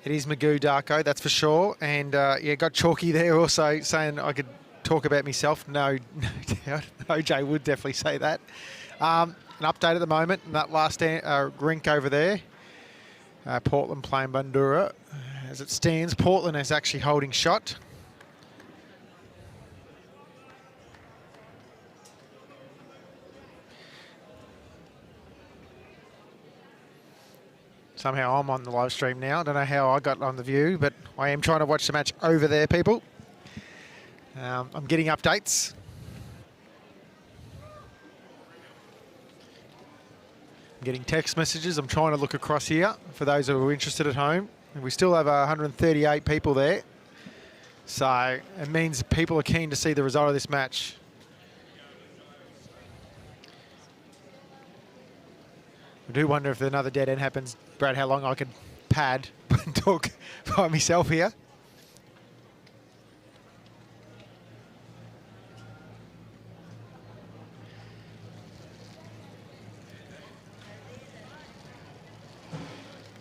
It is Magoo, Darko, that's for sure. And yeah, got Chalky there also saying I could talk about myself. No, no doubt. OJ would definitely say that. An update at the moment in that last rink over there. Portland playing Bundoora. As it stands, Portland is actually holding shot. Somehow I'm on the live stream now. I don't know how I got on the view, but I am trying to watch the match over there, people. I'm getting updates. I'm getting text messages. I'm trying to look across here for those who are interested at home. And we still have 138 people there. So it means people are keen to see the result of this match. I do wonder if another dead end happens, Brad, how long I could pad and talk by myself here.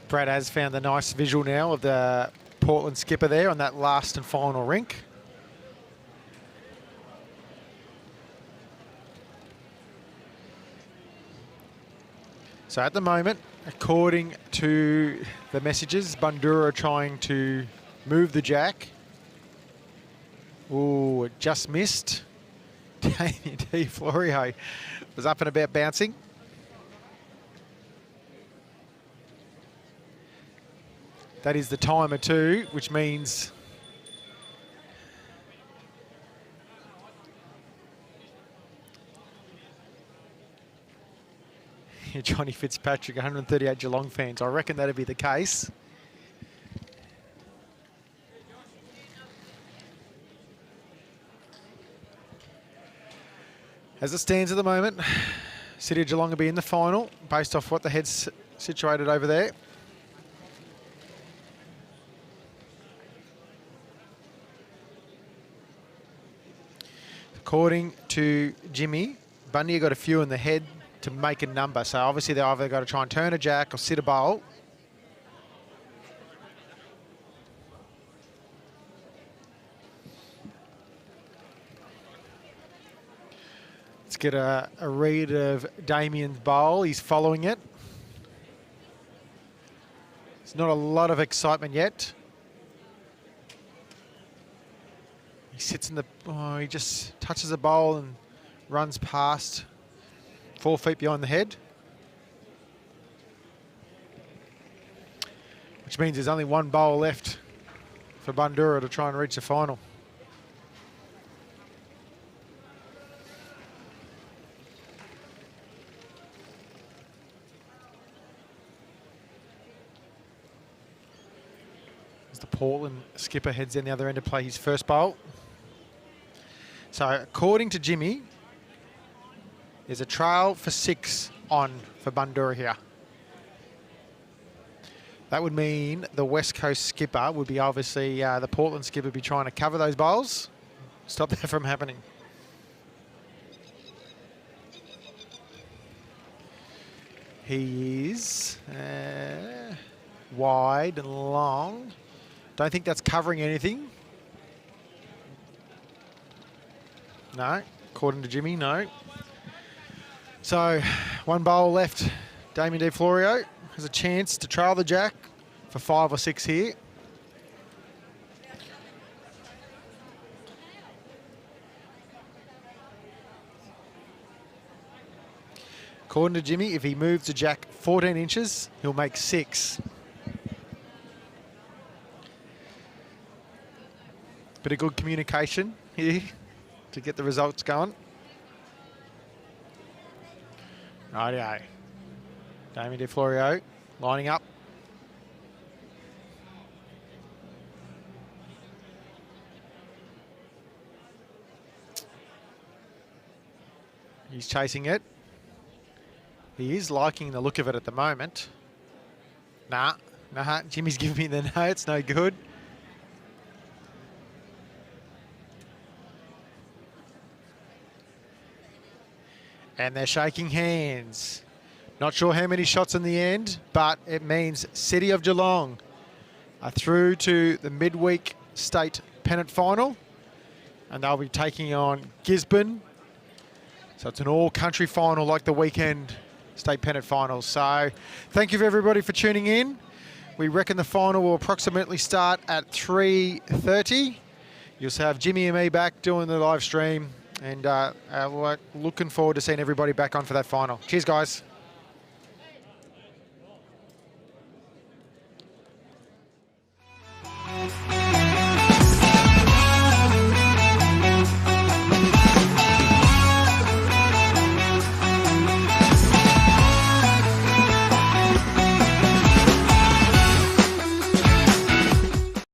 Brad has found the nice visual now of the Portland skipper there on that last and final rink. So at the moment, according to the messages, Bundoora trying to move the jack. Ooh, it just missed. Damien D. Florio was up and about bouncing. That is the timer too, which means Johnny Fitzpatrick, 138 Geelong fans. I reckon that'd be the case. As it stands at the moment, City of Geelong will be in the final based off what the head's situated over there. According to Jimmy, Bundy got a few in the head to make a number. So obviously they've either got to try and turn a jack or sit a bowl. Let's get a read of Damien's bowl. He's following it. There's not a lot of excitement yet. He sits in the, he just touches the bowl and runs past 4 feet behind the head. Which means there's only one bowl left for Bundoora to try and reach the final. As the Portland skipper heads down the other end to play his first bowl. So according to Jimmy, there's a trail for 6 on for Bundoora here. That would mean the West Coast skipper would be obviously, the Portland skipper would be trying to cover those bowls, stop that from happening. He is wide and long. Don't think that's covering anything. No, according to Jimmy, no. So, one bowl left. Damien De Florio has a chance to trail the jack for 5 or 6 here. According to Jimmy, if he moves the jack 14 inches, he'll make 6. Bit of good communication here to get the results going. Rightio. Damien De Florio lining up. He's chasing it. He is liking the look of it at the moment. Nah, Jimmy's giving me the no, it's no good. And they're shaking hands. Not sure how many shots in the end, but it means City of Geelong are through to the midweek state pennant final, and they'll be taking on Gisborne. So it's an all-country final like the weekend state pennant finals. So thank you everybody for tuning in. We reckon the final will approximately start at 3:30. You'll have Jimmy and me back doing the live stream, and we're looking forward to seeing everybody back on for that final. Cheers, guys.